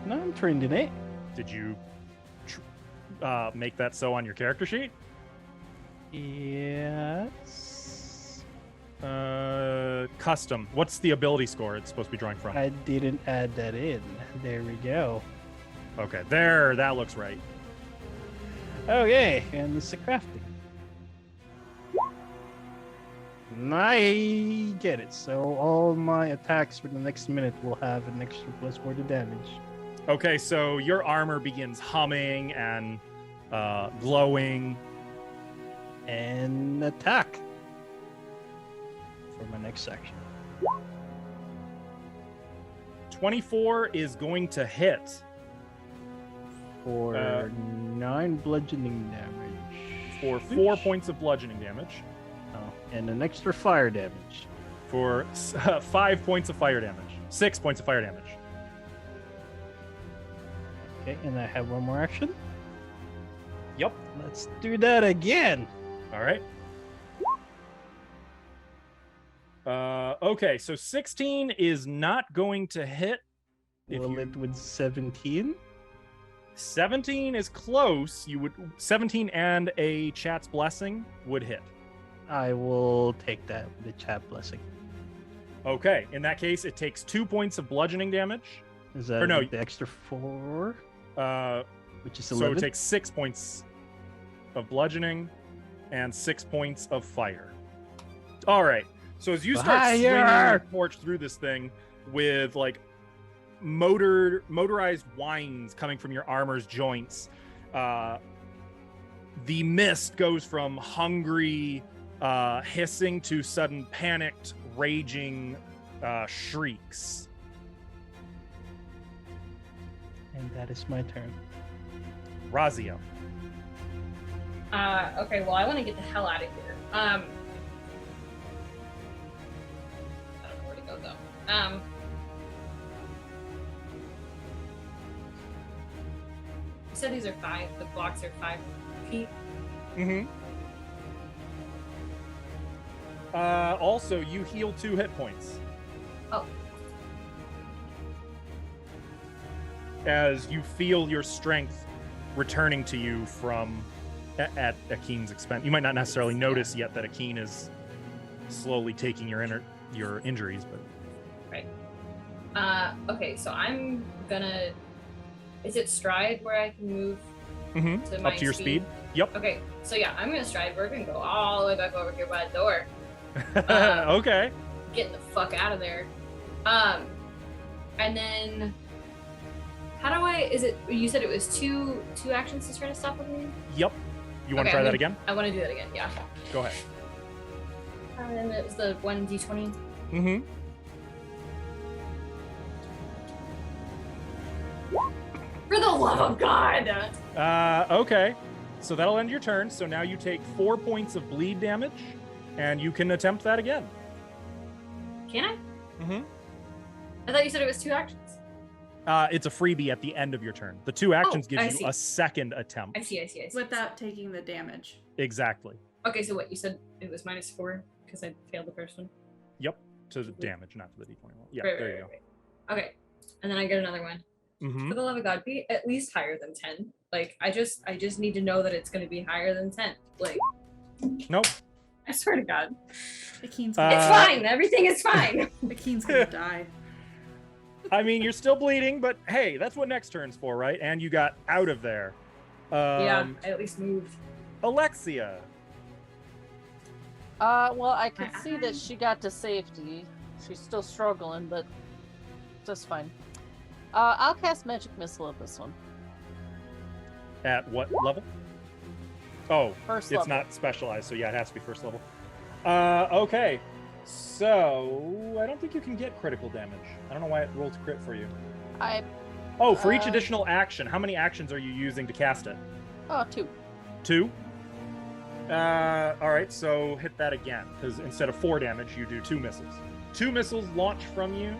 No, I'm trained in it. Did you make that so on your character sheet? Yes. Custom. What's the ability score it's supposed to be drawing from? I didn't add that in. There we go. Okay, there. That looks right. Okay, and it's a crafting. I get it. So all my attacks for the next minute will have an extra +4 to damage. Okay, so your armor begins humming and glowing. And attack for my next section. 24 is going to hit For 9 bludgeoning damage. for 4 points of bludgeoning damage. Oh, and an extra fire damage. For 5 points of fire damage. 6 points of fire damage. Okay, and I have one more action. Yep. Let's do that again. All right. Okay, so 16 is not going to hit. If Will you- it with 17? 17 is close. 17 and a chat's blessing would hit. I will take that with the chat blessing. Okay, in that case, it takes 2 points of bludgeoning damage. Is that Or no, with the extra 4? Which is So 11? it takes 6 points of bludgeoning and 6 points of fire. All right. So as you start swinging Fire! your torch through this thing with like motorized whines coming from your armor's joints, the mist goes from hungry hissing to sudden panicked, raging shrieks. And that is my turn. Razia. Okay, well, I want to get the hell out of here. I don't know where to go, though. You said these are the blocks are 5 feet? Mm-hmm. Also, you heal 2 hit points. Oh. As you feel your strength returning to you from at Akeen's expense. You might not necessarily notice yet that Akeen is slowly taking your injuries, but Right. Okay, so I'm gonna. Is it stride where I can move to my up to your speed? Yep. Okay, so yeah, I'm gonna stride. We're gonna go all the way back over here by the door. Okay. Getting the fuck out of there. And then how do I? Is it? You said it was two actions to try to stop me. Yep. You want to try that again? I want to do that again. Yeah. Go ahead. And it was the 1d20. Mm-hmm. For the love of God! Okay. So that'll end your turn. So now you take 4 points of bleed damage, and you can attempt that again. Can I? Mm-hmm. I thought you said it was 2 actions. It's a freebie at the end of your turn. The 2 actions I gives see. you a second attempt. I see. Without taking the damage. Exactly. Okay, so what? You said it was -4 because I failed the first one? Yep. To the damage, not to the d20 roll. Yeah, Right, there right, you go. right. Okay. And then I get another one. Mm-hmm. For the love of God, be at least higher than 10. Like, I just need to know that it's going to be higher than 10. Like, Nope. I swear to God. Akeen's It's fine. Everything is fine. Akeen's gonna die. I mean, you're still bleeding, but hey, that's what next turn's for, right? And you got out of there. Yeah, I at least moved. Alexia. Well, I could see that she got to safety. She's still struggling, but just fine. I'll cast Magic Missile at this one. At what level? Oh, First it's level. not specialized, so yeah, it has to be first level. Okay. So I don't think you can get critical damage. I don't know why it rolled crit for you. Oh, for each additional action, how many actions are you using to cast it? 2. 2? All right, so hit that again, because instead of 4 damage, you do 2 missiles. 2 missiles launch from you.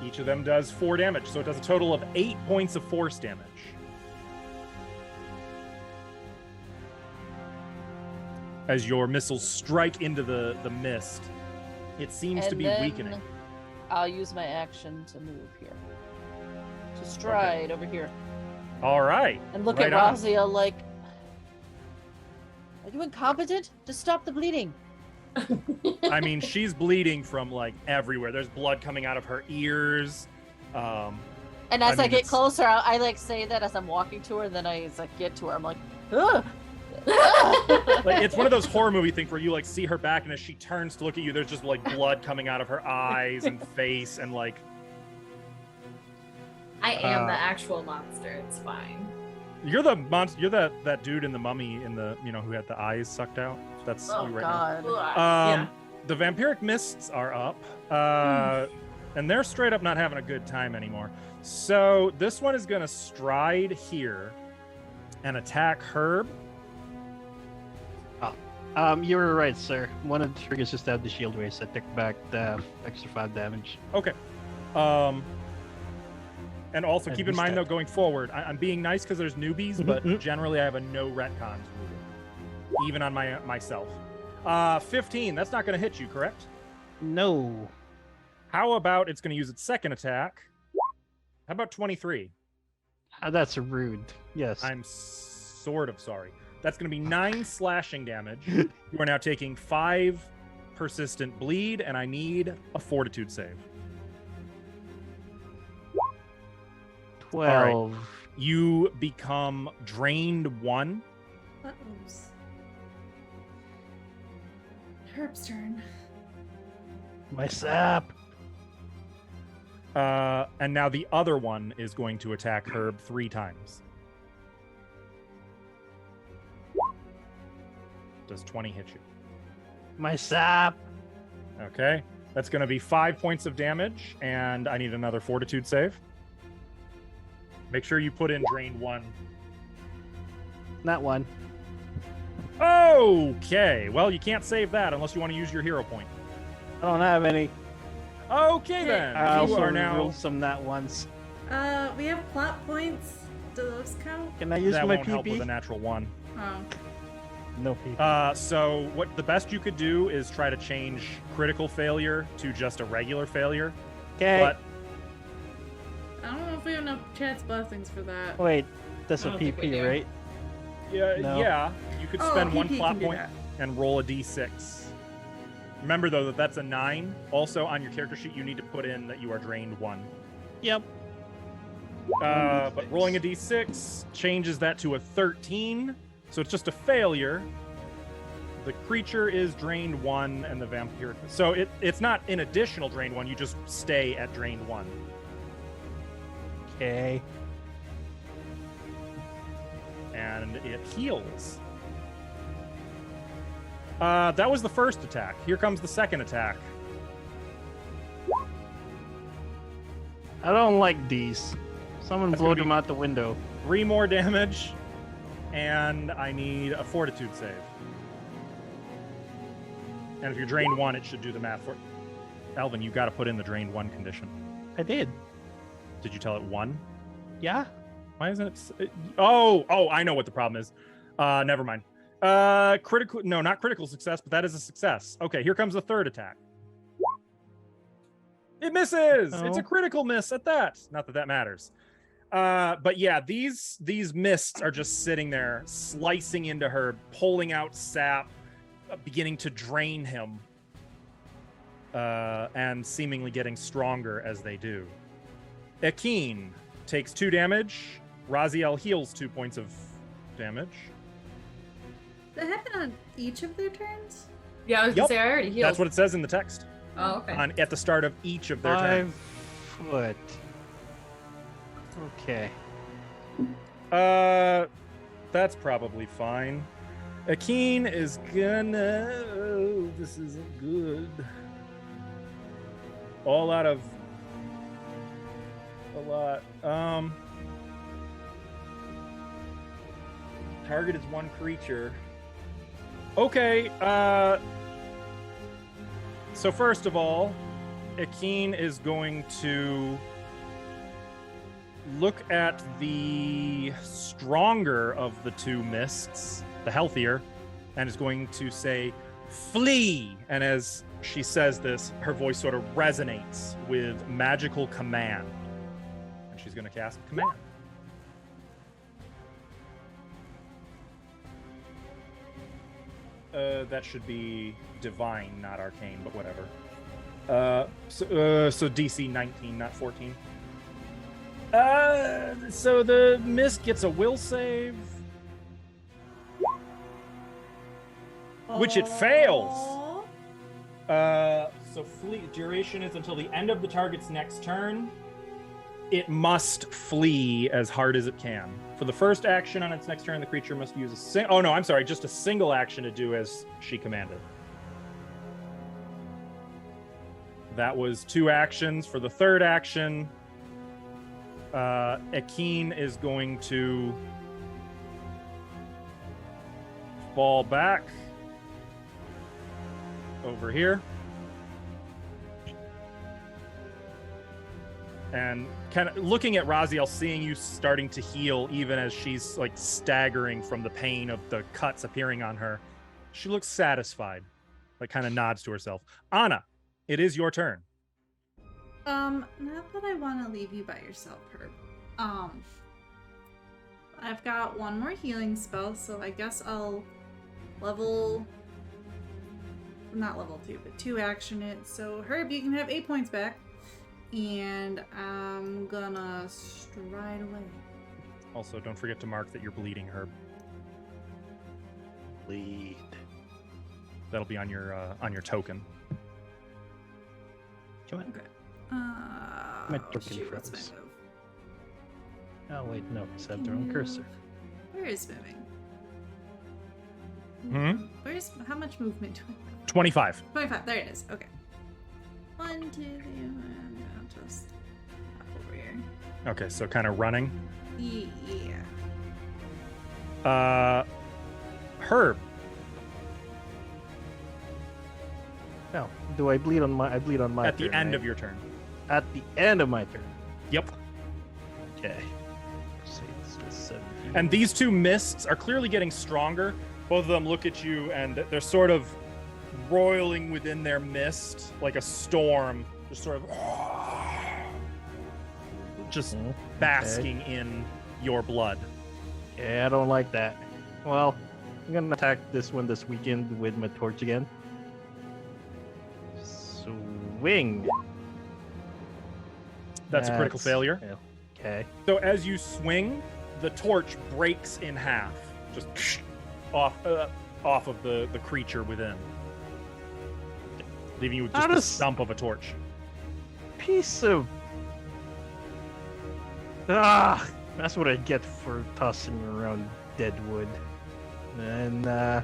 Each of them does 4 damage, so it does a total of 8 points of force damage. As your missiles strike into the mist, it seems to be weakening. I'll use my action to move here. To stride over here. All right. And look right at on. Razia like, are you incompetent? To stop the bleeding. I mean, she's bleeding from like everywhere. There's blood coming out of her ears. And as I mean, get it's- closer, I like say that as I'm walking to her, and then I like get to her. I'm like, ugh. Like, it's one of those horror movie things where you like see her back, and as she turns to look at you, there's just like blood coming out of her eyes and face, and like. I am the actual monster. It's fine. You're the monster. You're that dude in the Mummy in the who had the eyes sucked out. That's Oh you right God. now. The vampiric mists are up, and they're straight up not having a good time anymore. So this one is gonna stride here and attack Herb. You were right, sir. One of the triggers just had the shield race. I took back the extra 5 damage. Okay. And also And keep in he's mind dead. though, going forward, I'm being nice because there's newbies, but generally I have a no retcons rule, even on myself. 15. That's not going to hit you, correct? No. How about it's going to use its second attack? How about 23? That's rude. Yes. I'm sort of sorry. That's going to be 9 slashing damage. You are now taking 5 persistent bleed, and I need a fortitude save. 12. You become drained 1. Uh-ohs. Herb's turn. My sap. And now the other one is going to attack Herb 3 times. Does 20 hit you? My sap. Okay. That's going to be 5 points of damage, and I need another fortitude save. Make sure you put in drain 1. Not one. Okay. Well, you can't save that unless you want to use your hero point. I don't have any. Okay, then. I You also are now... rolled some not once. We have plot points. Do those count? Can I use that my won't help with a PP? natural 1. Oh. No PP. So what the best you could do is try to change critical failure to just a regular failure. Okay. But I don't know if we have enough chance blessings for that. Wait, that's I a don't think we PP, do. right? No. yeah, you could Oh, spend 1 PP plot can do point that. and roll a d6. Remember though that that's a 9. Also on your character sheet you need to put in that you are drained 1. Yep. But rolling a d6 changes that to a 13. So it's just a failure. The creature is drained 1 and the vampire. So it's not an additional drained 1, you just stay at drained 1. Okay. And it heals. That was the first attack. Here comes the second attack. I don't like these. Someone That's blow gonna them be- out the window. 3 more damage, and I need a fortitude save. And if you're drained 1, it should do the math for Alvin, you got to put in the drained 1 condition. I did. Did you tell it 1? Yeah. Why isn't it? Oh, I know what the problem is. Never mind. Critical? No, not critical success, but that is a success. Okay, here comes the third attack. It misses. It's a Oh. critical miss at that. Not that that matters. But yeah, these mists are just sitting there, slicing into her, pulling out sap, beginning to drain him, and seemingly getting stronger as they do. Akeen takes 2 damage. Raziel heals 2 points of damage. That happened on each of their turns? Yeah, I was Yep. gonna say I already healed. That's what it says in the text Oh, okay. at the start of each of their 5 turns. foot. Okay. That's probably fine. Akeen is gonna. Oh, this isn't good. All out of a lot. Target is 1 creature. Okay. So first of all, Akeen is going to look at the stronger of the 2 mists, the healthier, and is going to say, "Flee!" And as she says this, her voice sort of resonates with magical command. And she's going to cast command. That should be divine, not arcane, but whatever. So DC 19, not 14. So the mist gets a will save, which it fails. So flee duration is until the end of the target's next turn. It must flee as hard as it can. For the first action on its next turn, the creature must use just a single action to do as she commanded. That was 2 actions. For the third action, Akeen is going to fall back over here. And kind of looking at Raziel, seeing you starting to heal even as she's like staggering from the pain of the cuts appearing on her, she looks satisfied, like kind of nods to herself. Anna, it is your turn. Not that I want to leave you by yourself, Herb. I've got 1 more healing spell, so I guess I'll not level 2, but 2 action it. So Herb, you can have 8 points back. And I'm gonna stride away. Also, don't forget to mark that you're bleeding, Herb. Bleed. That'll be on your token. Come on. Okay. token Shoot, what's my froze. move? Oh wait, no, it's at their own cursor. Where is moving? Hmm? How much movement do I have? 25. 25. There it is. Okay. 1, 2, 3, and I'll just hop over here. Okay, so kind of running. Yeah. Herb. Now, do I bleed on my? I bleed on my. At the turn, end right? of your turn. At the end of my turn. Yep. Okay. Say this is 17. And these two mists are clearly getting stronger. Both of them look at you and they're sort of roiling within their mist like a storm, just sort of just Mhm, basking in your blood. Yeah, I don't like that. Well, I'm gonna attack this one this weekend with my torch again. Swing. That's a critical failure. Yeah, okay. So as you swing, the torch breaks in half, just off of the creature within, leaving you with just How a does- stump of a torch. Piece of. That's what I get for tossing around dead wood. And Herb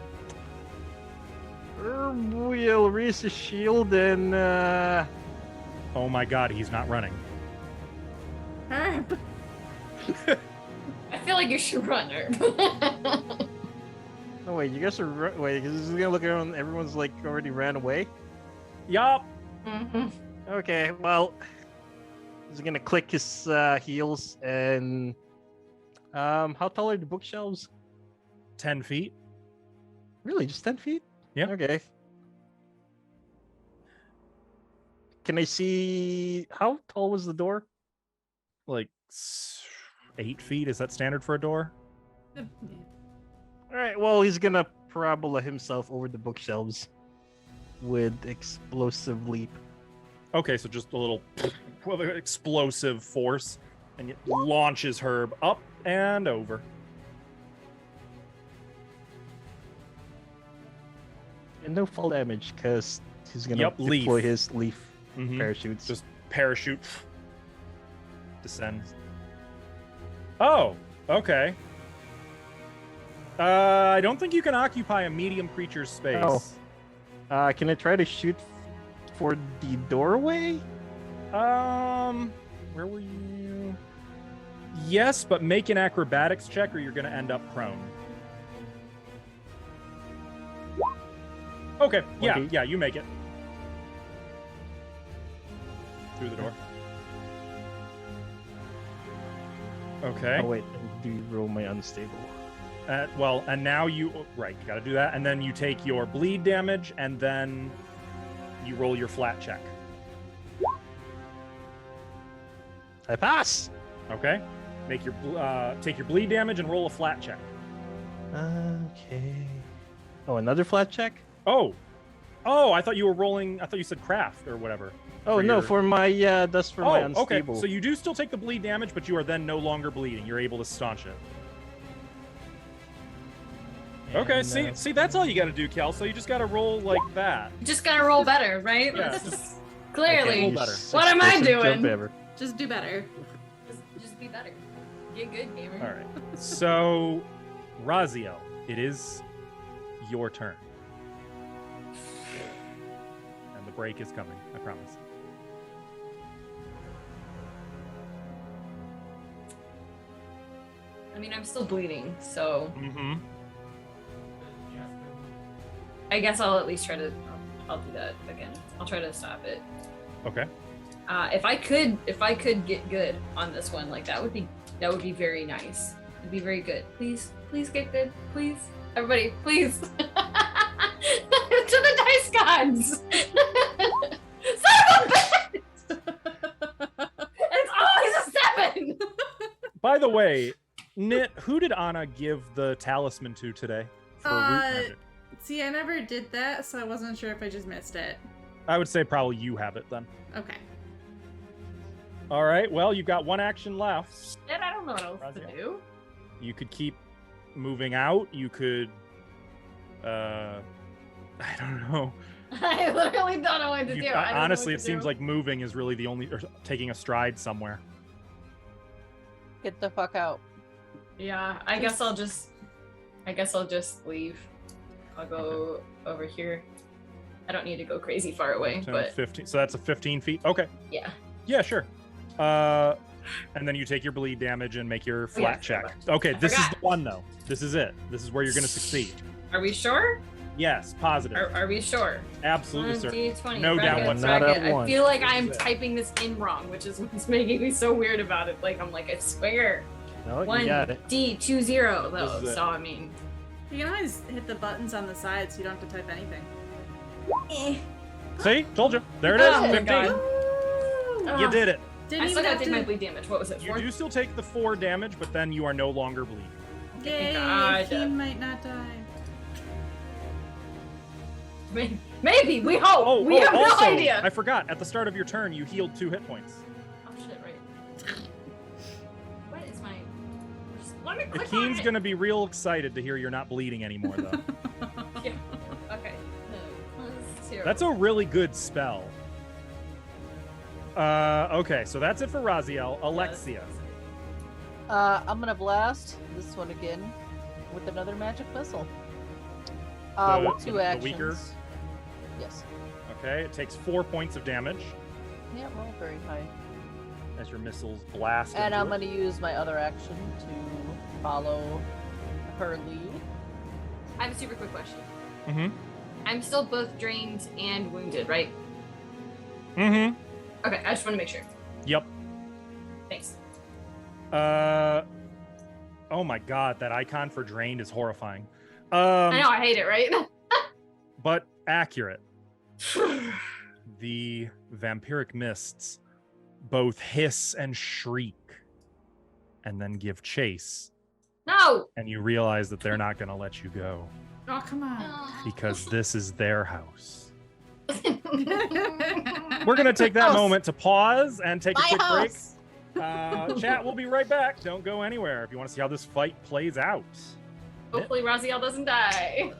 will raise his shield and Oh my god, he's not running. Herb. I feel like you should run her. oh wait, you guys are wait, this is gonna look around. Everyone's like already ran away. Yup. Mhm. Okay, well, he's gonna click his heels and how tall are the bookshelves? 10 feet. Really, just 10 feet? Yeah. Okay. Can I see how tall was the door? Like 8 feet. Is that standard for a door? All right. Well, he's gonna parabola himself over the bookshelves with explosive leap. Okay, so just a little explosive force, and it launches Herb up and over. And no fall damage because he's gonna Yep, deploy leaf. his leaf Mhm. parachutes. Just parachute descends. Oh, okay. I don't think you can occupy a medium creature's space. Oh. Can I try to shoot for the doorway? Where were you? Yes, but make an acrobatics check or you're going to end up prone. Okay, yeah, Okay. yeah, you make it. Through the door. Okay. Oh wait, do you roll my unstable? Well, and now you you got to do that, and then you take your bleed damage, and then you roll your flat check. I pass. Okay. Make your take your bleed damage and roll a flat check. Okay. Oh, another flat check? Oh, I thought you were rolling. I thought you said craft or whatever. Oh For no, your- for my that's for my okay. unstable. So you do still take the bleed damage, but you are then no longer bleeding. You're able to staunch it. Okay. And, See, that's all you got to do, Kel. So you just got to roll like that. You just gotta roll better, right? Yeah, That's just- clearly. roll better. What am I Jump doing? ever. Just do better. Just be better. Get good, gamer. All right. So, Raziel, it is your turn. And the break is coming, I promise. I mean, I'm still bleeding, so Mm-hmm. I guess I'll at least try to. I'll do that again. I'll try to stop it. Okay. If I could get good on this one, like that would be very nice. It'd be very good. Please get good. Please, everybody, please. To the dice gods. Son of a bitch! It's always a 7. By the way, Nit, who did Anna give the talisman to today? For root magic? See, I never did that, so I wasn't sure if I just missed it. I would say probably you have it then. Okay. All right. Well, you've got one action left. Shit, I don't know what else to Raziel? do. You could keep moving out. You could I don't know. I literally don't know what to You- do. I don't know honestly, what it to seems do. like moving is really the only, or taking a stride somewhere. Get the fuck out. Yeah, I guess I'll just leave. I'll go over here. I don't need to go crazy far away, 10, but 15. So that's a 15 feet. Okay. yeah. Yeah, sure. And then you take your bleed damage and make your Oh, yeah, I flat forgot check. about Okay, I this is forgot. the one though. This is it. This is where you're gonna succeed. Are we sure? Yes, positive. Are we sure? Absolutely, sir. D20. No doubt bracket, whatsoever. Not bracket. at I one. feel like This I'm is it. typing this in wrong, which is what's making me so weird about it. Like I'm like, I swear. No, you got it. 1D20 though. This is it. So I mean, You can always hit the buttons on the side so you don't have to type anything. See? Told you. There it is. Oh my 15. God. Woo! You did it. Didn't I still even gotta have take my to. bleed damage. What was it? You 4? do still take the 4 damage, but then you are no longer bleeding. Yay! God. He might not die. Maybe. We hope. We have also, no idea. I forgot. At the start of your turn, you healed 2 hit points. Oh shit! Right. What is my? Let me The click on Keen's it. gonna be real excited to hear you're not bleeding anymore, though. Yeah. Okay. +0. That's a really good spell. Okay, so that's it for Raziel. Alexia. I'm gonna blast this one again with another magic missile. The- With 2 the actions. weaker? Yes. Okay, it takes 4 points of damage Yeah, roll very high. as your missiles blast. And into I'm it. gonna use my other action to follow her lead. I have a super quick question. Mm-hmm. I'm still both drained and wounded, right? Mm-hmm. Okay, I just want to make sure. Yep. Thanks. Oh my god, that icon for drained is horrifying. I know I hate it, right? But accurate. The vampiric mists both hiss and shriek and then give chase. No. And you realize that they're not going to let you go Oh, come on. because this is their house. We're going to take that House. moment to pause and take a My quick house. break. Chat, we'll be right back. Don't go anywhere if you want to see how this fight plays out. Hopefully Raziel doesn't die.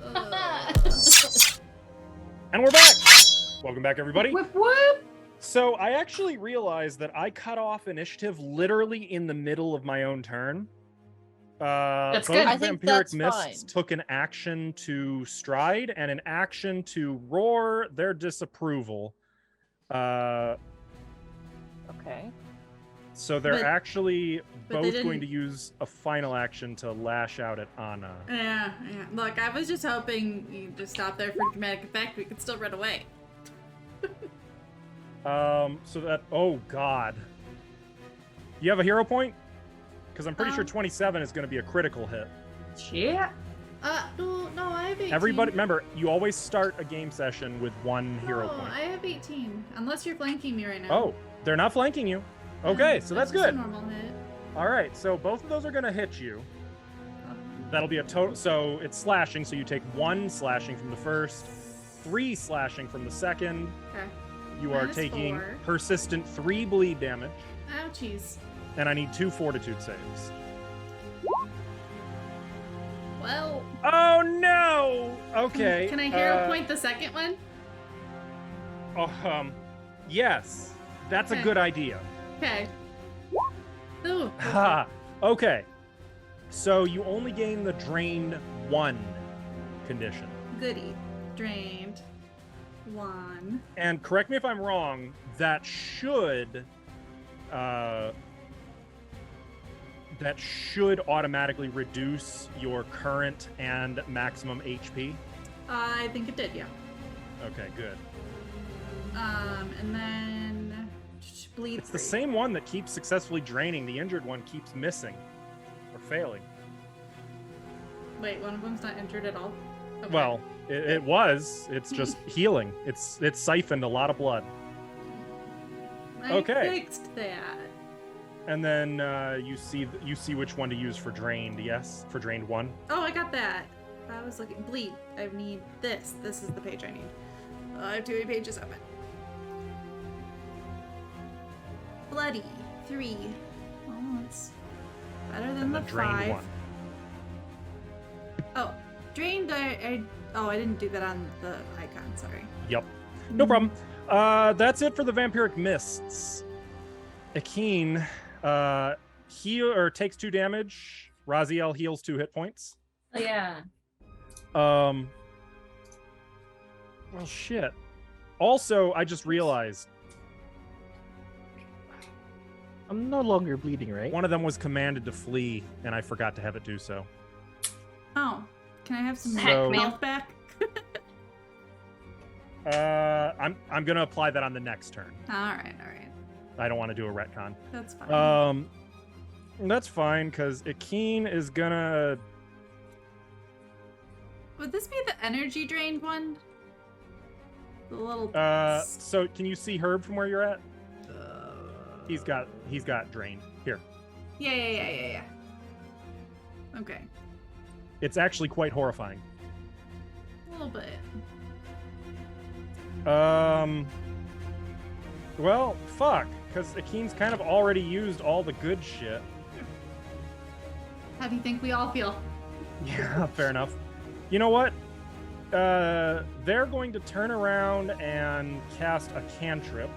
And we're back. Welcome back, everybody. Whoop whoop. So I actually realized that I cut off initiative literally in the middle of my own turn. That's both good. I think Vampiric that's Mists fine. took an action to stride and an action to roar their disapproval. Okay. So they're But- actually but they both going didn't- to use a final action to lash out at Anna. Yeah. Look, I was just hoping you just stop there for dramatic effect. We could still run away. So that, oh god. You have a hero point? Because I'm pretty sure Um, 27 is going to be a critical hit. Shit. No, I have 18. Everybody, remember, you always start a game session with 1 hero No, point. I have 18. Unless you're flanking me right now. Oh, they're not flanking you. Okay, so that's just a good. normal hit. All right, so both of those are going to hit you. That'll be a total. So it's slashing, so you take 1 slashing from the first, 3 slashing from the second. Okay. You are Minus taking 4. persistent 3 bleed damage, Ouchies. and I need 2 fortitude saves. Well, Oh no! Okay. can I hero point the second one? Yes, that's a Okay. good idea. Okay. Ooh. Ha. Okay. So you only gain the drained 1 condition. Goody. Drained. 1. And correct me if I'm wrong, that should automatically reduce your current and maximum HP. I think it did, yeah. Okay, good. And then bleed. It's the 3. same one that keeps successfully draining. The injured one keeps missing or failing. Wait, one of them's not injured at all. Okay. Well, it was. It's just healing. It's siphoned a lot of blood. I okay. fixed that. And then you see which one to use for drained. Yes, for drained 1. Oh, I got that. I was looking. Bleed. I need this. This is the page I need. I have 2 pages open. Bloody. 3. Oh, it's better than And the then drained 5. 1. Oh, drained, oh, I didn't do that on the icon. Sorry. Yep. No problem. That's it for the vampiric mists. Akeen takes 2 damage. Raziel heals 2 hit points. Oh, yeah. Well, shit. Also, I just realized I'm no longer bleeding, right? one of them was commanded to flee, and I forgot to have it do so. Oh, can I have some So- health back? I'm gonna apply that on the next turn. All right. I don't want to do a retcon. That's fine. That's fine because Akeen is gonna. Would this be the energy drained one? The little. So can you see Herb from where you're at? He's got drained here. Yeah. Okay. It's actually quite horrifying. A little bit. Well, fuck, because Akeen's kind of already used all the good shit. How do you think we all feel? Yeah, fair enough. You know what? They're going to turn around and cast a cantrip.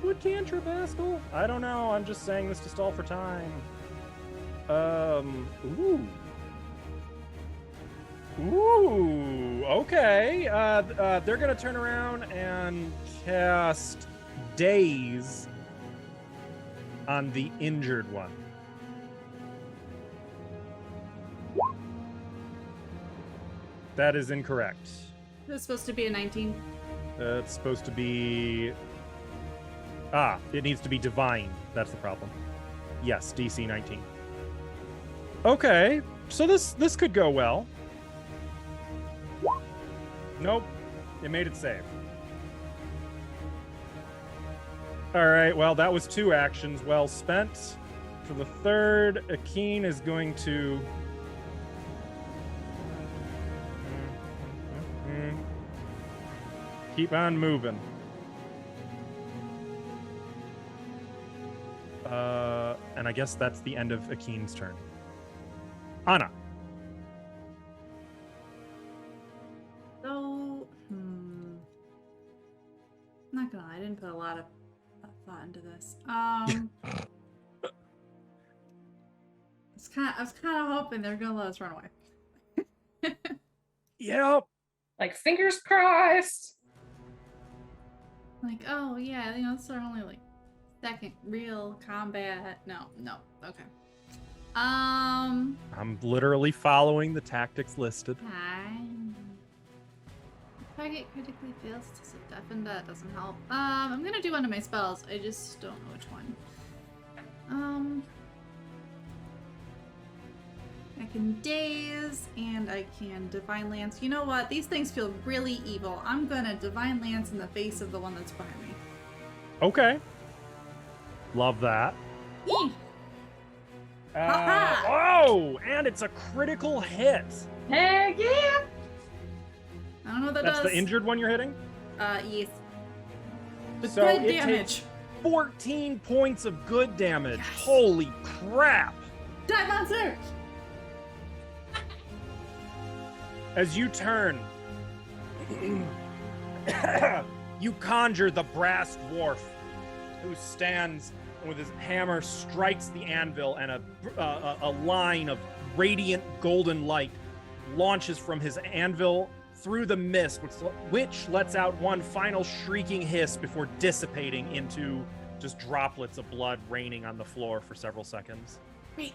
What cantrip, Askel? I don't know. I'm just saying this to stall for time. Ooh. Ooh, okay. They're gonna turn around and cast Daze on the injured one. That is incorrect. It's supposed to be a 19. It's supposed to be... it needs to be divine. That's the problem. Yes, DC 19. Okay, so this could go well. Nope, it made it save. All right, well, that was 2 actions well spent. For the third, Akeen is going to... keep on moving. And I guess that's the end of Akeen's turn. Anna. So, not gonna lie, I didn't put a lot of thought into this. I was kind of hoping they were gonna let us run away. Yep. Like, fingers crossed. Like, oh yeah, it's our only like second real combat. No, okay. I'm literally following the tactics listed. Target critically fails to deafen. That doesn't help. I'm gonna do one of my spells. I just don't know which one. I can daze and I can divine lance. You know what? These things feel really evil. I'm gonna divine lance in the face of the one that's behind me. Okay. Love that. Eeh. Ha-ha! Oh, and it's a critical hit. Heck yeah! I don't know what that That's does. the injured one you're hitting? Yes. With So good it damage. takes 14 points of good damage. Yes. Holy crap. Die monster! As you turn, you conjure the brass dwarf who stands and with his hammer strikes the anvil, and a line of radiant golden light launches from his anvil through the mist, which lets out one final shrieking hiss before dissipating into just droplets of blood raining on the floor for several seconds. Wait,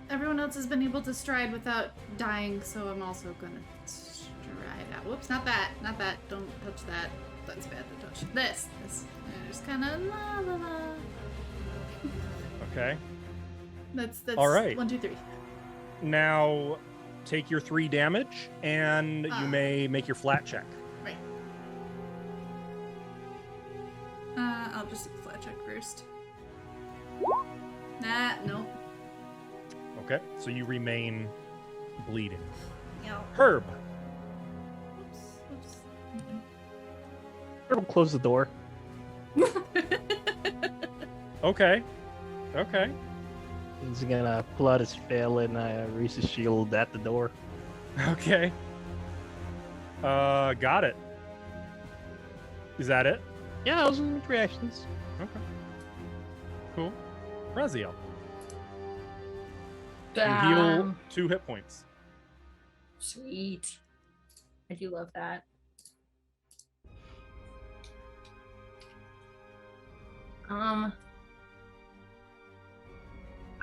everyone else has been able to stride without dying, so I'm also gonna stride out. Whoops, not that. Don't touch that. That's bad to touch. This. Just kind of la la la. Okay. That's all right. 1, 2, 3. Now take your 3 damage, and you may make your flat check. Right. I'll just do the flat check first. Nope. Okay, so you remain bleeding. Yeah. Herb. Oops. I'll close the door. Okay. He's gonna pull out his fail and raise his shield at the door. Okay. Got it. Is that it? Yeah, those are my reactions. Okay. Cool. Raziel. You heal 2 hit points. Sweet. I do love that. I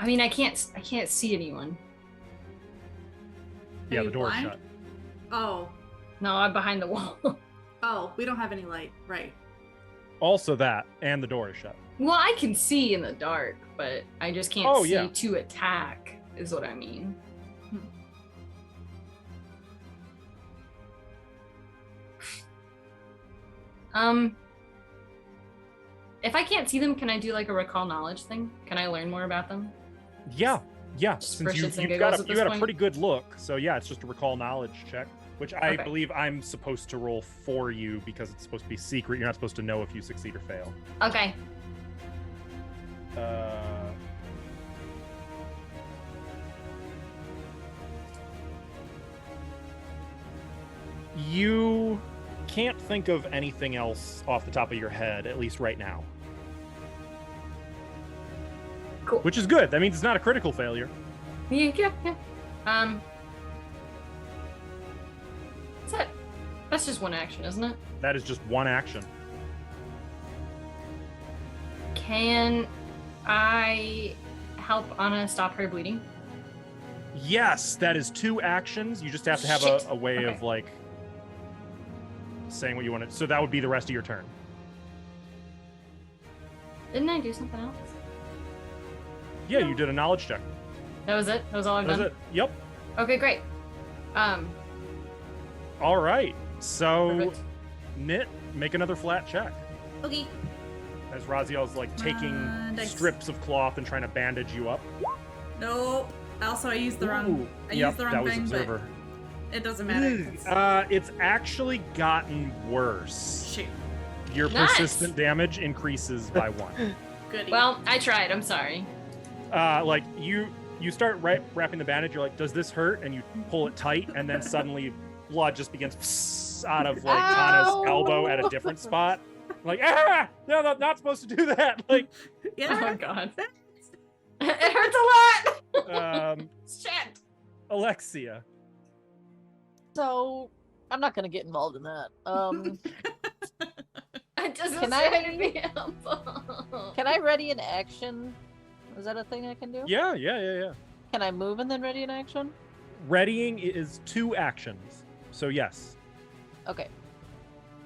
mean, I can't see anyone. Yeah, Are the you door's blind? shut. Oh. No, I'm behind the wall. Oh, we don't have any light. Right. Also that, and the door is shut. Well, I can see in the dark, but I just can't Oh, see yeah. to attack, is what I mean. If I can't see them, can I do like a recall knowledge thing? Can I learn more about them? Yeah. Just Since for shits and you've giggles got at you this got a point? pretty good look, so yeah, it's just a recall knowledge check, which I Okay. believe I'm supposed to roll for you because it's supposed to be secret. You're not supposed to know if you succeed or fail. Okay. You can't think of anything else off the top of your head, at least right now. Cool. Which is good. That means it's not a critical failure. Yeah. That's it. That's just one action, isn't it? That is just one action. Can I help Anna stop her bleeding? Yes, that is 2 actions. You just have to have Shit. a way Okay. of like saying what you want to. So that would be the rest of your turn. Didn't I do something else? Yeah, you did a knowledge check. That was it? That was all I've That's done? it. Yep. Okay, great. All right. So, Perfect. Knit, make another flat check. Okay. As Raziel's like taking Nice. strips of cloth and trying to bandage you up. Nope. Also, I used the wrong. Ooh, I yep, used the that wrong was thing, observer. but it doesn't matter. It's- It's actually gotten worse. Shoot. Your Nice. persistent damage increases by 1. Goody. Well, I tried. I'm sorry. Like you start wrapping the bandage. You're like, "Does this hurt?" And you pull it tight, and then suddenly blood just begins out of like Ow! Tana's elbow at a different spot. Like, ah, no, I'm not supposed to do that. Like, yeah. Oh, God. It hurts a lot! Shit! Alexia. So I'm not gonna get involved in that. I just Can was I- trying to be helpful. Can I ready an action? Is that a thing I can do? Yeah. Can I move and then ready an action? Readying is 2 actions. So yes. Okay.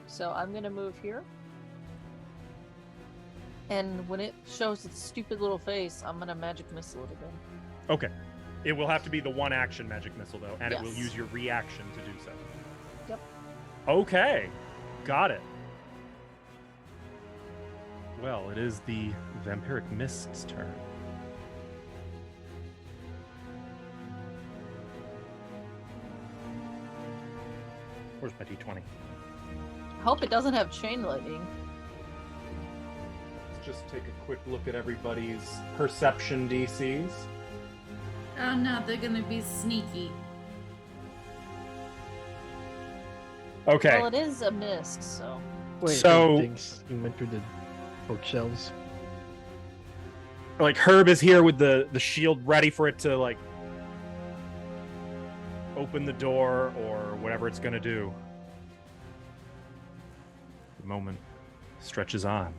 So I'm gonna move here. And when it shows its stupid little face, I'm gonna magic missile it again. Okay. It will have to be the 1 action magic missile though, and it will Yes. use your reaction to do so. Yep. Okay. Got it. Well, it is the Vampiric Mist's turn. Where's my d20? I hope it doesn't have chain lightning. Let's just take a quick look at everybody's perception DCs. Oh no, they're gonna be sneaky. Okay. Well, it is a mist, so. Wait, So- things you went through the bookshelves. Like Herb is here with the shield ready for it to like open the door or whatever it's gonna do. The moment stretches on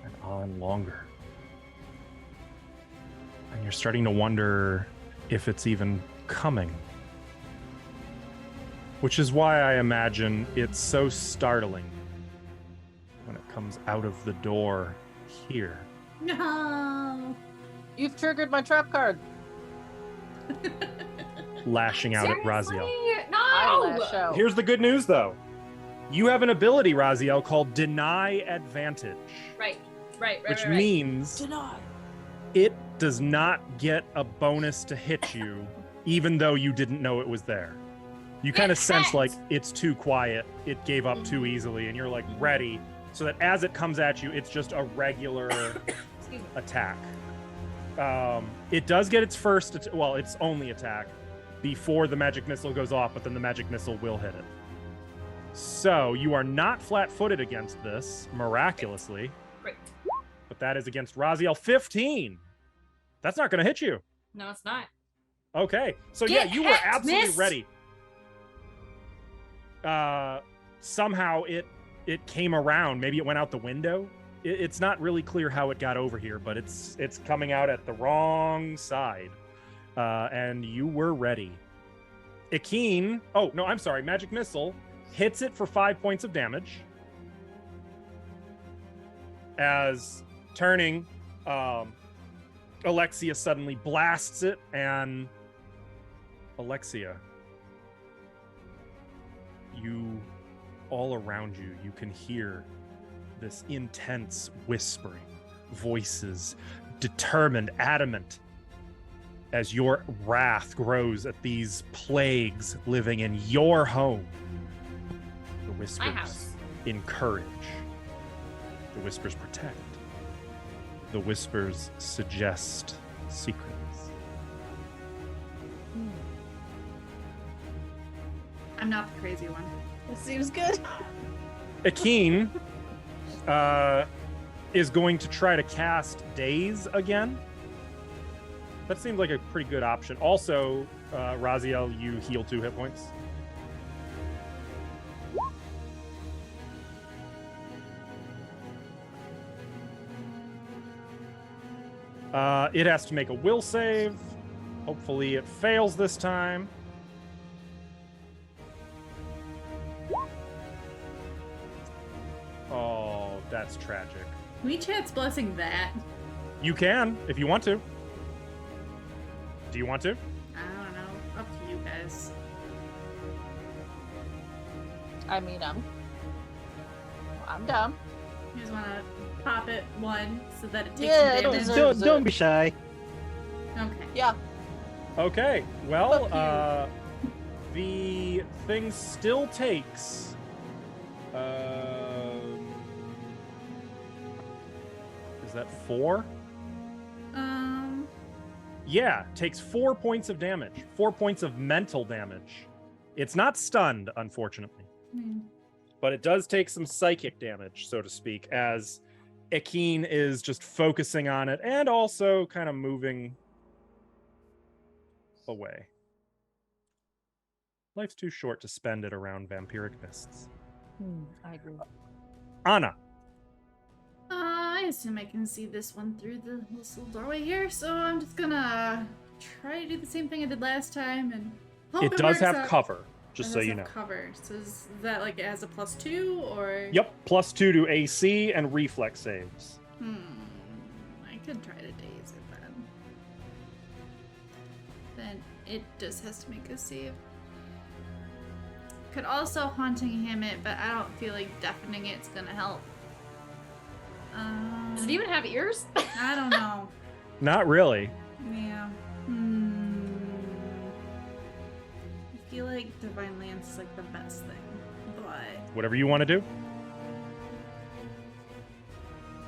and on longer. And you're starting to wonder if it's even coming. Which is why I imagine it's so startling when it comes out of the door here. No. You've triggered my trap card. Lashing out at Raziel. Seriously? I No! lash out. Here's the good news, though. You have an ability, Raziel, called Deny Advantage, Right. which means Deny. it does not get a bonus to hit you, even though you didn't know it was there. You kind of It sense hurts. like it's too quiet, it gave up too easily, and you're like ready, so that as it comes at you, it's just a regular Excuse me. attack. It does get its first, its only attack before the magic missile goes off, but then the magic missile will hit it. So you are not flat-footed against this, miraculously. Great. But that is against Raziel. 15. That's not going to hit you. No, it's not. Okay. So Get you were hacked, absolutely miss. ready. Somehow it came around. Maybe it went out the window. It's not really clear how it got over here, but it's coming out at the wrong side. And you were ready. Ikeen. Oh, no, I'm sorry. Magic Missile hits it for 5 points of damage. As turning, Alexia suddenly blasts it, and Alexia, all around you, you can hear this intense whispering, voices, determined, adamant, as your wrath grows at these plagues living in your home. The My whispers house. encourage. The whispers protect. The whispers suggest secrets. I'm not the crazy one. This seems good. Akeen is going to try to cast Daze again. That seems like a pretty good option. Also, Raziel, you heal 2 hit points. It has to make a will save. Hopefully it fails this time. Oh, that's tragic. Can we chance blessing that? You can, if you want to. Do you want to? I don't know. Up to you guys. I mean, I'm down. You just want to pop it 1 so that it takes Yeah, some it damage? deserves Don't be shy. Okay. Yeah. Okay, well, Fuck the thing still takes. Is that 4? Yeah, takes 4 points of damage. 4 points of mental damage. It's not stunned, unfortunately, but it does take some psychic damage, so to speak, as Akeen is just focusing on it and also kind of moving away. Life's too short to spend it around vampiric mists. I agree. Anna. I assume I can see this one through this little doorway here, so I'm just gonna try to do the same thing I did last time and hope It does works have out. cover, just It so does you have know. Cover. So is that like it has a +2 or? Yep, +2 to AC and reflex saves. I could try to daze it then. Then it just has to make a save. Could also haunting him it, but I don't feel like deafening it's gonna help. Does it even have ears? I don't know. Not really. Yeah. I feel like Divine Lance is like the best thing, but Whatever you want to do.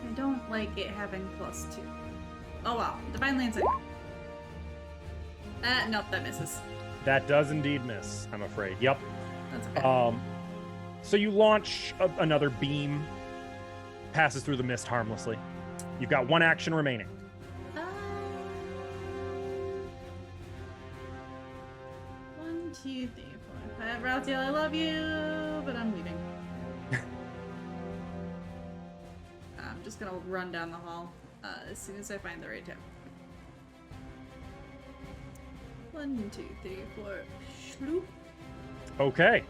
I don't like it having +2. Oh well, Divine Lance. Nope, that misses. That does indeed miss, I'm afraid. Yep. That's okay. So you launch another beam, passes through the mist harmlessly. You've got 1 action remaining. 1, 2, 3, 4, 5. Raziel, I love you, but I'm leaving. I'm just gonna run down the hall as soon as I find the right tab. 1, 2, 3, 4. Shloop. Okay.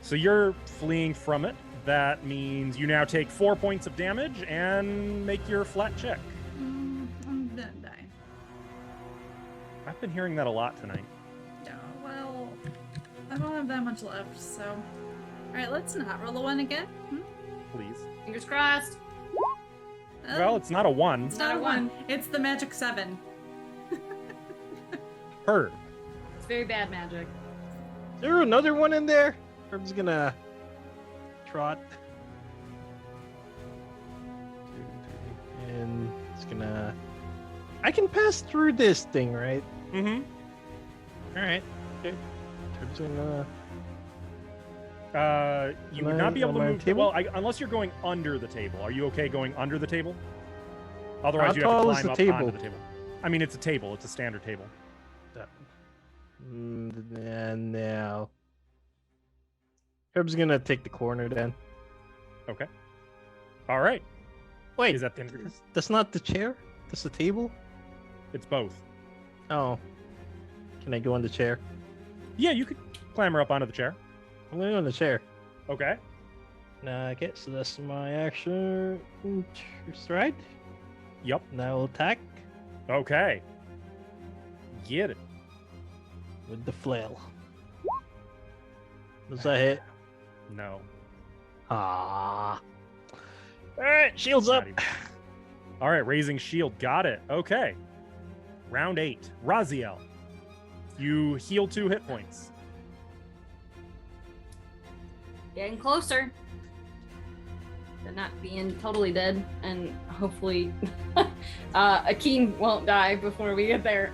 So you're fleeing from it. That means you now take 4 points of damage and make your flat check. I'm gonna die. I've been hearing that a lot tonight. Yeah, well, I don't have that much left, so. Alright, let's not roll a 1 again. Please. Fingers crossed. Well, it's not a 1. It's not a 1. It's the magic 7. Heard. It's very bad magic. Is there another one in there? I'm just gonna trot. And it's gonna I can pass through this thing, right? Mm-hmm. All right. Okay. Herb's gonna. You would not be able to on my move. table? Well, unless you're going under the table. Are you okay going under the table? Otherwise, How you have to tall is climb the up table? onto the table. I mean, it's a table. It's a standard table. And now. Herb's gonna take the corner then. Okay. All right. Wait, Is that the end of your turn? that's not the chair? That's the table? It's both. Oh. Can I go on the chair? Yeah, you could clamber up onto the chair. I'm gonna go on the chair. Okay. Okay, so that's my action. Stride. Yep. Now I'll attack Okay. Get it. with the flail. Does that hit? No. Ah. Alright, shields Not up. even. All right, raising shield. Got it. Okay. Round 8. Raziel. You heal 2 hit points. Getting closer. To not being totally dead, and hopefully Akeem won't die before we get there.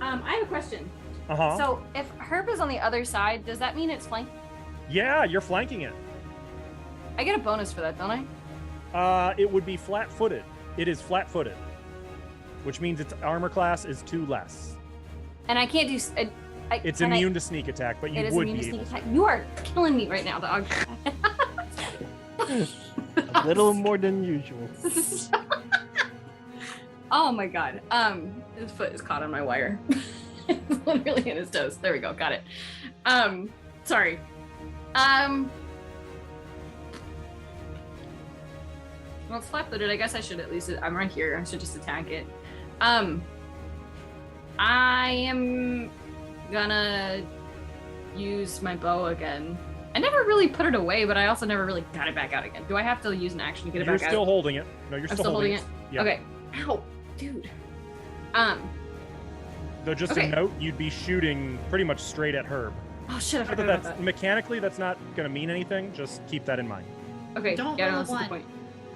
I have a question. Uh-huh. So if Herb is on the other side, does that mean it's flanked? Yeah, you're flanking it. I get a bonus for that, don't I? It would be flat-footed. It is flat-footed, which means its armor class is 2 less. And I can't do. It's can immune to sneak attack, but you It is would immune be to able sneak to. attack. You are killing me right now, dog. A little more than usual. Oh my god. His foot is caught on my wire. It's literally in his toes. There we go. Got it. Sorry. Well, it's flat-footed. I guess I should at least. I'm right here. I should just attack it. I am gonna use my bow again. I never really put it away, but I also never really got it back out again. Do I have to use an action to get it You're back out? still holding it. No, you're I'm still holding it. Yeah. Okay. Ow, dude. Though just Okay. a note, you'd be shooting pretty much straight at Herb. Oh shit! I Not forgot that about that's that. mechanically that's not gonna mean anything. Just keep that in mind. Okay. Don't yeah, roll no, a that's the one. point.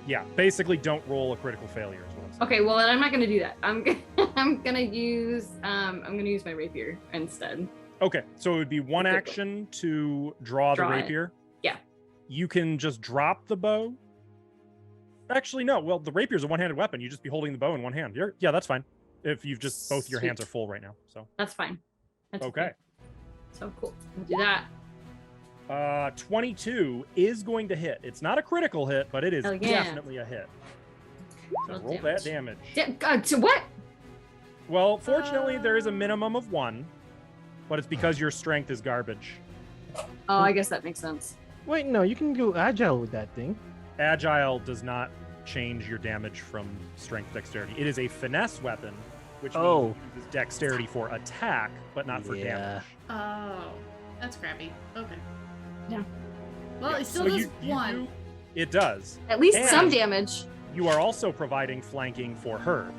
Yeah, basically don't roll a critical failure is what I'm saying. Okay, well then I'm not gonna do that. I'm gonna use my rapier instead. Okay, so it would be one Okay, cool. action to draw the Draw it. rapier. Yeah. You can just drop the bow. Actually, no. Well, the rapier's a one-handed weapon. You just be holding the bow in one hand. Yeah, that's fine. If you've just both your hands are Sweet. full right now. So That's fine. That's okay. So cool. We'll do that. 22 is going to hit. It's not a critical hit, but it is Hell yeah. definitely a hit. So Roll roll that damage. God, so what? Well, fortunately, there is a minimum of 1, but it's because your strength is garbage. Oh, I guess that makes sense. Wait, no, you can go agile with that thing. Agile does not change your damage from strength dexterity. It is a finesse weapon, which means Oh. it uses dexterity for attack, but not for Yeah. damage. Oh, that's crappy. Okay. Yeah. Well, Yeah, it still so does one. do- it does. At least And- some damage. You are also providing flanking for Herb.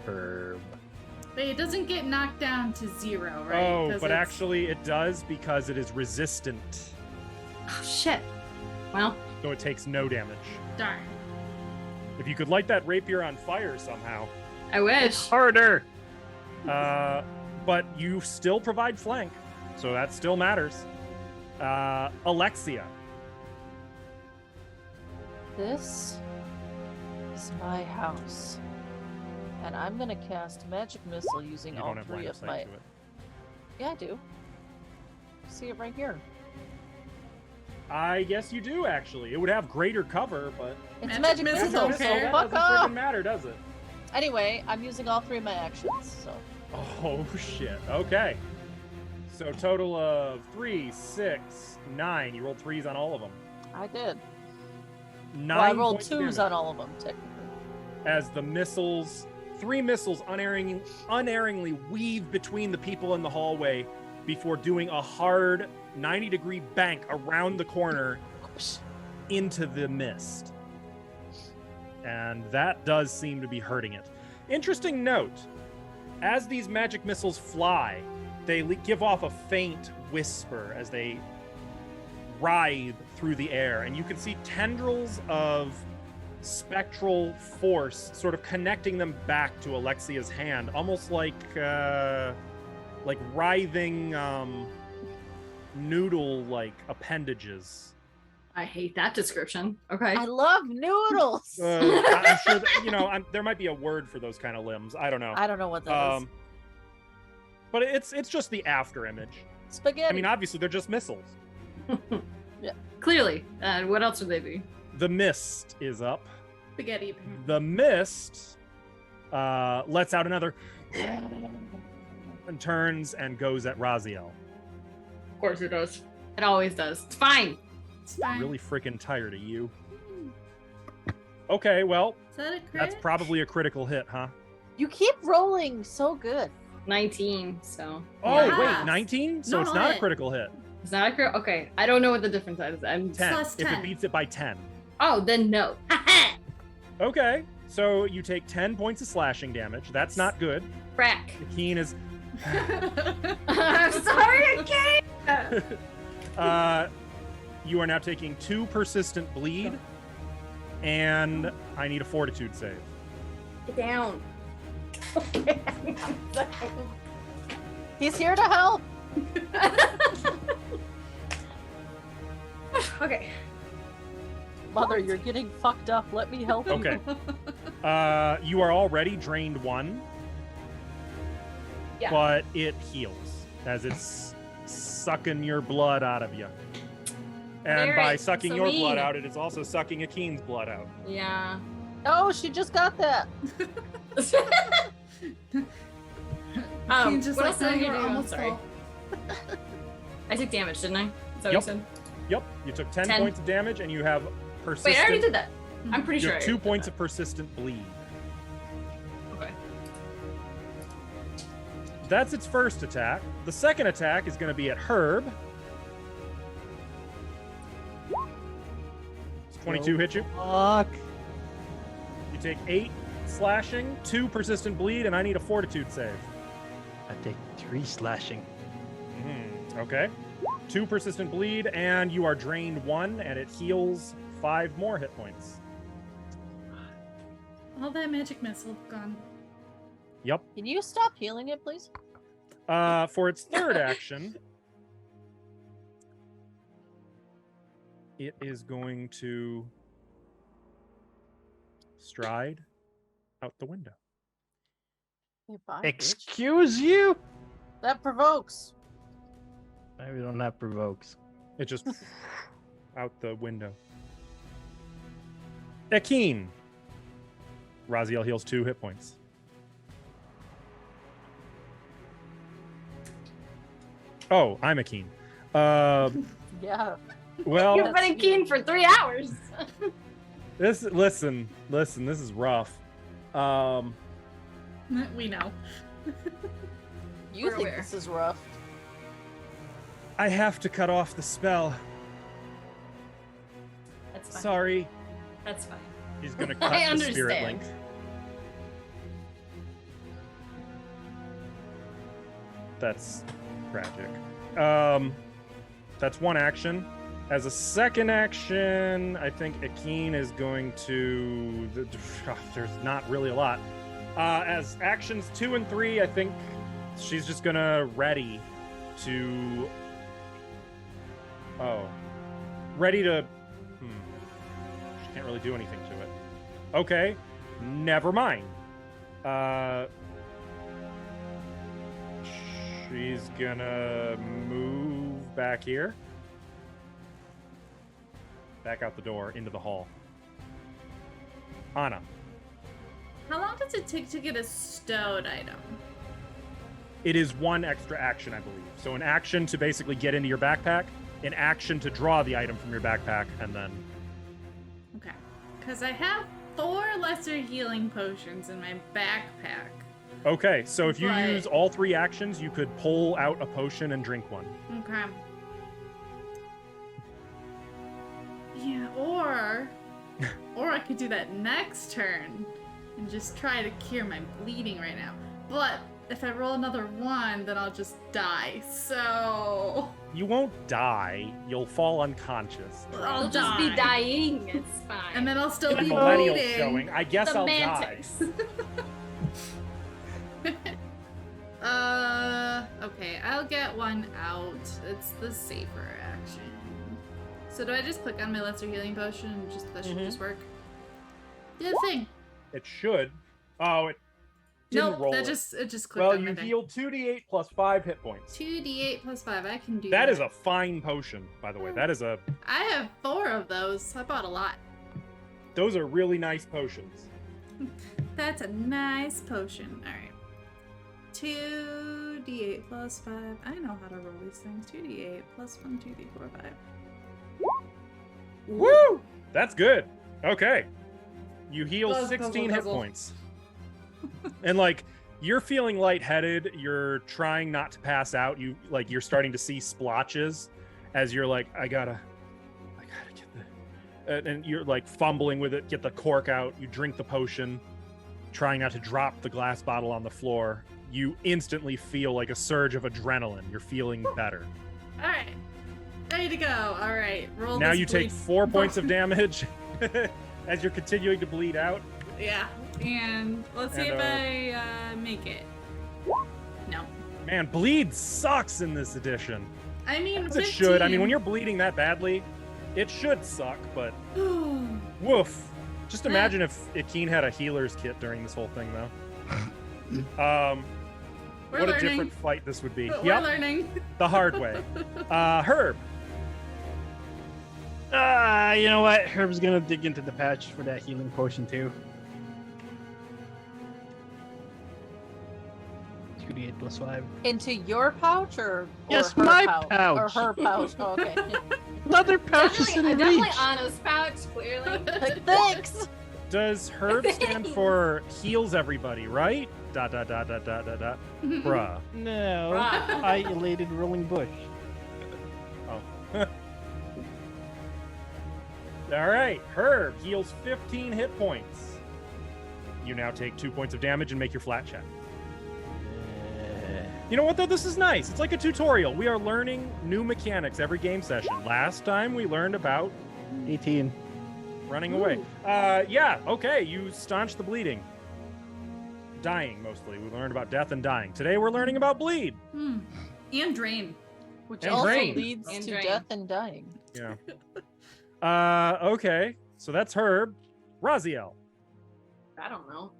Herb. But it doesn't get knocked down to 0, right? Oh, 'Cause but it's- actually it does because it is resistant, Oh shit. Well, so it takes no damage. Darn. If you could light that rapier on fire somehow, I wish. Harder. but you still provide flank, so that still matters. Alexia. This is my house. And I'm gonna cast Magic Missile using You all don't have 3 line of of sight my. to it. Yeah, I do. See it right here. I guess you do actually. It would have greater cover, but It's Magic Magic Missile Missile, don't so care. that fuck doesn't off! freaking matter, does it? Anyway, I'm using all 3 of my actions, so. Oh shit. Okay. So total of 3, 6, 9. You rolled 3s on all of them. I did. 9 Well, I rolled points of 2s damage on all of them, technically. as the missiles, 3 missiles unerringly weave between the people in the hallway before doing a hard 90-degree bank around the corner into the mist. And that does seem to be hurting it. Interesting note, as these magic missiles fly, they give off a faint whisper as they writhe through the air, and you can see tendrils of spectral force sort of connecting them back to Alexia's hand, almost like writhing noodle-like appendages. I hate that description. Okay. I love noodles. I'm sure that, there might be a word for those kind of limbs. I don't know. I don't know what that is. But it's just the after image. Spaghetti. I mean, obviously they're just missiles. Clearly. What else would they be? The mist is up. Spaghetti. The mist lets out another and turns and goes at Raziel. Of course it does. It always does. It's fine. It's fine. Really freaking tired of you. Okay, well, Is that a crit? that's probably a critical hit, huh? You keep rolling so good. 19, so. Oh, Yes. wait, 19? So it's Normal not a hit. critical hit. Is that accurate? Okay. I don't know what the difference is. I'm 10. Plus If 10. it beats it by 10. Oh, then no. Okay, so you take 10 points of slashing damage. That's not good. Crack. The keen is... I'm sorry, I can't. You are now taking 2 persistent bleed, and I need a fortitude save. Get down. Okay. He's here to help. Okay. Mother, you're getting fucked up. Let me help you. Okay. You are already drained 1, Yeah. but it heals as it's sucking your blood out of you. And by Very sucking so your mean. blood out, it is also sucking Akeen's blood out. Yeah. Oh, she just got that. Keen's just what like, else did I "No, do? you're I'm almost sorry. full." I took damage, didn't I? Is that what Yep. you said? Yep, you took 10 10. points of damage, and you have persistent... Wait, I already did that. I'm pretty You sure have I 2 already did points that. of persistent bleed. Okay. That's its first attack. The second attack is going to be at Herb. Does 22 hit you? Fuck. You take 8 slashing, 2 persistent bleed, and I need a fortitude save. I take 3 slashing. Okay. 2 persistent bleed, and you are drained 1, and it heals 5 more hit points. All that magic missile gone. Yep. Can you stop healing it, please? For its third action, it is going to stride out the window. Hey, bye, bitch. Excuse you? That provokes. We don't have provokes. It just out the window. Akeen. Raziel heals 2 hit points. Oh, I'm Akeen. Yeah. Well, You've been keen for 3 hours. listen, this is rough. We know. You We're think aware. this is rough. I have to cut off the spell. That's fine. Sorry. That's fine. He's gonna cut I the spirit understand. link. That's tragic. That's one action. As a second action, I think Akeen is going to. There's not really a lot. As actions 2 and 3, I think she's just gonna ready to. Oh, ready to. She can't really do anything to it. Okay, never mind. She's gonna move back here. Back out the door into the hall. Anna. How long does it take to get a stowed item? It is 1 extra action, I believe. So an action to basically get into your backpack, an action to draw the item from your backpack, and then... Okay. Because I have 4 lesser healing potions in my backpack. Okay, so if you Right. use all 3 actions, you could pull out a potion and drink one. Okay. Yeah, or I could do that next turn and just try to cure my bleeding right now. But if I roll another 1, then I'll just die. So You won't die. You'll fall unconscious. I'll You'll just be die. dying. It's fine. And then I'll still The be millennial bleeding. showing. I guess I'll die. Semantics. Okay, I'll get one out. It's the safer action. So do I just click on my lesser healing potion and that should just work? Do the thing. It should. Oh, it didn't Nope, roll. it it. just clicked Well, on my you thing. heal 2d8 plus 5 hit points. 2d8 plus 5. I can do That is a fine potion, by the way. That is a. I have 4 of those. I bought a lot. Those are really nice potions. That's a nice potion. All right. 2d8 plus 5. I know how to roll these things. 2d8 plus 1, 2, 3, 4, 5. Woo! That's good. Okay. You heal Buzz, 16 puzzle, hit puzzle. points. And like you're feeling lightheaded, you're trying not to pass out. You're starting to see splotches as you're like, I gotta get the and you're like fumbling with it, get the cork out, you drink the potion, trying not to drop the glass bottle on the floor. You instantly feel like a surge of adrenaline. You're feeling better. All right. Ready to go. All right. Roll Now this you take bleed- 4 points of damage as you're continuing to bleed out. Yeah. And let's see And, if I make it. No. Man, bleed sucks in this edition. I mean, As it should. I mean, 15. when you're bleeding that badly, it should suck, but woof. Just imagine if Ikeen had a healer's kit during this whole thing, though. We're What a learning. different fight this would be. We're Yep, learning. the hard way. Herb. You know what? Herb's gonna dig into the patch for that healing potion too. 2d8 plus 5. Into your pouch or Yes, her my pouch? pouch. Or her pouch. Oh, okay. Another pouch is in Definitely reach. Anna's pouch, clearly. Like, thanks. Does Herb stand for heals everybody, right? Dot, dot, dot, dot, dot, dot, dot. Bruh. No, Right. I elated rolling bush. Oh. All right, Herb heals 15 hit points. You now take 2 points of damage and make your flat check. You know what, though? This is nice. It's like a tutorial. We are learning new mechanics every game session. Last time we learned about 18. running away. Yeah, okay. You staunch the bleeding. Dying, mostly. We learned about death and dying. Today we're learning about bleed. And drain. Which And also drain. leads And to drain. death and dying. Yeah. Okay. So that's Herb. Raziel. I don't know.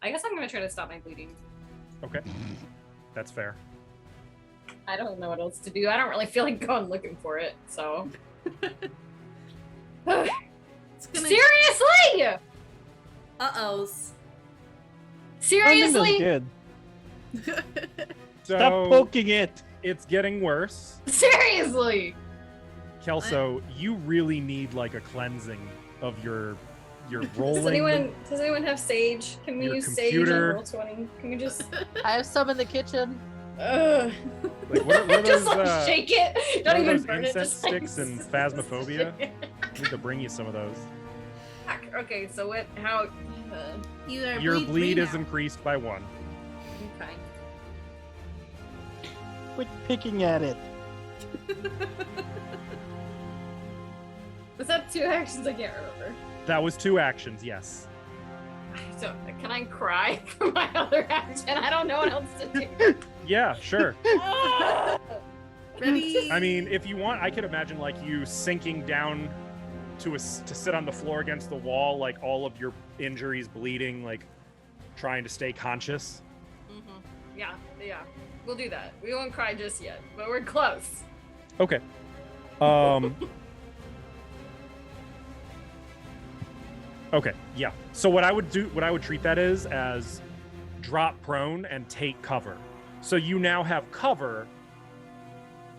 I guess I'm gonna try to stop my bleeding. Okay. That's fair. I don't know what else to do. I don't really feel like going looking for it, so. It's gonna. Seriously! Uh-ohs. Seriously? Good. So Stop poking it. it's getting worse. Seriously! Kelso, you really need like a cleansing of your rolling. Does anyone have Sage? Can we Your use computer. Sage on Roll20? Can we just I have some in the kitchen. Ugh. Like, what are just those, like shake it? what Don't are even those burn it. incense Just like sticks and phasmophobia? I need to bring you some of those. Fuck. Okay, so what? How? You are Your bleed three is now. increased by 1. Okay. Quit picking at it. Was that 2 actions? I can't remember. That was 2 actions, yes. So can I cry for my other action? I don't know what else to do. Yeah, sure. Ready? I mean, if you want, I could imagine like you sinking down to sit on the floor against the wall, like all of your injuries bleeding, like trying to stay conscious. Yeah. We'll do that. We won't cry just yet, but we're close. Okay. Okay, yeah. So what I would treat that as drop prone and take cover. So you now have cover,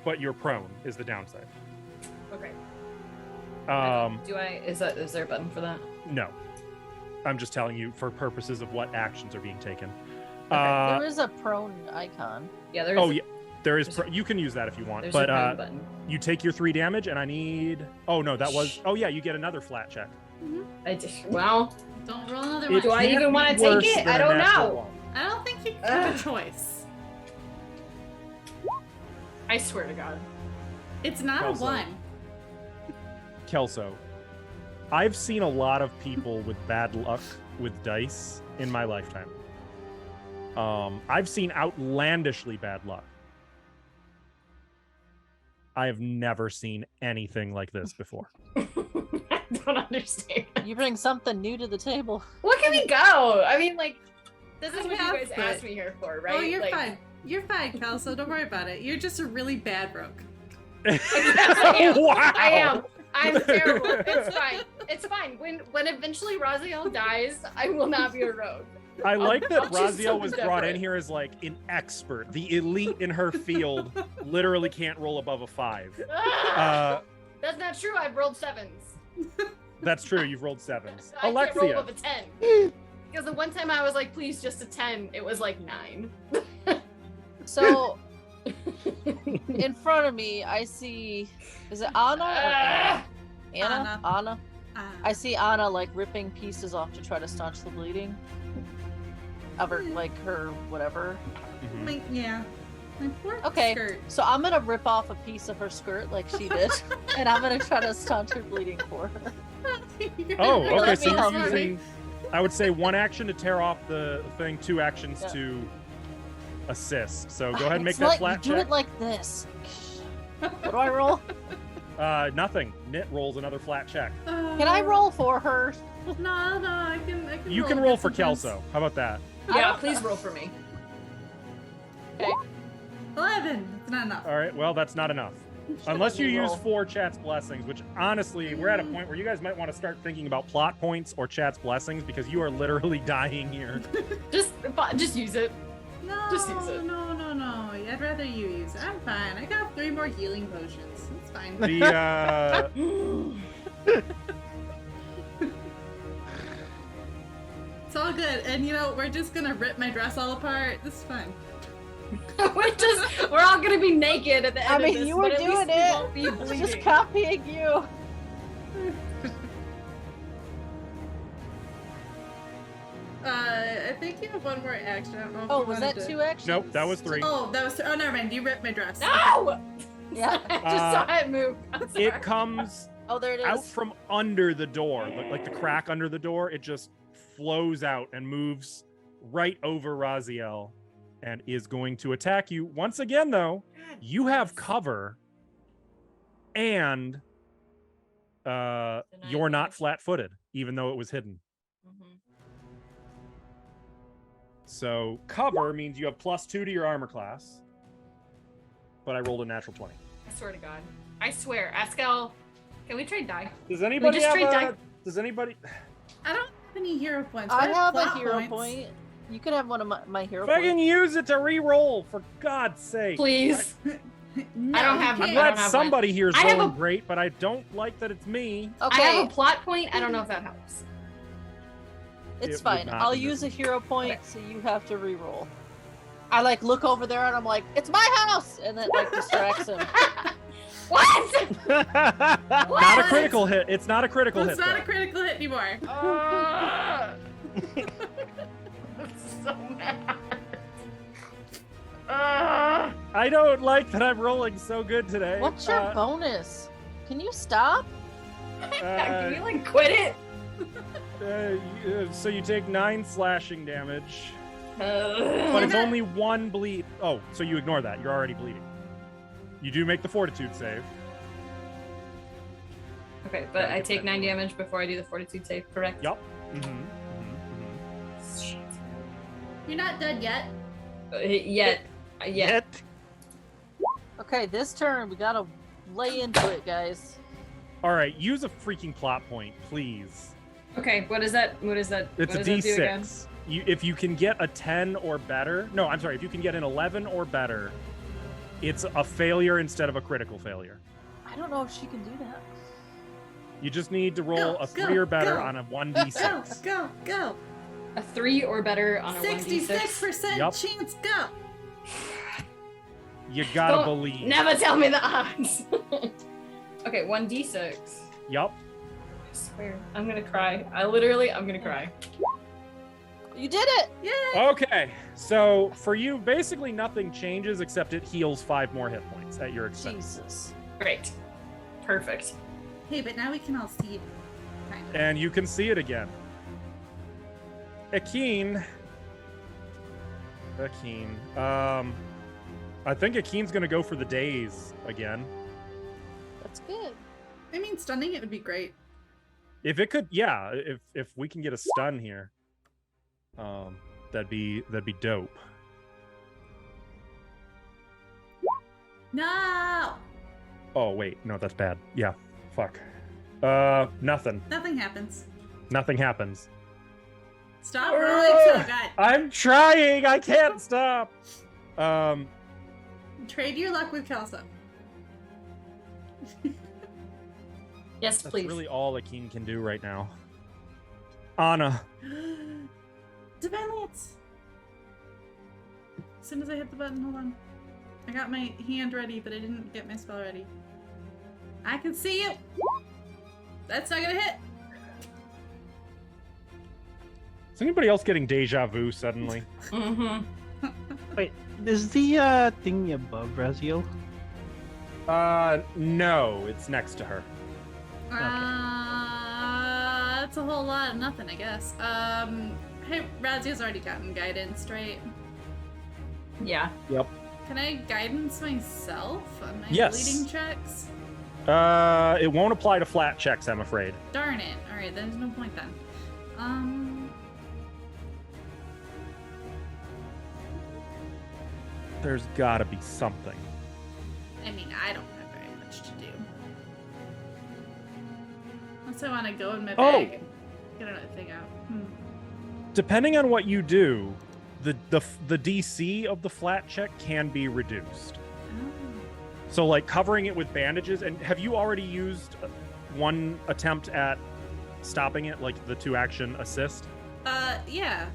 but you're prone is the downside. Okay. Do Is there a button for that? No. I'm just telling you for purposes of what actions are being taken. There is a prone icon. Yeah, there is. Oh yeah, there is. there's You can use that if you want, There's but a prone button. you take your 3 damage, and I need. Oh no, that was. Oh yeah, you get another flat check. Well, Don't roll another It one. Do I can't even wanna be take worse it? than I a don't natural know. one. I don't think you have a choice. I swear to God. It's not Also- a 1. Kelso, I've seen a lot of people with bad luck with dice in my lifetime. I've seen outlandishly bad luck. I have never seen anything like this before. I don't understand. You bring something new to the table. What can we go? I mean, like, this is I what you have guys put- asked me here for, right? Oh, you're like, fine. You're fine, Kelso. Don't worry about it. You're just a really bad rogue. I am. Wow. I am. I'm terrible. It's fine. It's fine. When eventually Raziel dies, I will not be a rogue. I like that I'll choose Raziel was something brought in different. here as like an expert. The elite in her field literally can't roll above a 5. That's not true. I've rolled 7s. That's true. You've rolled 7s. I can't roll Alexia. above a 10. Because the one time I was like, please, just a 10, it was like 9. So, in front of me, I see. Is it Anna? Or Ah! Anna? Anna? I I see Anna like ripping pieces off to try to staunch the bleeding. Of her, like her whatever. Mhm. yeah. My poor Okay. skirt. So I'm gonna rip off a piece of her skirt like she did, and I'm gonna try to staunch her bleeding for her. Oh, Let okay. me So you're help you. using, I would say, 1 action to tear off the thing, 2 actions Yeah. to assist. So go ahead and make It's that like, flat you do check. it like this. What do I roll? Nothing. Knit rolls another flat check. Can I roll for her? No, I can. You can roll for sometimes. Kelso. How about that? Yeah, please roll for me. Okay. 11. It's not enough. All right. Well, that's not enough. Unless you use 4 Chat's blessings, which honestly, we're at a point where you guys might want to start thinking about plot points or Chat's blessings because you are literally dying here. Just use it. No, Just use it. no. I'd rather you use it. I'm fine. I got 3 more healing potions. It's fine. The It's all good. And you know, we're just gonna rip my dress all apart. This is fine. We're all gonna be naked at the end I mean, of this, you were but at doing least we it. won't be It's bleeding. just copying you. I think you have 1 more action. I don't know if Oh, you was wanted that to... 2 actions? nope, that was 3. Oh, that was. Oh, never mind. You ripped my dress. No! Yeah. I just saw it move. I'm sorry. It comes Oh, there it out is. from under the door, like the crack under the door. It just flows out and moves right over Raziel and is going to attack you. Once again, though, you have cover and you're not flat-footed, even though it was hidden. Mhm. So cover means you have +2 to your armor class, but I rolled a natural 20. I swear to God. I swear. Askel, can we trade die? Does anybody just have trade a, die? Does anybody? I don't have any hero points. I but have a plot hero points. point. You could have one of my hero If I can points. use it to re-roll, for God's sake. Please. No, I don't you have- I'm can't. glad don't have somebody here is I have rolling a- great, but I don't like that it's me. I Okay, have a plot point. I don't know if that helps. It it's would fine. not I'll be use a this. hero point, so you have to re-roll. I like look over there and I'm like, it's my house, and that like distracts him. What? Not a critical hit. It's not a critical It's hit. not though. a critical hit anymore. I'm so mad. I don't like that I'm rolling so good today. What's your bonus? Can you stop? Can you like quit it? So you take 9 slashing damage, but it's only 1 bleed. Oh, so you ignore that. You're already bleeding. You do make the fortitude save. Okay, but I take 9 damage before I do the fortitude save, correct? Yup. Shit. You're not dead yet. Yet. Okay, this turn we gotta lay into it, guys. All right, use a freaking plot point, please. Okay, what is that? What is that? It's what a does that do again? D6. If you can get a 10 or better, no, I'm sorry, if you can get an 11 or better, it's a failure instead of a critical failure. I don't know if she can do that. You just need to roll Go, a go, 3 or better go. on a Go, 1d6. go. A 3 or better on a 1d6. 66% Yup. chance. Go. You gotta Don't- believe. Never tell me the odds. Okay, 1d6. Yup. I swear. I'm gonna cry. I'm gonna cry. You did it! Yeah. Okay, so for you, basically nothing changes except it heals 5 more hit points at your expense. Jesus. Great. Perfect. Hey, but now we can all see it. Kind of. And you can see it again. Akeen. I think Akeen's gonna go for the daze again. That's good. I mean, stunning it would be great. If it could, yeah. If we can get a stun here, that'd be dope. No. Oh wait, no, that's bad. Yeah, fuck. Nothing. Nothing happens. Nothing happens. Stop rolling so good. I'm trying. I can't stop. Trade your luck with Kelso. Yes, That's please. really all Akeen can do right now. Anna. Divine Lance. As soon as I hit the button, hold on. I got my hand ready, but I didn't get my spell ready. I can see you. That's not gonna hit. Is anybody else getting deja vu suddenly? Mm-hmm. Wait, is the thingy above Raziel? No, it's next to her. That's a whole lot of nothing, I guess. Hey, Raziel's already gotten guidance, right? Yeah. Yep. Can I guidance myself on my Yes. bleeding checks? It won't apply to flat checks, I'm afraid. Darn it. Alright, there's no point then. There's gotta be something. I mean, I don't have very much to do. Unless I want to go in my Oh. bag and get another thing out. Depending on what you do, the DC of the flat check can be reduced. Oh. So like covering it with bandages, and have you already used one attempt at stopping it, like the 2-action assist? Yeah.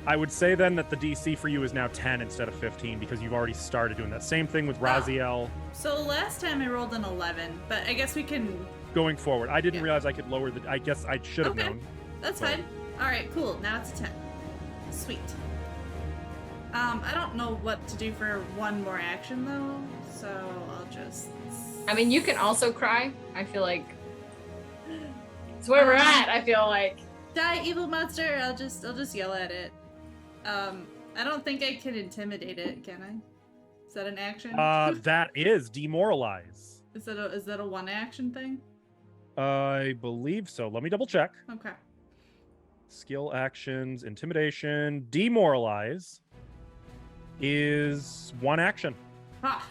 I would say then that the DC for you is now 10 instead of 15 because you've already started doing that. Same thing with Raziel. So last time I rolled an 11, but I guess we can... Going forward, I didn't Yeah. realize I could lower the. I guess I should have Okay. known. That's But- fine. Alright, cool. Now it's a 10. Sweet. I don't know what to do for one more action, though, so I'll just... I mean, you can also cry. I feel like it's where we're at. I feel like. Die, evil monster! I'll just yell at it. I don't think I can intimidate it, can I? Is that an action? That is demoralize. Is that a one action thing? I believe so. Let me double check. Okay. Skill actions, intimidation, demoralize is 1 action. Ha!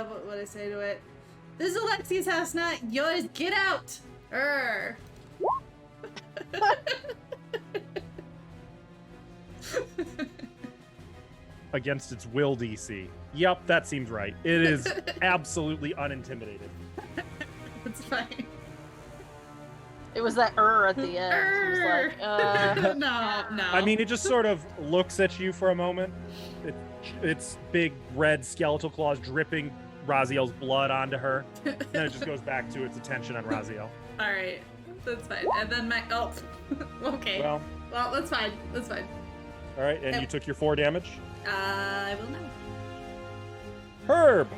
What would I say to it? This is Alexi's house, not yours. Get out! Against its will DC. Yep, that seems right. It is absolutely unintimidated. It's fine. It was that at the end. It was like, No. I mean, it just sort of looks at you for a moment. Its big red skeletal claws dripping Raziel's blood onto her. Then it just goes back to its attention on Raziel. Alright. That's fine. And then my... Oh. Okay. Well, Well, that's fine. That's fine. all right, and you took your 4 damage. I will now. Herb!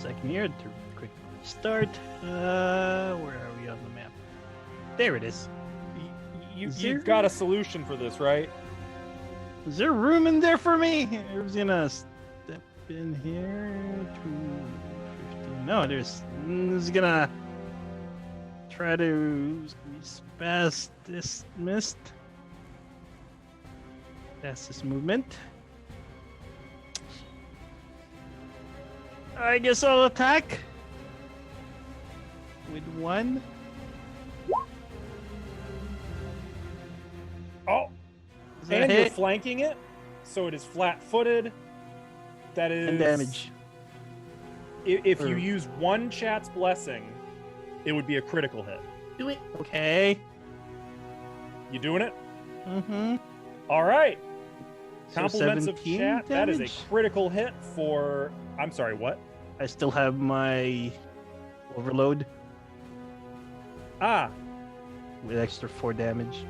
Second here to quick start. Where are we on the map? There it is. You've got a solution for this, right? Is there room in there for me? I was gonna step in here to 15. No, there's. This is gonna try to squeeze past this mist. That's this movement. I guess I'll attack with 1. Oh, Is that and a you're hit? flanking it, so it is flat-footed. That is And damage. If you Or- use 1 Chat's Blessing, it would be a critical hit. Do it. Okay. You doing it? Mm-hmm. All right. So Compliments of 17 Chat. That is damage? a critical hit for. I'm sorry. What? I still have my overload Ah, with extra 4 damage.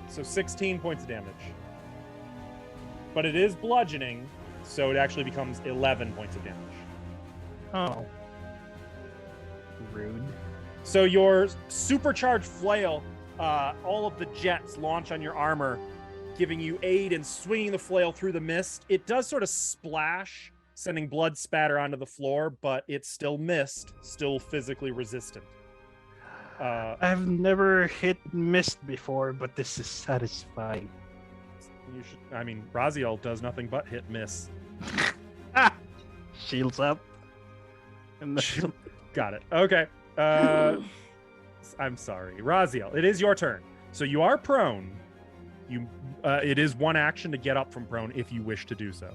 so 16 points of damage. But it is bludgeoning, so it actually becomes 11 points of damage. Oh. Rude. So your supercharged flail, all of the jets launch on your armor, giving you aid in swinging the flail through the mist. It does sort of splash, sending blood spatter onto the floor, but it's still mist, still physically resistant. I've never hit mist before, but this is satisfying. You should. I mean, Raziel does nothing but hit miss. Shields up. And the... Got it. Okay. I'm sorry, Raziel. It is your turn. So you are prone. You. It is one action to get up from prone if you wish to do so.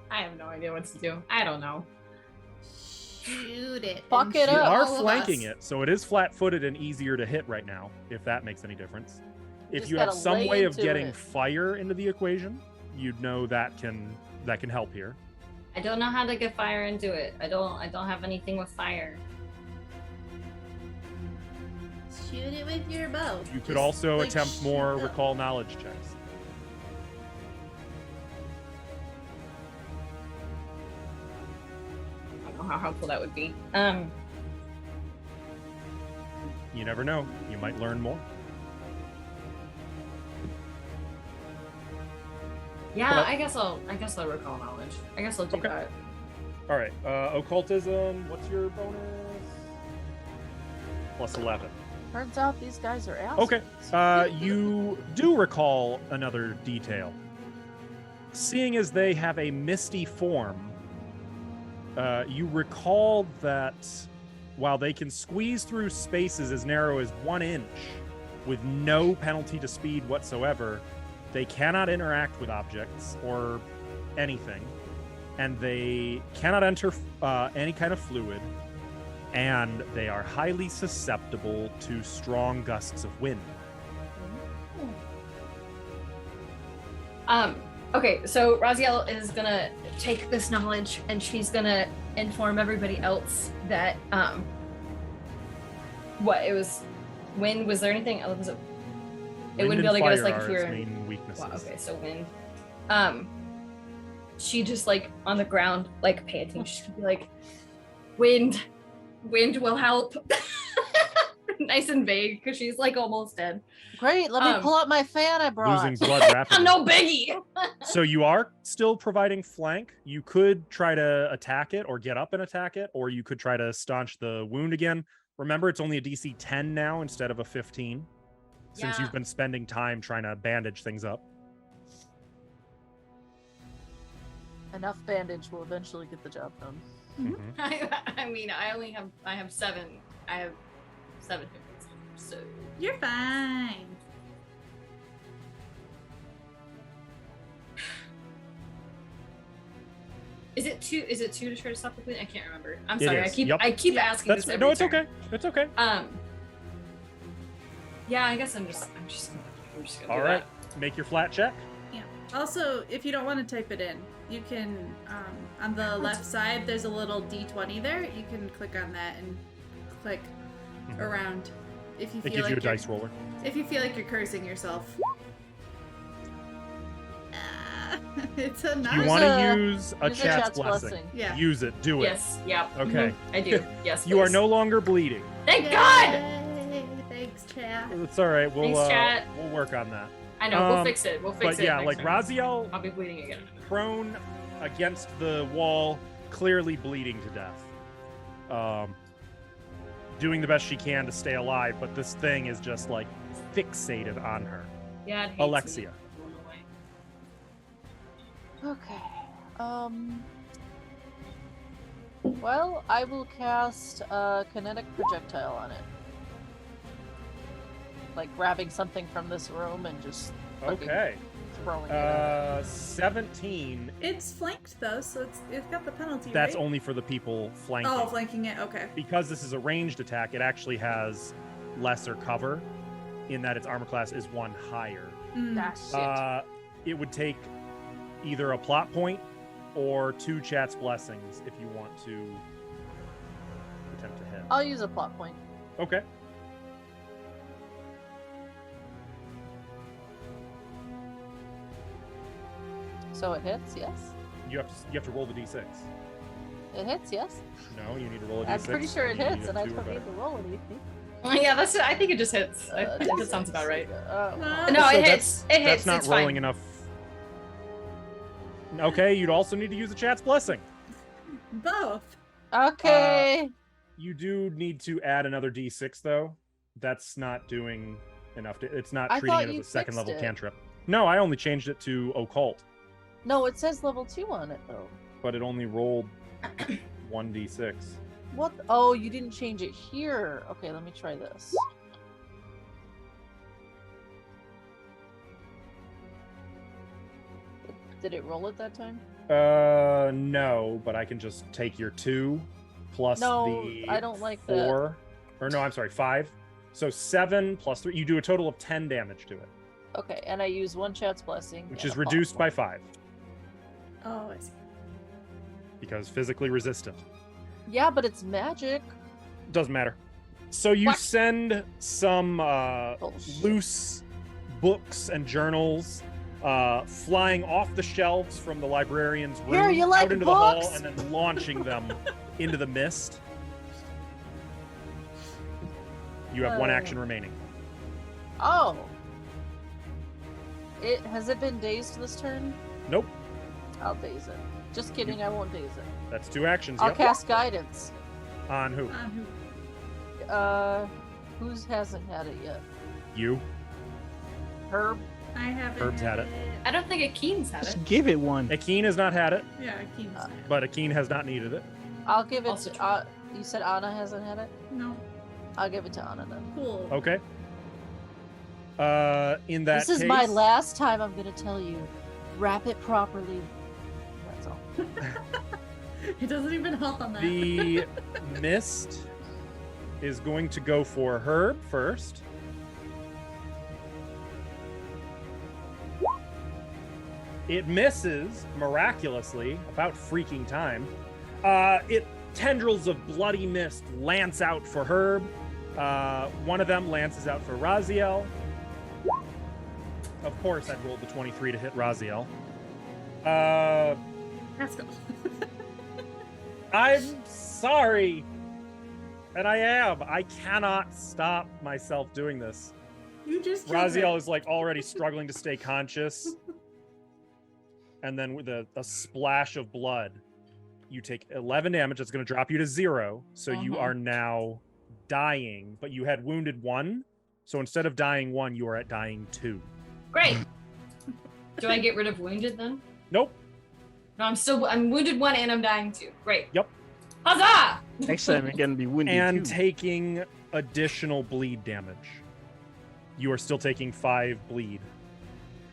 I have no idea what to do. I don't know. Shoot it. Fuck and it shoot You up. are all of flanking us. it, so it is flat-footed and easier to hit right now, if that makes any difference. If Just you have gotta some lay way of into getting it. fire into the equation, you'd know that can help here. I don't know how to get fire into it. I don't have anything with fire. Shoot it with your bow. You could Just, also like, attempt shoot more the- recall knowledge checks. I don't know how helpful that would be. You never know. You might learn more. Yeah, Well- I guess I'll recall knowledge. I guess I'll do Okay. that. All right. Occultism. What's your bonus? Plus 11. Turns out these guys are assholes. Okay. You do recall another detail. Seeing as they have a misty form, you recall that while they can squeeze through spaces as narrow as 1 inch with no penalty to speed whatsoever, they cannot interact with objects or anything, and they cannot enter any kind of fluid, and they are highly susceptible to strong gusts of wind. Okay, so Raziel is gonna take this knowledge and she's gonna inform everybody else that what it was wind. Was there anything else? Was it Wind wouldn't be able and to get us fire like are if we its were main weaknesses. wow, okay, so wind. She just like on the ground, like pay attention. She's gonna be like, wind will help. Nice and vague because she's like almost dead. Great, let me pull out my fan I brought. Losing blood rapidly. No biggie. So you are still providing flank. You could try to attack it or get up and attack it, or you could try to staunch the wound again. Remember, it's only a DC 10 now instead of a 15, since Yeah. you've been spending time trying to bandage things up. Enough bandage will eventually get the job done. Mhm. I mean, I have 7. I have 7 hit points. So You're fine. is it 2? Is it 2 to try to stop the bleeding? I can't remember. I'm It sorry. is, I keep yep. asking That's this every no, it's turn. okay. It's okay. Yeah, I guess I'm just gonna All do right, make your flat check. Yeah. Also, if you don't want to type it in, you can on the left side. There's a little D20 there. You can click on that and click Mhm. around. If you It feel gives like you a you're- dice roller. If you feel like you're cursing yourself. It's a You nice. want a- to use a use a chat's chat's blessing. blessing. Yeah. Use it. Do that. it. Yes. Yeah. Okay. I do. Yes. You are please. no longer bleeding. Thank God. Yay! Thanks, chat. It's all right. We'll Thanks, chat. we'll work on that. I know. We'll Um, fix it. We'll fix But it. yeah, next like time. Raziel I'll be bleeding again. prone against the wall, clearly bleeding to death. Doing the best she can to stay alive, but this thing is just like fixated on her. Yeah. It hates Alexia. me. Going away. Okay. Well, I will cast a kinetic projectile on it. Like grabbing something from this room and just fucking Okay. throwing it at it. 17. It's flanked though, so it's got the penalty. That's right? only for the people flanking. Oh, flanking it. Okay. Because this is a ranged attack, it actually has lesser cover in that its armor class is 1 higher. Mm. Ah, shit. It would take either a plot point or 2 chat's blessings if you want to attempt to hit. I'll use a plot point. Okay. So it hits, yes. You have to roll the d6. It hits, yes. No, you need to roll a d6. I'm pretty sure it You need hits, a and I 2 or don't need better. to roll anything. Yeah, that's. I think it just hits. I think that D6. sounds about right. Well, No, So it that's- hits. It hits. That's not it's rolling fine. enough. Okay, you'd also need to use the chat's blessing. both. Okay. You do need to add another d6 though. That's not doing enough. It's not I treating thought it as you a second fixed level it. cantrip. No, I only changed it to occult, No, it says level 2 on it, though. but it only rolled 1d6. What? Oh, you didn't change it here. Okay, let me try this. Did it roll it that time? No, but I can just take your 2 plus No, the I don't like that. 4. Or no, I'm sorry, 5. So 7 plus 3. You do a total of 10 damage to it, Okay, and I use one chat's blessing. which and is a plot reduced by point. 5 Oh, I see. because physically resistant. Yeah, but it's magic. Doesn't matter. So you What? send some Bullshit. loose books and journals flying off the shelves from the librarian's room Here, you like out into books? the hall and then launching them into the mist. You have one action remaining. Oh. Has it been dazed this turn? Nope. I'll daze it. Just kidding, I won't daze it. That's 2 actions. I'll Yep. cast guidance. On who? Who's hasn't had it yet? You. Herb? I haven't. Herb's had it. I don't think Akeen's had it. Just give it one. Akeen has not had it, Yeah, Keen's had it. but Akeen has not needed it. I'll give it Also to. true. You said Anna hasn't had it? No. I'll give it to Anna then. Cool. Okay. In that This is case, my last time I'm gonna tell you. Wrap it properly. That's all. It doesn't even help on that. The mist is going to go for Herb first. It misses miraculously, about freaking time. Tendrils of bloody mist lance out for Herb. One of them lances out for Raziel. Of course, I'd rolled the 23 to hit Raziel. Let's go. I'm sorry. And I am. I cannot stop myself doing this. You just killed Raziel her. is like already struggling to stay conscious. And then with a splash of blood, you take 11 damage. That's going to drop you to 0. So you are now dying, but you had wounded 1. So instead of dying 1, you are at dying 2. Great. Do I get rid of wounded then? Nope. No, I'm wounded 1 and I'm dying 2. Great. Yep. Huzzah! Next time you're gonna be wounded And too. taking additional bleed damage. You are still taking 5 bleed.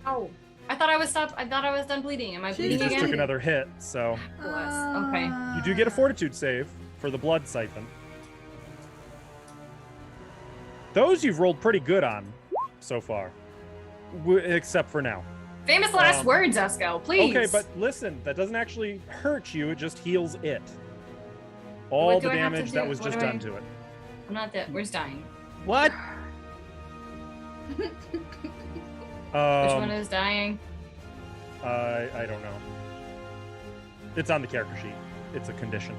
Ow. I thought I was done bleeding. Am I You You bleeding just again? took another hit, so Okay. you do get a fortitude save for the blood siphon. Those you've rolled pretty good on so far, except for now. Famous last words, Eskel, please. Okay, but listen, that doesn't actually hurt you, it just heals it. All What the do I have to damage do? that was What just do I- done to it. I'm not dead. Where's dying? What? Which one is dying? I don't know. It's on the character sheet. It's a condition.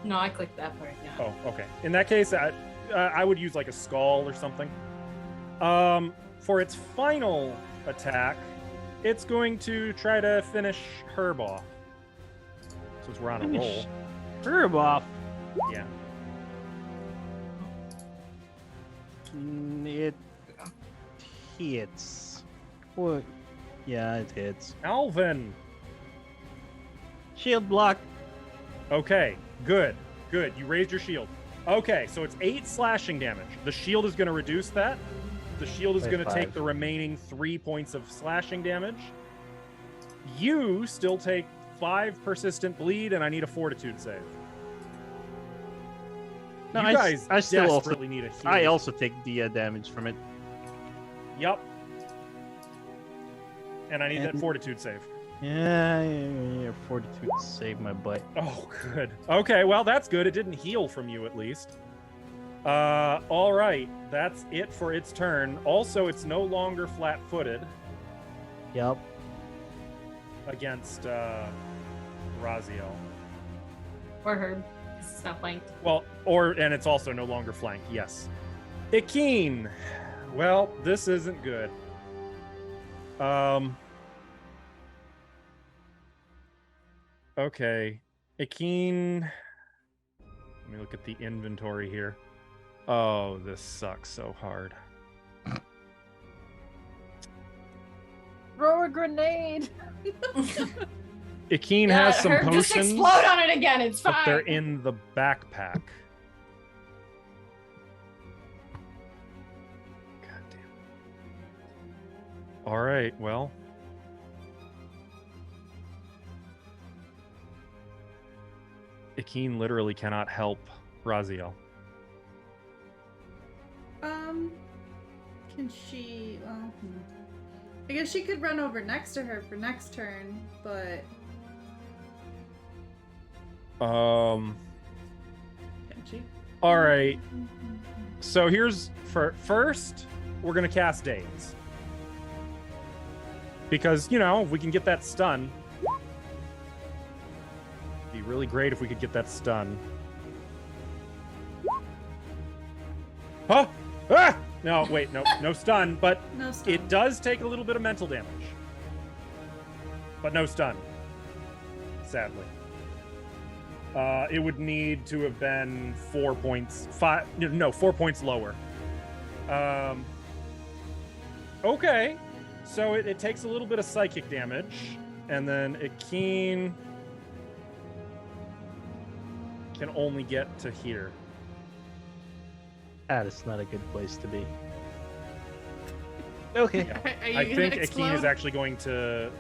No, I clicked that part. Yeah. Oh, okay. In that case, I would use like a skull or something. For its final attack, it's going to try to finish Herb off. Since we're on a roll. Herb off. Yeah. It hits. What? Yeah, it hits. Alvin. Shield block. Okay, good. Good. You raised your shield. Okay, so it's 8 slashing damage. The shield is going to reduce that. The shield is By going to take 5. the remaining 3 points of slashing damage. You still take 5 persistent bleed, and I need a fortitude save. No, you guys I still also desperately need a heal. I also take the damage from it. Yep. And I need that And- fortitude save. Yeah, 42 to save my butt. Oh, good. Okay, well, that's good. It didn't heal from you, at least. All right. That's it for its turn. Also, it's no longer flat-footed Yep. against Raziel. Or Herb. It's not flanked. Well, and it's also no longer flanked, yes. Ikeen. Well, this isn't good. Okay. Ikeen. Let me look at the inventory here. Oh, this sucks so hard. Throw a grenade. Ikeen Yeah, has some Herb, potions, just explode on it again. It's fine. but they're in the backpack. God damn. All right, well. Ikeen literally cannot help Raziel. Can she? Well, I guess she could run over next to her for next turn, but Um. can she? All right. So here's first, we're gonna cast Daze because if we can get that stun, it'd be really great if we could get that stun. Huh? Ah! No, wait, no stun, but No stun. it does take a little bit of mental damage, but no stun. Sadly. It would need to have been 4 points. 4 points lower. Okay. So it takes a little bit of psychic damage, and then Ikeen can only get to here. That's not a good place to be. Okay. Are you I gonna think explode? Ikeen is actually going to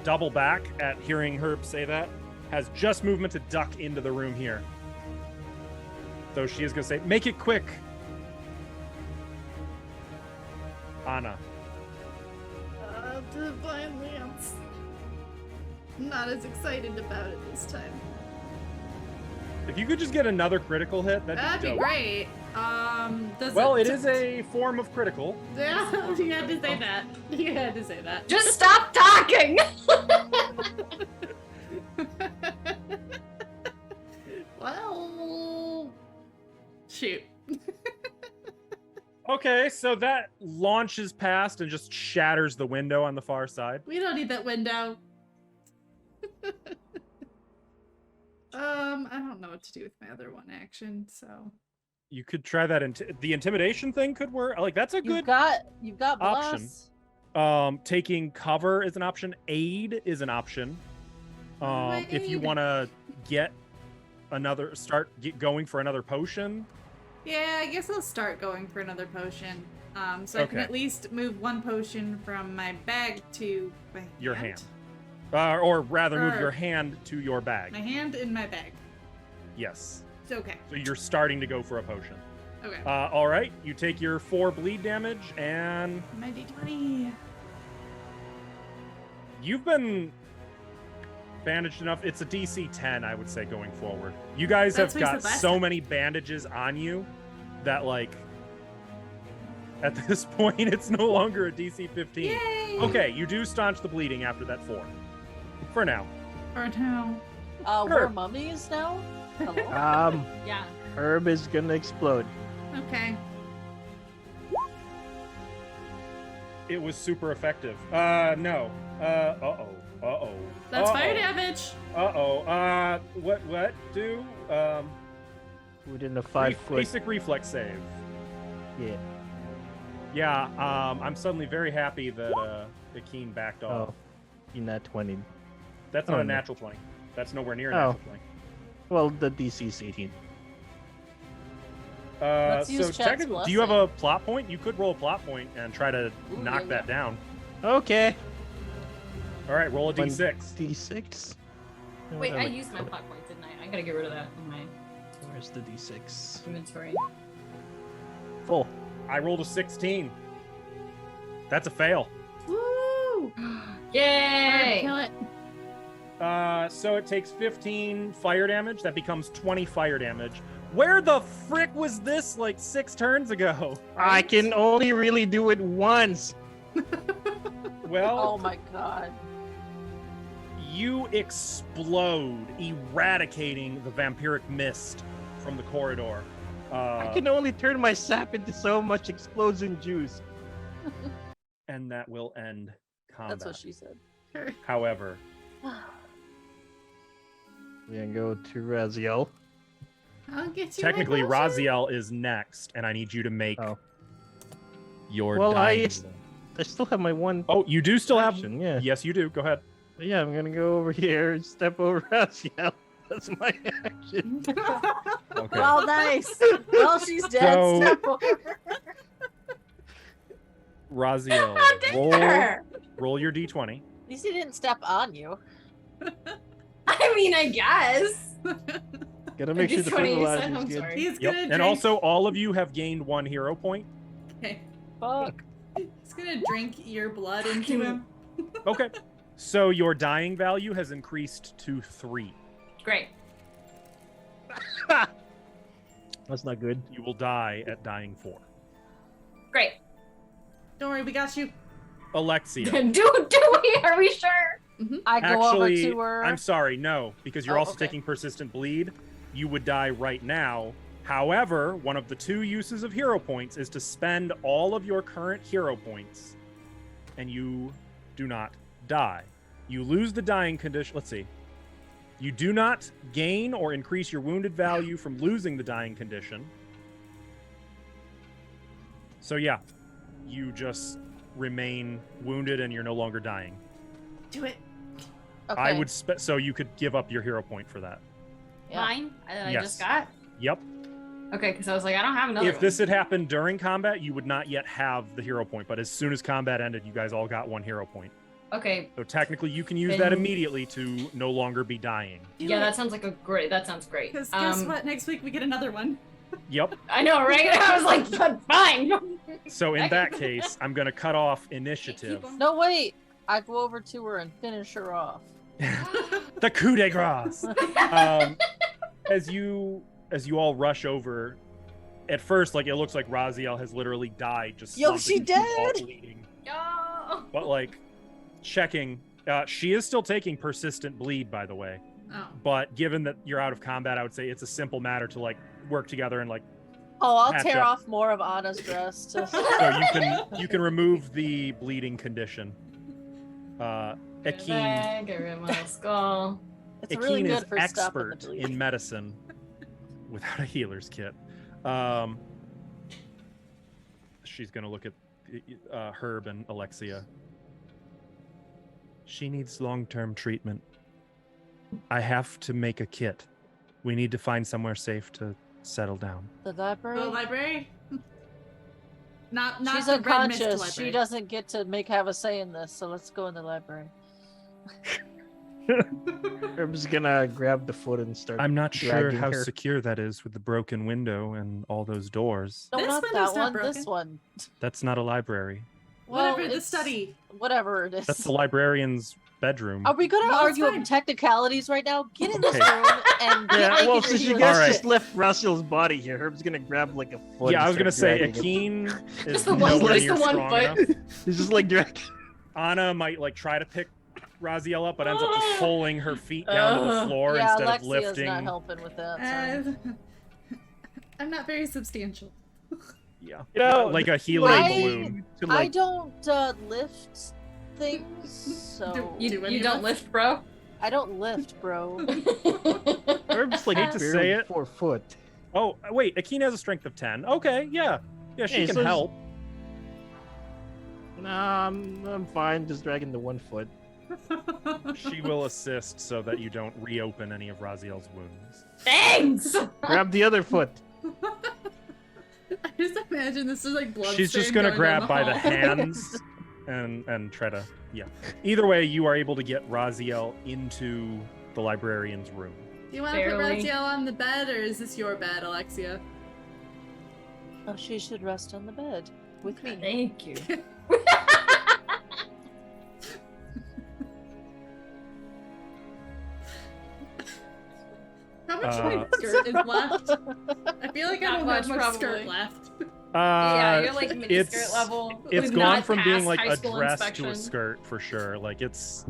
double back at hearing Herb say that. Has just movement to duck into the room here. So she is going to say, make it quick. Anna. Divinely, I'm not as excited about it this time. If you could just get another critical hit, that'd be dope. great. Well, it is a form of critical. Yeah, you had to say that. You had to say that. Just stop talking. Well, shoot. Okay, so that launches past and just shatters the window on the far side. We don't need that window. I don't know what to do with my other one action, so. You could try that. The intimidation thing could work. Like, that's a You've good got option. blast. Taking cover is an option. Aid is an option. My If you aid. want to get going for another potion. Yeah, I guess I'll start going for another potion. So I can Okay. at least move one potion from my bag to my Your hand. Or rather, move Or- your hand to your bag. My hand in my bag. Yes. It's okay. So you're starting to go for a potion. Okay. All right. You take your 4 bleed damage, and My d20. you've been bandaged enough. It's a DC 10, I would say, going forward. You guys That's have what he got said last so time. many bandages on you that, like, at this point, it's no longer a DC 15. Yay! Okay, you do staunch the bleeding after that 4. For now. Or no. We're Herb. mummies now? Hello? Yeah. Herb is gonna explode. Okay. It was super effective. No. Uh-oh. Uh-oh. That's Uh-oh. fire damage. Uh-oh. What? Do? Within a 5 foot. Basic reflex save. Yeah. Yeah, I'm suddenly very happy that Ikeen backed off. Oh. In that 20. That's not Oh, a no. natural 20. That's nowhere near a Oh. natural 20. Well, the DC's 18. Let's So use Chad's technically, do you have blessing. a plot point? You could roll a plot point and try to Ooh, knock yeah, that yeah. down. Okay. All right, roll a One d6. D6. Wait, I used my plot points, didn't I? I gotta get rid of that in my Where's the D6? inventory. I rolled a 16. That's a fail. Woo! Yay! Kill it. So it takes 15 fire damage. That becomes 20 fire damage. Where the frick was this like 6 turns ago? I can only really do it once. Well, Oh my god. you explode, eradicating the vampiric mist from the corridor. I can only turn my sap into so much explosion juice. And that will end combat. That's what she said. However, We're gonna go to Raziel. I'll get you. technically, my potion. Raziel is next, and I need you to make Oh. your Well, dying. I still have my one. Oh, you do still have. action, yeah. Yes, you do. Go ahead. Yeah, I'm gonna go over here and step over Raziel. That's my action. Okay. Well, nice. Well, she's dead. So- Step over. Raziel, roll your d20. At least he didn't step on you. I mean, I guess. Gotta make sure the D20 you said, fertilizer's I'm good. sorry. He's Yep. gonna And drink. also, all of you have gained 1 hero point. Okay. Fuck. He's gonna drink your blood into him. Okay. So your dying value has increased to 3. Great. That's not good. You will die at dying 4. Great. Don't worry, we got you. Alexia. do we? Are we sure? I go Actually, over to her. I'm sorry, no, because you're Oh, also okay. taking persistent bleed. You would die right now. However, one of the 2 uses of hero points is to spend all of your current hero points, and you do not die. You lose the dying condition. Let's see. You do not gain or increase your wounded value from losing the dying condition. So yeah, you just remain wounded and you're no longer dying. Do it. Okay. I would so you could give up your hero point for that. Yeah. Mine? I Yes. just got? Yep. Okay, because I was like, I don't have another If this had happened during combat, you would not yet have the hero point. But as soon as combat ended, you guys all got 1 hero point. Okay. So technically, you can use Then- that immediately to no longer be dying. Yeah, that sounds like that sounds great. Because guess what? Next week we get another one. Yep. I know, right? I was like, fine. So in that case, I'm gonna cut off initiative. Keep 'em. No, wait. I go over to her and finish her off. The coup de grace. As you all rush over, at first, like it looks like Raziel has literally died, just Yo, she slumping, all dead? bleeding. No. But like checking, she is still taking persistent bleed, by the way. Oh. But given that you're out of combat, I would say it's a simple matter to like work together and like Oh, I'll Patch tear up. off more of Anna's dress. To... so you can remove the bleeding condition. Akeen Get rid of my skull. It's really Akeen good is for stopping the expert bleed. in medicine without a healer's kit. She's gonna look at Herb and Alexia. She needs long-term treatment. I have to make a kit. We need to find somewhere safe to settle down. The library? The library? Not She's the Red Mist unconscious. library. She doesn't get to have a say in this, so let's go in the library. Herb's gonna grab the foot and start. I'm not sure dragging how her. secure that is with the broken window and all those doors. No, This not window's that not one. broken. This one. That's not a library. Whatever, the it's- study. Whatever it is. That's the librarian's bedroom. Are we gonna Well, it's argue fine. technicalities right now? Get in this Okay. room and get Yeah, naked well, and since do you your guys Alright. just left Russell's body here, Herb's gonna grab like a foot. Yeah, and I was gonna start say dragging it. Akeen is Just the one- nowhere just near the one strong foot. enough. He's just like dragging. Anna might like try to pick Raziel up, but ends up just pulling her feet down to the floor Yeah, instead Alexia's of lifting. not helping with that. sorry. I'm not very substantial. Yeah, You know, like a helium I- balloon. To I like, don't lift things, so You don't lift, bro. I don't lift, bro. Herb's like Hate to say barely it. 4 foot. Oh, wait, Akeen has a strength of 10. Okay, yeah, she Hey, can so- help. Nah, I'm fine. Just dragging the 1 foot. She will assist so that you don't reopen any of Raziel's wounds. Thanks. Grab the other foot. I just imagine this is like blood. She's just stain gonna going grab down by the hall. hands and try to Either way, you are able to get Raziel into the librarian's room. Do you want to put Barely. Raziel on the bed, or is this your bed, Alexia? Oh, she should rest on the bed with me. Thank you. How much of my skirt is left? I feel like I Not don't much, have much skirt probably. left. Yeah, you're like mid skirt it's level. it's We've gone not from being passed like high a school dress to a inspection. skirt for sure. Like it's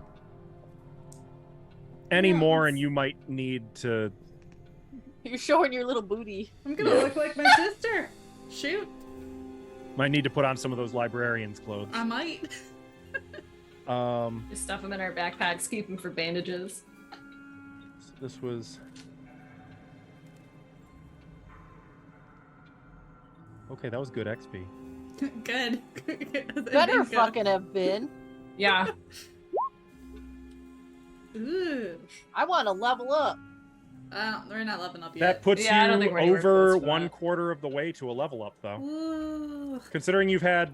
any more, and you might need to. You're showing your little booty. I'm gonna Yeah. look like my sister. Shoot, Might need to put on some of those librarian's clothes. I might. Just stuff them in our backpacks, keep them for bandages. So this was. Okay, that was good XP. Good. Better fucking have been. Yeah. Ooh. I want to level up. We're not leveling up That yet. puts Yeah, I don't you think we're anywhere over close to that. 1/4 of the way to a level up, though. Ooh. Considering you've had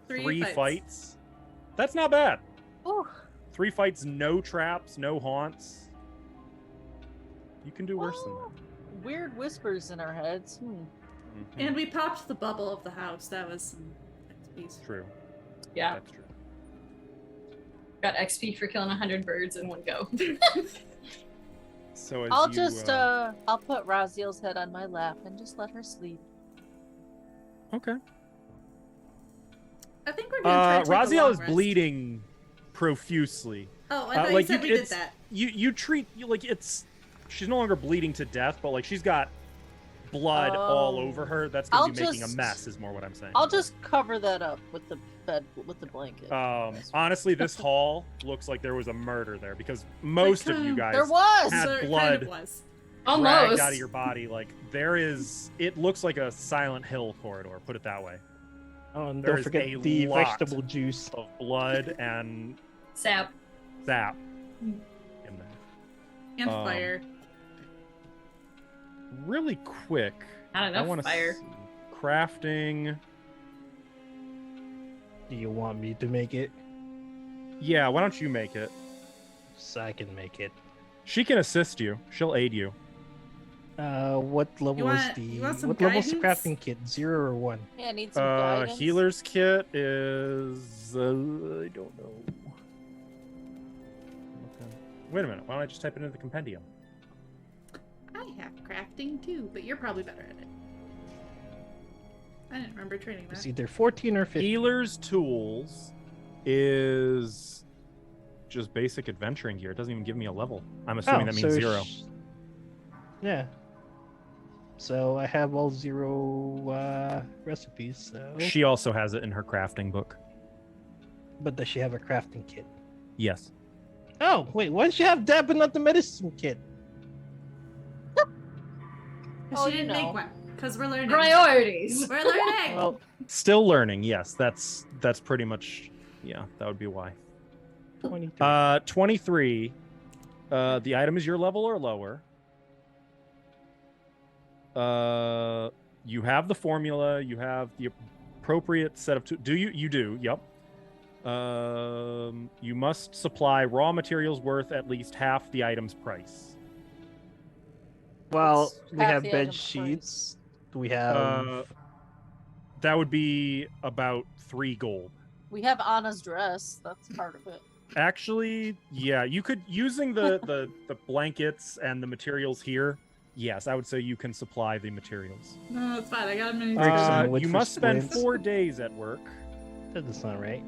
three fights, that's not bad. Ooh. 3 fights, no traps, no haunts. You can do worse than that. Weird whispers in our heads. Mhm. And we popped the bubble of the house. That was some XP. True. Yeah. That's true. Got XP for killing 100 birds in one go. So as I'll you, just I'll put Raziel's head on my lap and just let her sleep. Okay. I think we're gonna try to take a Raziel long is rest. bleeding profusely. Oh, I thought you like said we did it's- that. You treat you like it's. She's no longer bleeding to death, but like she's got blood all Oh. over her. That's gonna I'll be making a just- mess, is more what I'm saying. I'll just cover that up with the blanket. Honestly, this hall looks like there was a murder there because most of you guys there was. had So it blood kind of was. dragged Almost. out of your body. Like there is, it looks like a Silent Hill corridor. Put it that way. Oh, and There don't is forget a the lot. vegetable juice. Of blood and Sap. sap Mm. in there. And Um, fire. Really quick. Not I enough want to fire. crafting. Do you want me to make it? Yeah, why don't you make it? So I can make it. She can assist you. She'll aid you. What level want- is the you want some what level's the guidance? crafting kit? 0 or 1? Yeah, I need some guidance. Healer's kit is I don't know. Okay. Wait a minute. Why don't I just type it into the compendium? I have crafting too, but you're probably better at it. I didn't remember training It's that. either 14 or 15. Healer's tools is just basic adventuring gear. It doesn't even give me a level. I'm assuming that means 0. Yeah. So I have all 0 recipes. So. She also has it in her crafting book. But does she have a crafting kit? Yes. Oh wait, why does she have that but not the medicine kit? Oh, She you didn't know. make one because we're learning. Priorities. We're learning. Well, Still learning. Yes, that's pretty much. Yeah, that would be why. 23. 23. The item is your level or lower. You have the formula. You have the appropriate set of. Do you? You do. Yep. You must supply raw materials worth at least half the item's price. Well, What's we half have the bed item sheets. We have. That would be about 3 gold. We have Anna's dress. That's part of it. Actually, yeah, you could using the blankets and the materials here. Yes, I would say you can supply the materials. No, it's fine. I got many. Break some wood You for must spend splints. 4 days at work. That's not right.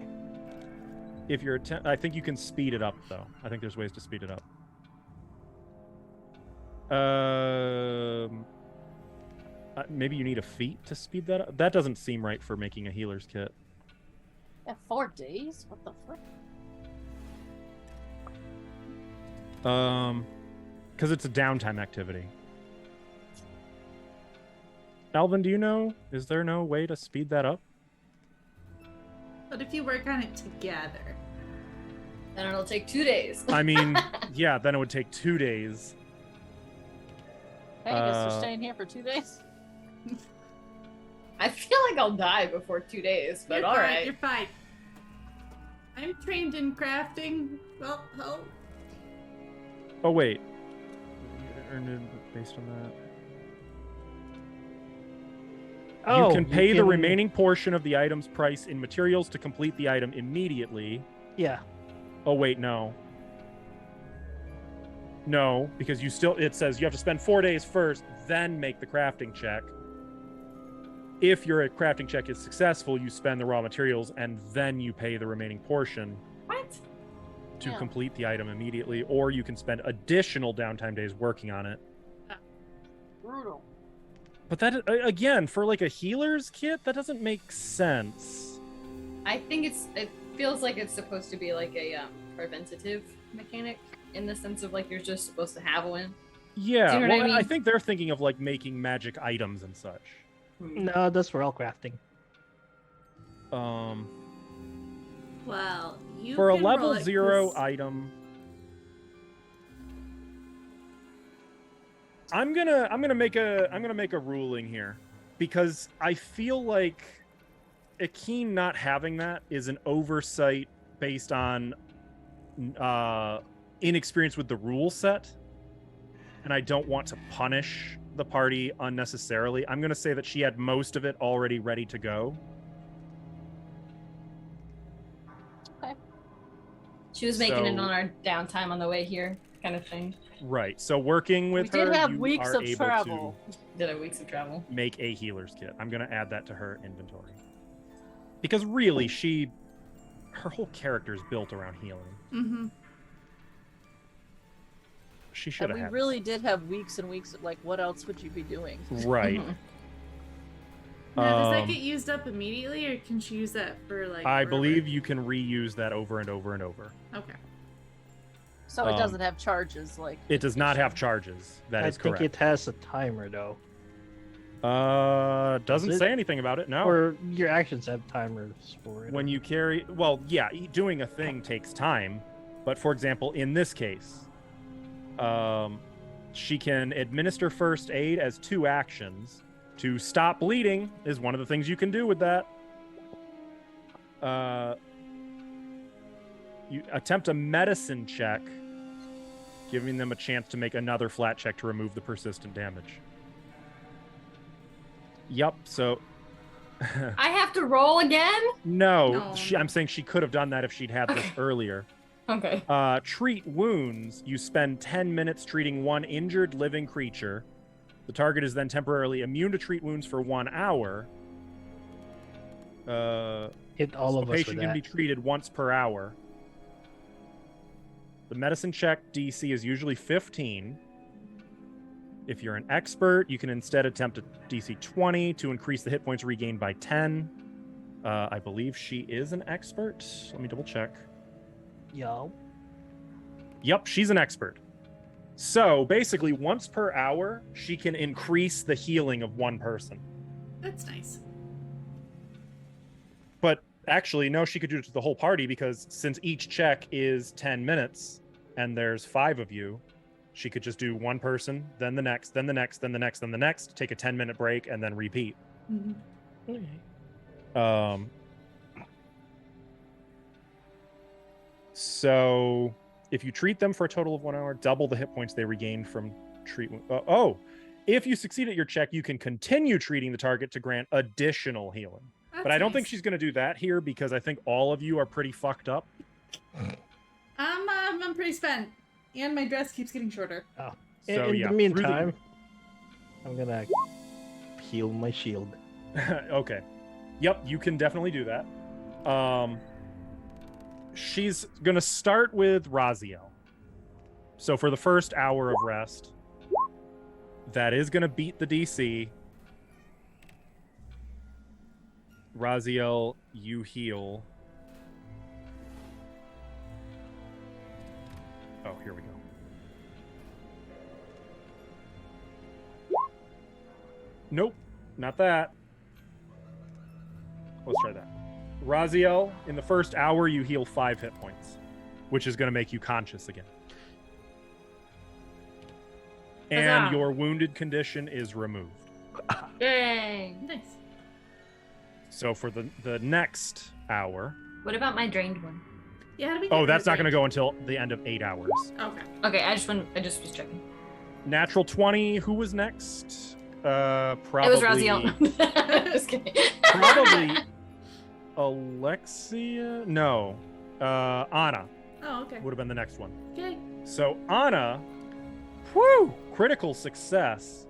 If you're, I think you can speed it up though. I think there's ways to speed it up. Maybe you need a feat to speed that up. That doesn't seem right for making a healer's kit. Yeah, 4 days? What the frick? Because it's a downtime activity. Alvin, do you know? Is there no way to speed that up? But if you work on it together, Then it'll take 2 days. I mean, yeah, then it would take 2 days. Hey, I guess we're staying here for 2 days. I feel like I'll die before 2 days, but you're all fine. right. You're fine. I'm trained in crafting. Well, oh, Oh wait, you earned it based on that. Oh, you can pay the remaining portion of the item's price in materials to complete the item immediately. Yeah. Oh wait, no. No, because it says you have to spend 4 days first, then make the crafting check. If your crafting check is successful, you spend the raw materials and then you pay the remaining portion What? to Yeah. complete the item immediately, or you can spend additional downtime days working on it. Brutal. But that, again, for like a healer's kit, that doesn't make sense. I think it feels like it's supposed to be like a preventative mechanic in the sense of like you're just supposed to have one. Yeah, Do you know well, what I mean? I think they're thinking of like making magic items and such. No, that's for all crafting. Well, you For a can roll level it, 0 'cause- item, I'm gonna make a ruling here, because I feel like Akeen not having that is an oversight based on inexperience with the rule set, and I don't want to punish the party unnecessarily. I'm gonna say that she had most of it already ready to go. She was making it So- on our downtime on the way here, kind of thing. Right. So working with We her, did have you weeks are of able travel. Did a weeks of travel. to make a healer's kit. I'm gonna add that to her inventory, because really, her whole character is built around healing. Mhm. She should And have. we really did have weeks and weeks of like, what else would you be doing? Right. Mhm. Now, does that Um, get used up immediately, or can she use that for like? I forever? believe you can reuse that over and over and over. Okay. So it Um, doesn't have charges like. It does not have charges. That I is think correct. it has a timer though. Doesn't Does it? say anything about it. No. Or your actions have timers for it. When you carry, well, yeah, doing a thing takes time, but for example, in this case, she can administer first aid as 2 actions. To stop bleeding is one of the things you can do with that. You attempt a medicine check, giving them a chance to make another flat check to remove the persistent damage. Yup, so I have to roll again? no, No. I'm saying she could have done that if she'd had this Okay. earlier. Okay. Treat wounds. You spend 10 minutes treating one injured living creature. The target is then temporarily immune to treat wounds for 1 hour. Hit all of The us patient with can that. be treated once per hour. The medicine check DC is usually 15. If you're an expert, you can instead attempt a DC 20 to increase the hit points regained by 10. I believe she is an expert. Let me double check. Yo. Yep, she's an expert. So basically, once per hour, she can increase the healing of one person. That's nice. But actually, no, she could do it to the whole party, because since each check is 10 minutes and there's 5 of you, she could just do one person, then the next, then the next, then the next, then the next, take a 10-minute break, and then repeat. So if you treat them for a total of 1 hour, double the hit points they regained from treatment. If you succeed at your check, you can continue treating the target to grant additional healing. But I don't think she's going to do that here, because I think all of you are pretty fucked up. I'm pretty spent, and my dress keeps getting shorter. So, in yeah, the through meantime, I'm gonna heal my shield. Okay. Yep, you can definitely do that. She's gonna start with Raziel. So for the first hour of rest, that is gonna beat the DC. Raziel, you heal. Oh, here we go. Nope, not that. Let's try that. Raziel, in the first hour, you heal 5 hit points, which is going to make you conscious again. And Huzzah. your wounded condition is removed. Yay. Nice. So for the next hour. What about my drained one? Yeah, how do we? Oh, that's not going to go until the end of 8 hours. Okay. Okay, I just was checking. Natural 20. Who was next? Probably. It was Raziel. Just kidding. Probably Alexia. No. Anna Oh, okay. would have been the next one. Okay. So Anna, Woo! Critical success.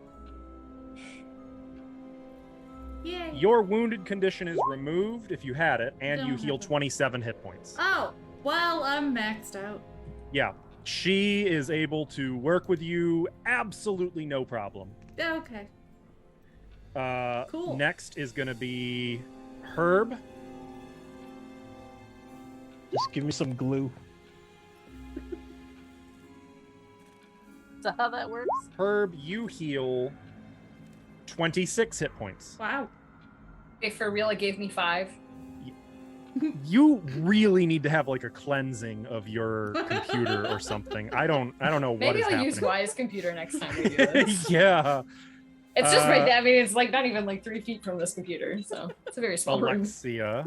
Yay. Your wounded condition is removed if you had it, and you Don't heal have it. 27 hit points. Oh, well, I'm maxed out. Yeah. She is able to work with you absolutely no problem. Okay. Cool. Next is going to be Herb. Just give me some glue. Is that how that works? Herb, you heal 26 hit points. Wow. Okay, for real, it gave me 5. You really need to have like a cleansing of your computer or something. I don't know what Maybe is I'll happening. use Wise computer next time we do this. Yeah. It's just right there. I mean, it's like not even like 3 feet from this computer, so it's a very small room. Alexia,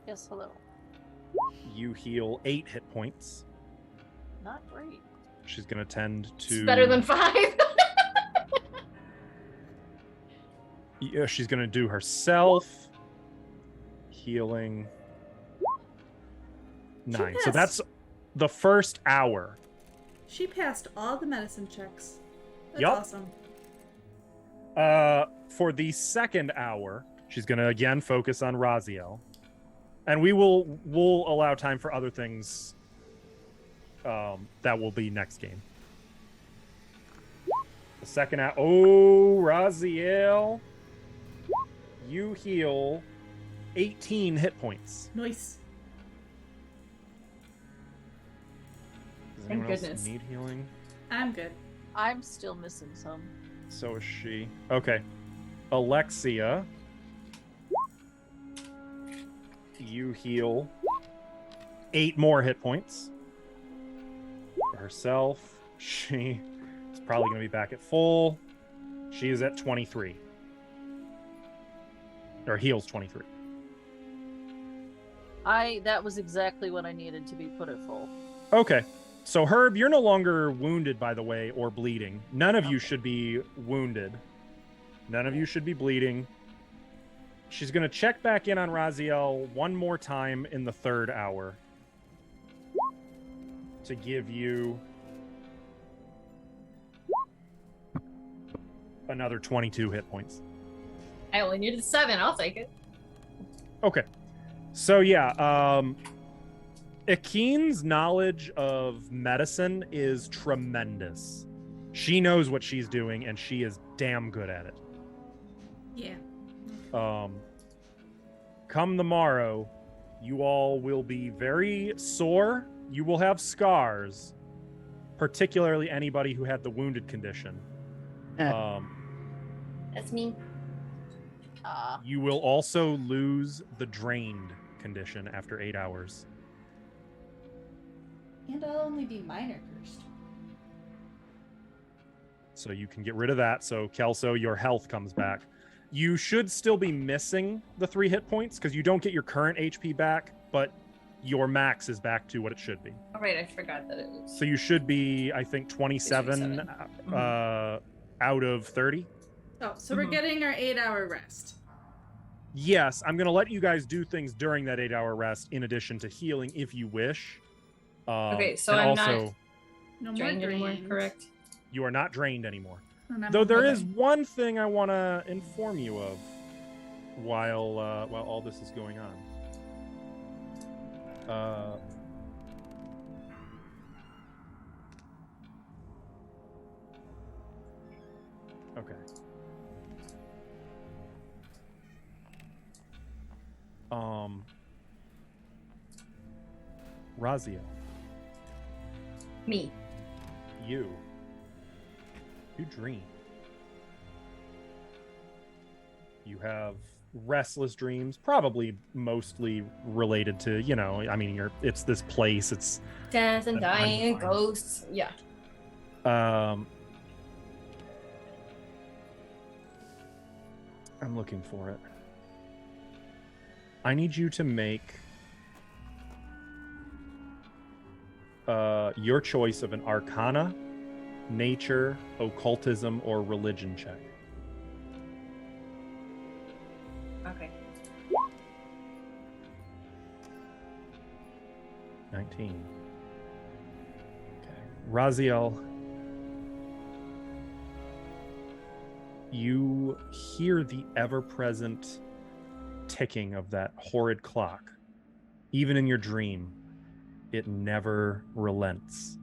Yes, hello. you heal 8 hit points. Not great. She's gonna tend to. It's better than 5. Yeah, she's gonna do herself healing 9. So passed. that's the first hour. She passed all the medicine checks. That's Yup. awesome. For the second hour, she's gonna again focus on Raziel, and we'll allow time for other things. That will be next game. The second hour. Oh, Raziel, you heal 18 hit points. Nice. Does Thank anyone else goodness. need healing? I'm good. I'm still missing some. So is she. Okay. Alexia, you heal 8 more hit points. For herself, she is probably going to be back at full. She is at 23. Or heals 23. That was exactly what I needed to be put at full. Okay. So Herb, you're no longer wounded, by the way, or bleeding. None of you should be wounded. None of you should be bleeding. She's going to check back in on Raziel one more time in the third hour to give you another 22 hit points. I only needed 7. I'll take it. Okay. So yeah, Akeen's knowledge of medicine is tremendous. She knows what she's doing, and she is damn good at it. Yeah. Come the morrow, you all will be very sore. You will have scars, particularly anybody who had the wounded condition. That's me. You will also lose the drained condition after 8 hours. And I'll only be minor cursed. So you can get rid of that. So Kelso, your health comes back. You should still be missing the 3 hit points because you don't get your current HP back, but your max is back to what it should be. All right, I forgot that it was. So you should be, I think, 27 out of 30. Oh, so we're getting our 8-hour rest. Yes, I'm going to let you guys do things during that 8-hour rest in addition to healing if you wish. Okay, so and I'm also, not No drained more anymore, drains. correct? you are not drained anymore. And I'm Though there okay. is one thing I want to inform you of while all this is going on. Okay. Raziel, Me. you dream. You have restless dreams, probably mostly related to, I mean, it's this place, it's Death and I'm dying and fine. ghosts. Yeah. I'm looking for it. I need you to make your choice of an arcana, nature, occultism, or religion check. Okay. 19. Okay. Raziel, you hear the ever-present ticking of that horrid clock. Even in your dream, it never relents,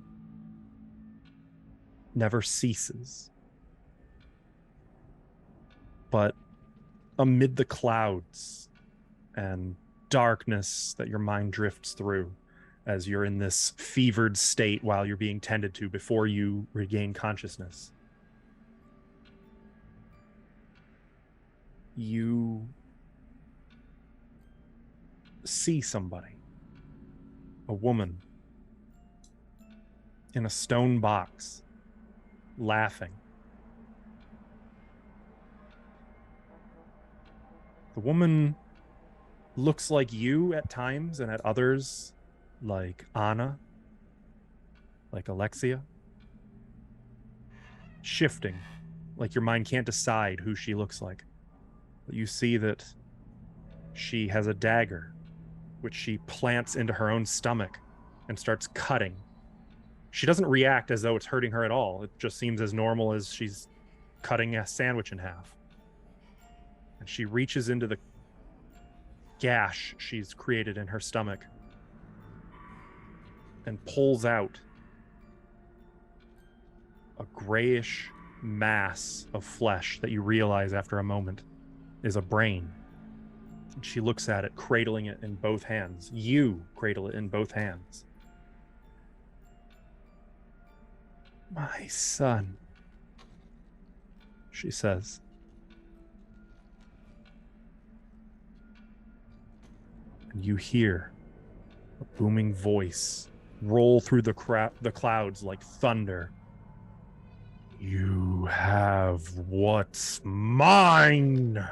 never ceases. But amid the clouds and darkness that your mind drifts through as you're in this fevered state while you're being tended to before you regain consciousness, you see somebody, a woman in a stone box, laughing. The woman looks like you at times, and at others like Anna, like Alexia. Shifting, like your mind can't decide who she looks like. But you see that she has a dagger, which she plants into her own stomach and starts cutting. She doesn't react as though it's hurting her at all. It just seems as normal as she's cutting a sandwich in half. And she reaches into the gash she's created in her stomach and pulls out a grayish mass of flesh that you realize after a moment is a brain. And she looks at it, cradling it in both hands. You cradle it in both hands. My son, she says. And you hear a booming voice roll through the clouds like thunder. You have what's mine.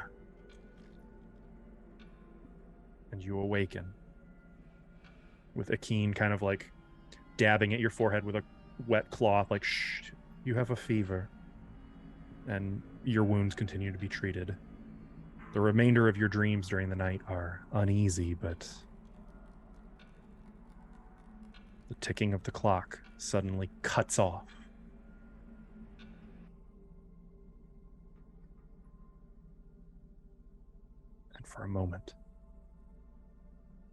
And you awaken with Akeen kind of like dabbing at your forehead with a wet cloth, like, shh, you have a fever. And your wounds continue to be treated. The remainder of your dreams during the night are uneasy, but the ticking of the clock suddenly cuts off. And for a moment,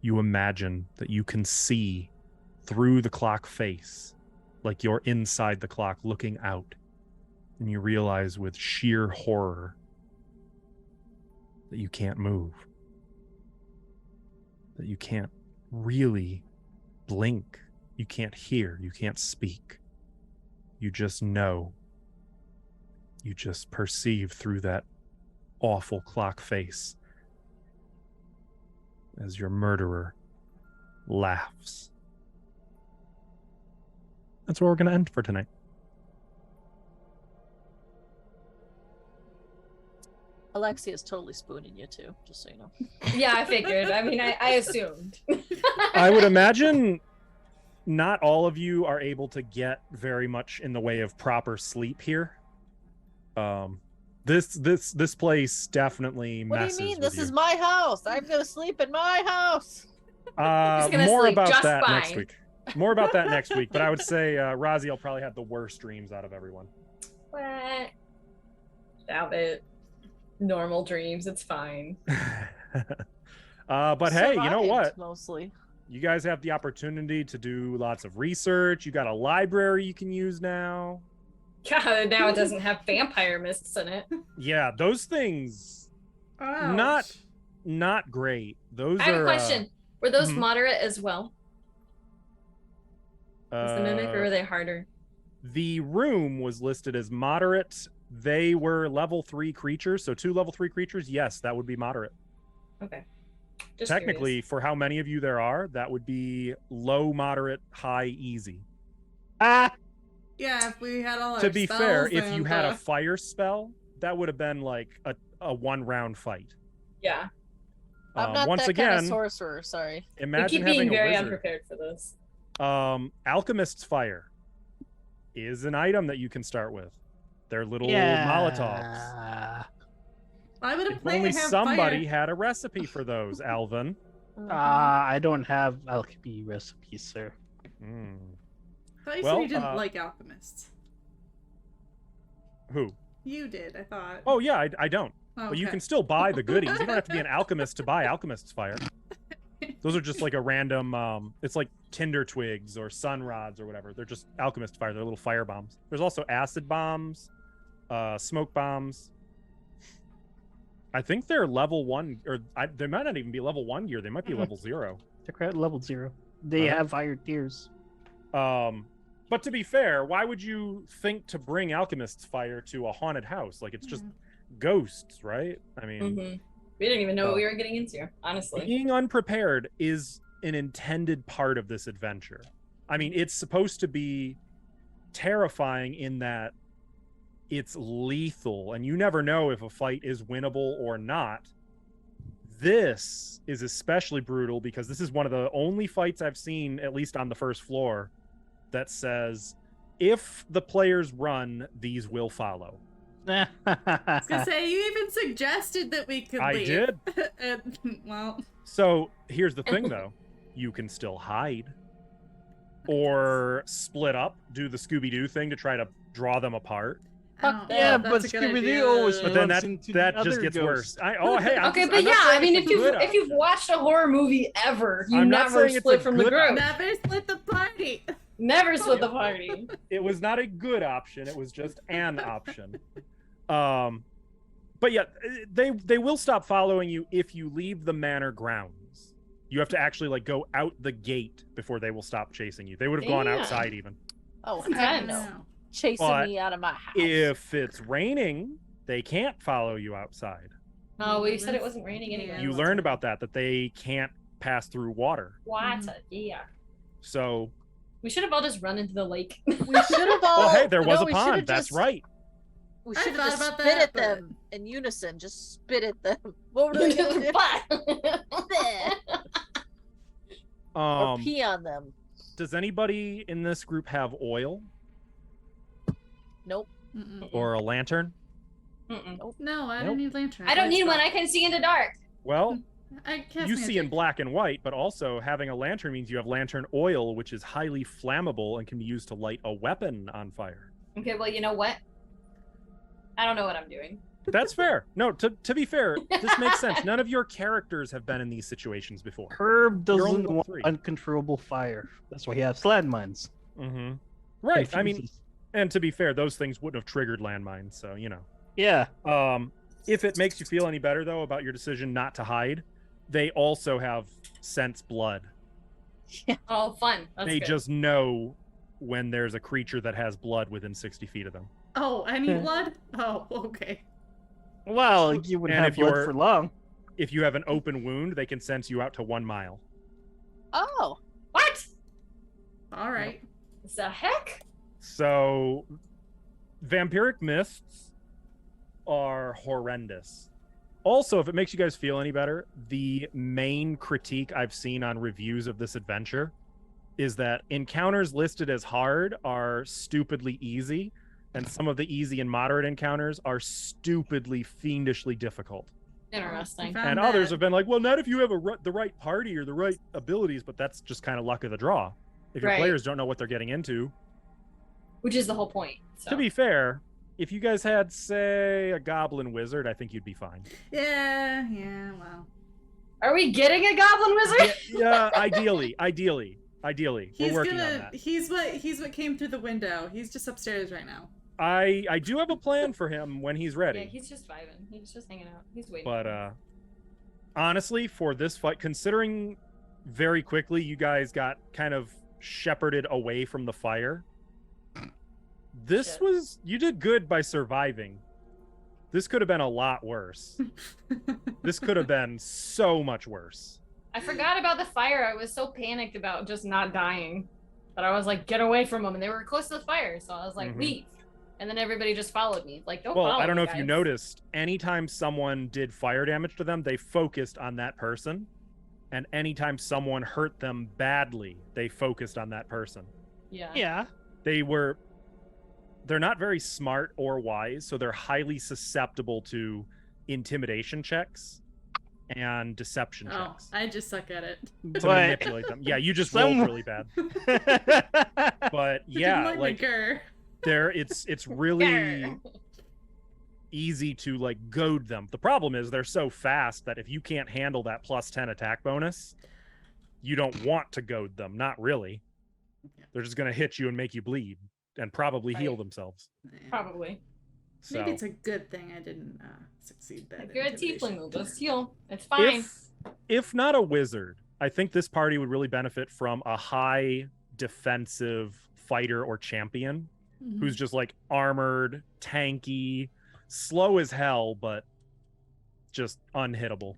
you imagine that you can see through the clock face, like you're inside the clock looking out. And you realize with sheer horror that you can't move, that you can't really blink, you can't hear, you can't speak. You just know, you just perceive through that awful clock face as your murderer laughs. That's where we're going to end for tonight. Alexia is totally spooning you too, just so you know. Yeah, I figured. I mean, I assumed. I would imagine not all of you are able to get very much in the way of proper sleep here. This place definitely What do messes you mean? with This you. is my house. I'm gonna sleep in my house. gonna More sleep about just that fine. next week. More about that next week. But I would say Raziel probably had the worst dreams out of everyone. What? Doubt it. Normal dreams. It's fine. But hey, you know Survived, what? Mostly. You guys have the opportunity to do lots of research. You got a library you can use now. God, now it doesn't have vampire mists in it. Yeah, those things Ouch. not great. Those I have are a question. Were those mhm. moderate as well? Was the mimic, or were they harder? The room was listed as moderate. They were level 3 creatures, so 2 level 3 creatures. Yes, that would be moderate. Okay. Just Technically, curious. for how many of you there are, that would be low, moderate, high, easy. Yeah, if we had all our To be fair, spells if you and, had a fire spell, that would have been like a 1-round fight. Yeah. I'm not once that again, kind of sorcerer. Sorry. We imagine keep being having a very wizard. unprepared for this. Alchemist's fire is an item that you can start with. They're little Molotovs. Why would a If player only have somebody fire? had a recipe for those, Alvin. I don't have alchemy recipes, sir. Mm. I thought you Well, said you didn't like alchemists. Who? You did, I thought. Oh yeah, I don't. Oh, But you okay. can still buy the goodies. You don't have to be an alchemist to buy alchemist's fire. Those are just like a random. It's like tinder twigs or sun rods or whatever. They're just alchemist fire. They're little fire bombs. There's also acid bombs, smoke bombs. I think they're level 1, or they might not even be level 1 gear. They might be level 0. They're at level 0. They Uh-huh. have higher tiers. But to be fair, why would you think to bring alchemist's fire to a haunted house? Like, it's just ghosts, right? I mean, Mm-hmm. We didn't even know what we were getting into, honestly. being unprepared is an intended part of this adventure. I mean, it's supposed to be terrifying in that it's lethal and you never know if a fight is winnable or not. This is especially brutal because this is one of the only fights I've seen, at least on the first floor, that says if the players run, these will follow. I was gonna say, you even suggested that we could I leave. did. And, well, So here's the thing, though. You can still hide or split up, do the Scooby-Doo thing to try to draw them apart. I don't know Yeah, if but that's a good Scooby-Doo idea. always But then runs into that the just other gets ghosts. worse. I'm Okay, just- but I'm not yeah, saying I mean, it's if a you've good if you've option. watched a horror movie ever, you I'm not never saying it's split a from the good group. Never split the party. Never split the party. It was not a good option. It was just an option. But yeah, they will stop following you if you leave the manor grounds. You have to actually like go out the gate before they will stop chasing you. They would have gone Damn. outside even. Oh, Intense. heck no. Chasing But me out of my house. If it's raining, they can't follow you outside. Oh, well, you said it wasn't raining anyway. Yeah. You learned about that they can't pass through water. What? Yeah. So, We should have all just run into the lake. We should have all. well, hey, there was no, a we pond. should've That's just- right. We I should thought have just about spit that, at but- them in unison. Just spit at them. What were they gonna do? Bleh. Or Um, pee on them. does anybody in this group have oil Nope. Mm-mm. or a lantern? Mm-mm. No, I Nope. don't need lantern. I don't need one. I can see in the dark. Well, I cast you see in magic. black and white, but also having a lantern means you have lantern oil, which is highly flammable and can be used to light a weapon on fire. Okay, well, you know what? I don't know what I'm doing. That's fair. No, to be fair, this makes sense. None of your characters have been in these situations before. Herb You're only doesn't level want 3. uncontrollable fire. That's why he has landmines. Mm-hmm. Right. I mean, Confuses. and to be fair, those things wouldn't have triggered landmines, so you know. Yeah. If it makes you feel any better though about your decision not to hide, they also have sense blood. Oh, fun. That's They good. just know when there's a creature that has blood within 60 feet of them. Oh, I need blood? Oh, okay. Well, you wouldn't And have if blood you're- for long. If you have an open wound, they can sense you out to 1 mile. Oh. What? All right. The heck? So, vampiric mists are horrendous. Also, if it makes you guys feel any better, the main critique I've seen on reviews of this adventure is that encounters listed as hard are stupidly easy, and some of the easy and moderate encounters are stupidly, fiendishly difficult. Interesting. Found And others that. have been like, well, not if you have the right party or the right abilities, but that's just kind of luck of the draw. If your Right. players don't know what they're getting into. Which is the whole point. So. To be fair, if you guys had, say, a goblin wizard, I think you'd be fine. Yeah, well. Are we getting a goblin wizard? Yeah, ideally. He's We're working gonna on that. he's what came through the window. He's just upstairs right now. I do have a plan for him when he's Yeah, ready. he's just vibing. He's just hanging out. He's waiting. But honestly, for this fight, considering very quickly you guys got kind of shepherded away from the fire, this Shit. was, you did good by surviving. This could have been a lot worse. This could have been so much worse. I forgot about the fire. I was so panicked about just not dying that I was like, get away from them. And they were close to the fire. So I was like, Mhm. leave. And then everybody just followed me. Like, don't Well, follow I don't know me, if you guys. noticed, anytime someone did fire damage to them, they focused on that person. And anytime someone hurt them badly, they focused on that person. Yeah. Yeah. They're not very smart or wise, so they're highly susceptible to intimidation checks and deception Oh, checks I just suck at it. to manipulate them. Yeah, you just rolled Some- really bad. But Didn't yeah, like my like gur. it's really Grr. easy to like goad them. The problem is they're so fast that if you can't handle that +10 attack bonus, you don't want to goad them. Not really. They're just going to hit you and make you bleed and probably heal Right. themselves. Probably. So Maybe it's a good thing I didn't succeed that. If you're a intimidation. tiefling, we'll just heal. It's fine. if not a wizard, I think this party would really benefit from a high defensive fighter or champion Mhm. who's just like armored, tanky, slow as hell, but just unhittable.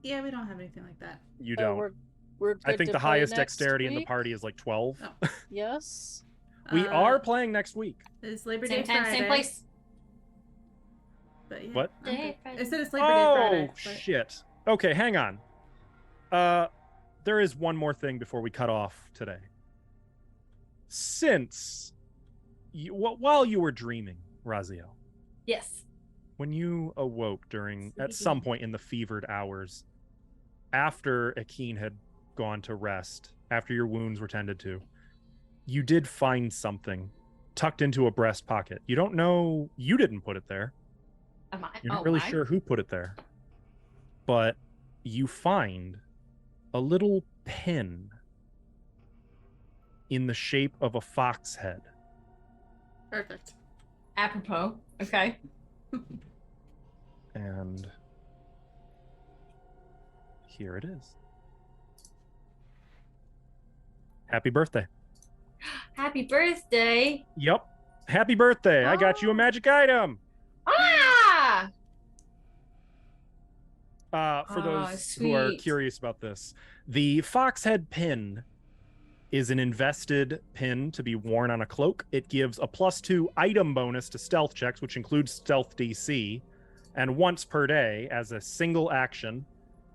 Yeah, we don't have anything like that. You Oh, don't. we're I good think to the play highest next dexterity in the week? party is like 12. Oh. Yes. We Uh, are playing next week. It's Labor Same Day time, Friday. same place. But yeah, What? I'm Day good. I said it's Labor Day Friday. But... Shit. Okay, hang on. There is one more thing before we cut off today. Since while you were dreaming, Raziel, Yes. when you awoke at some point in the fevered hours after Akeen had gone to rest, after your wounds were tended to, you did find something tucked into a breast pocket. You don't know, you didn't put it there. Am I? You're not really am I? sure who put it there. But you find a little pin in the shape of a fox head. Perfect. Apropos. Okay. And here it is. Happy birthday. Happy birthday. Yep. Happy birthday. I got you a Oh. magic item. Ah! For Oh, those who are sweet. curious about this, the fox head pin is an invested pin to be worn on a cloak. It gives a +2 item bonus to stealth checks, which includes stealth DC. And once per day, as a single action,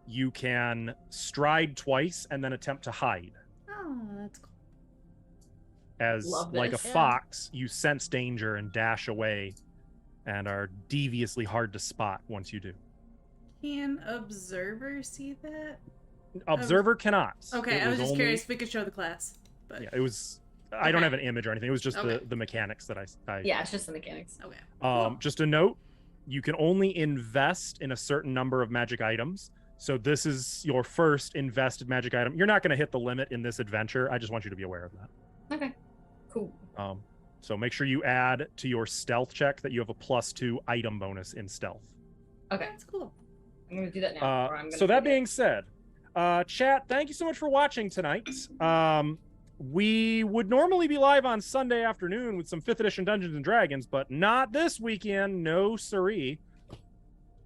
you can stride twice and then attempt to hide. Oh, that's cool. As Love like a this. Yeah. fox, you sense danger and dash away and are deviously hard to spot once you do. Can Observer see that? Observer cannot. Okay, It I was just only- curious if we could show the class. But Yeah, it was. I don't Okay. have an image or anything. It was just Okay. the mechanics that I Yeah, it's just the mechanics. okay. Just a note, you can only invest in a certain number of magic items. So this is your first invested magic item. You're not going to hit the limit in this adventure. I just want you to be aware of that. Okay. Cool. So make sure you add to your stealth check that you have a +2 item bonus in stealth. Okay. That's cool. I'm gonna do that now. Or I'm gonna So that forget. being said, chat, thank you so much for watching tonight. We would normally be live on Sunday afternoon with some 5th edition Dungeons and Dragons, but not this weekend. No siree.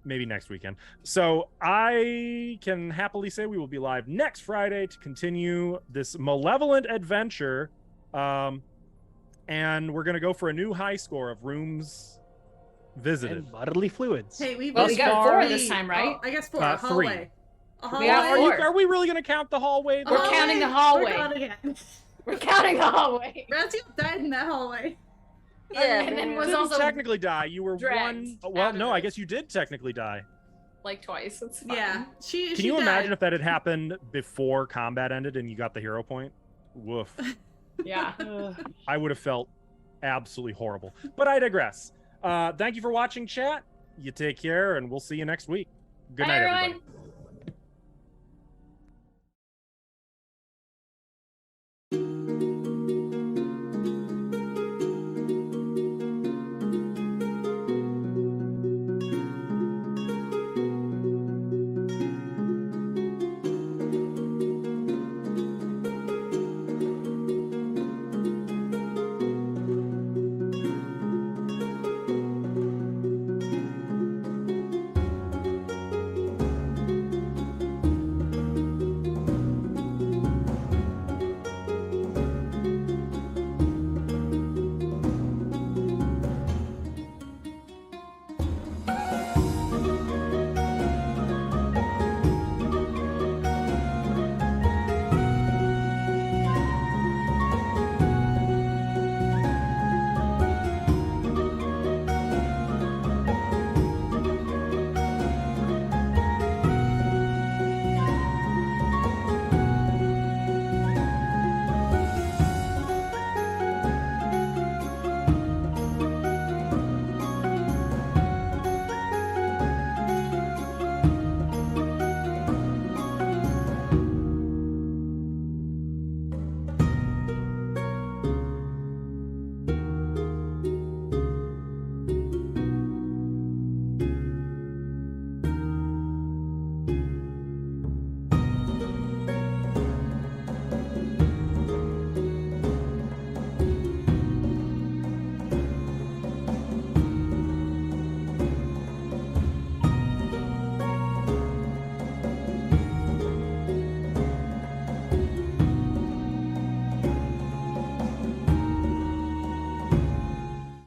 Maybe next weekend. So I can happily say we will be live next Friday to continue this malevolent adventure. And we're going to go for a new high score of rooms visited. And bodily fluids. Hey, we've Well, we been got four three- this time, right? Oh, I guess 4. Uh, A hallway. A hallway. We got four. Are we really going to count the hallway? We're counting the hallway. We're counting it. We're counting the hallway. Raziel died in that hallway. Yeah. And then You was didn't also technically die. You were dragged one. Well, out of no, I it. guess you did technically die. like twice. It's fine. Yeah. She Can you died. imagine if that had happened before combat ended and you got the hero point? Woof. Yeah. I would have felt absolutely horrible. But I digress. Thank you for watching, chat. You take care, and we'll see you next week. Good Bye, night, everyone. everybody.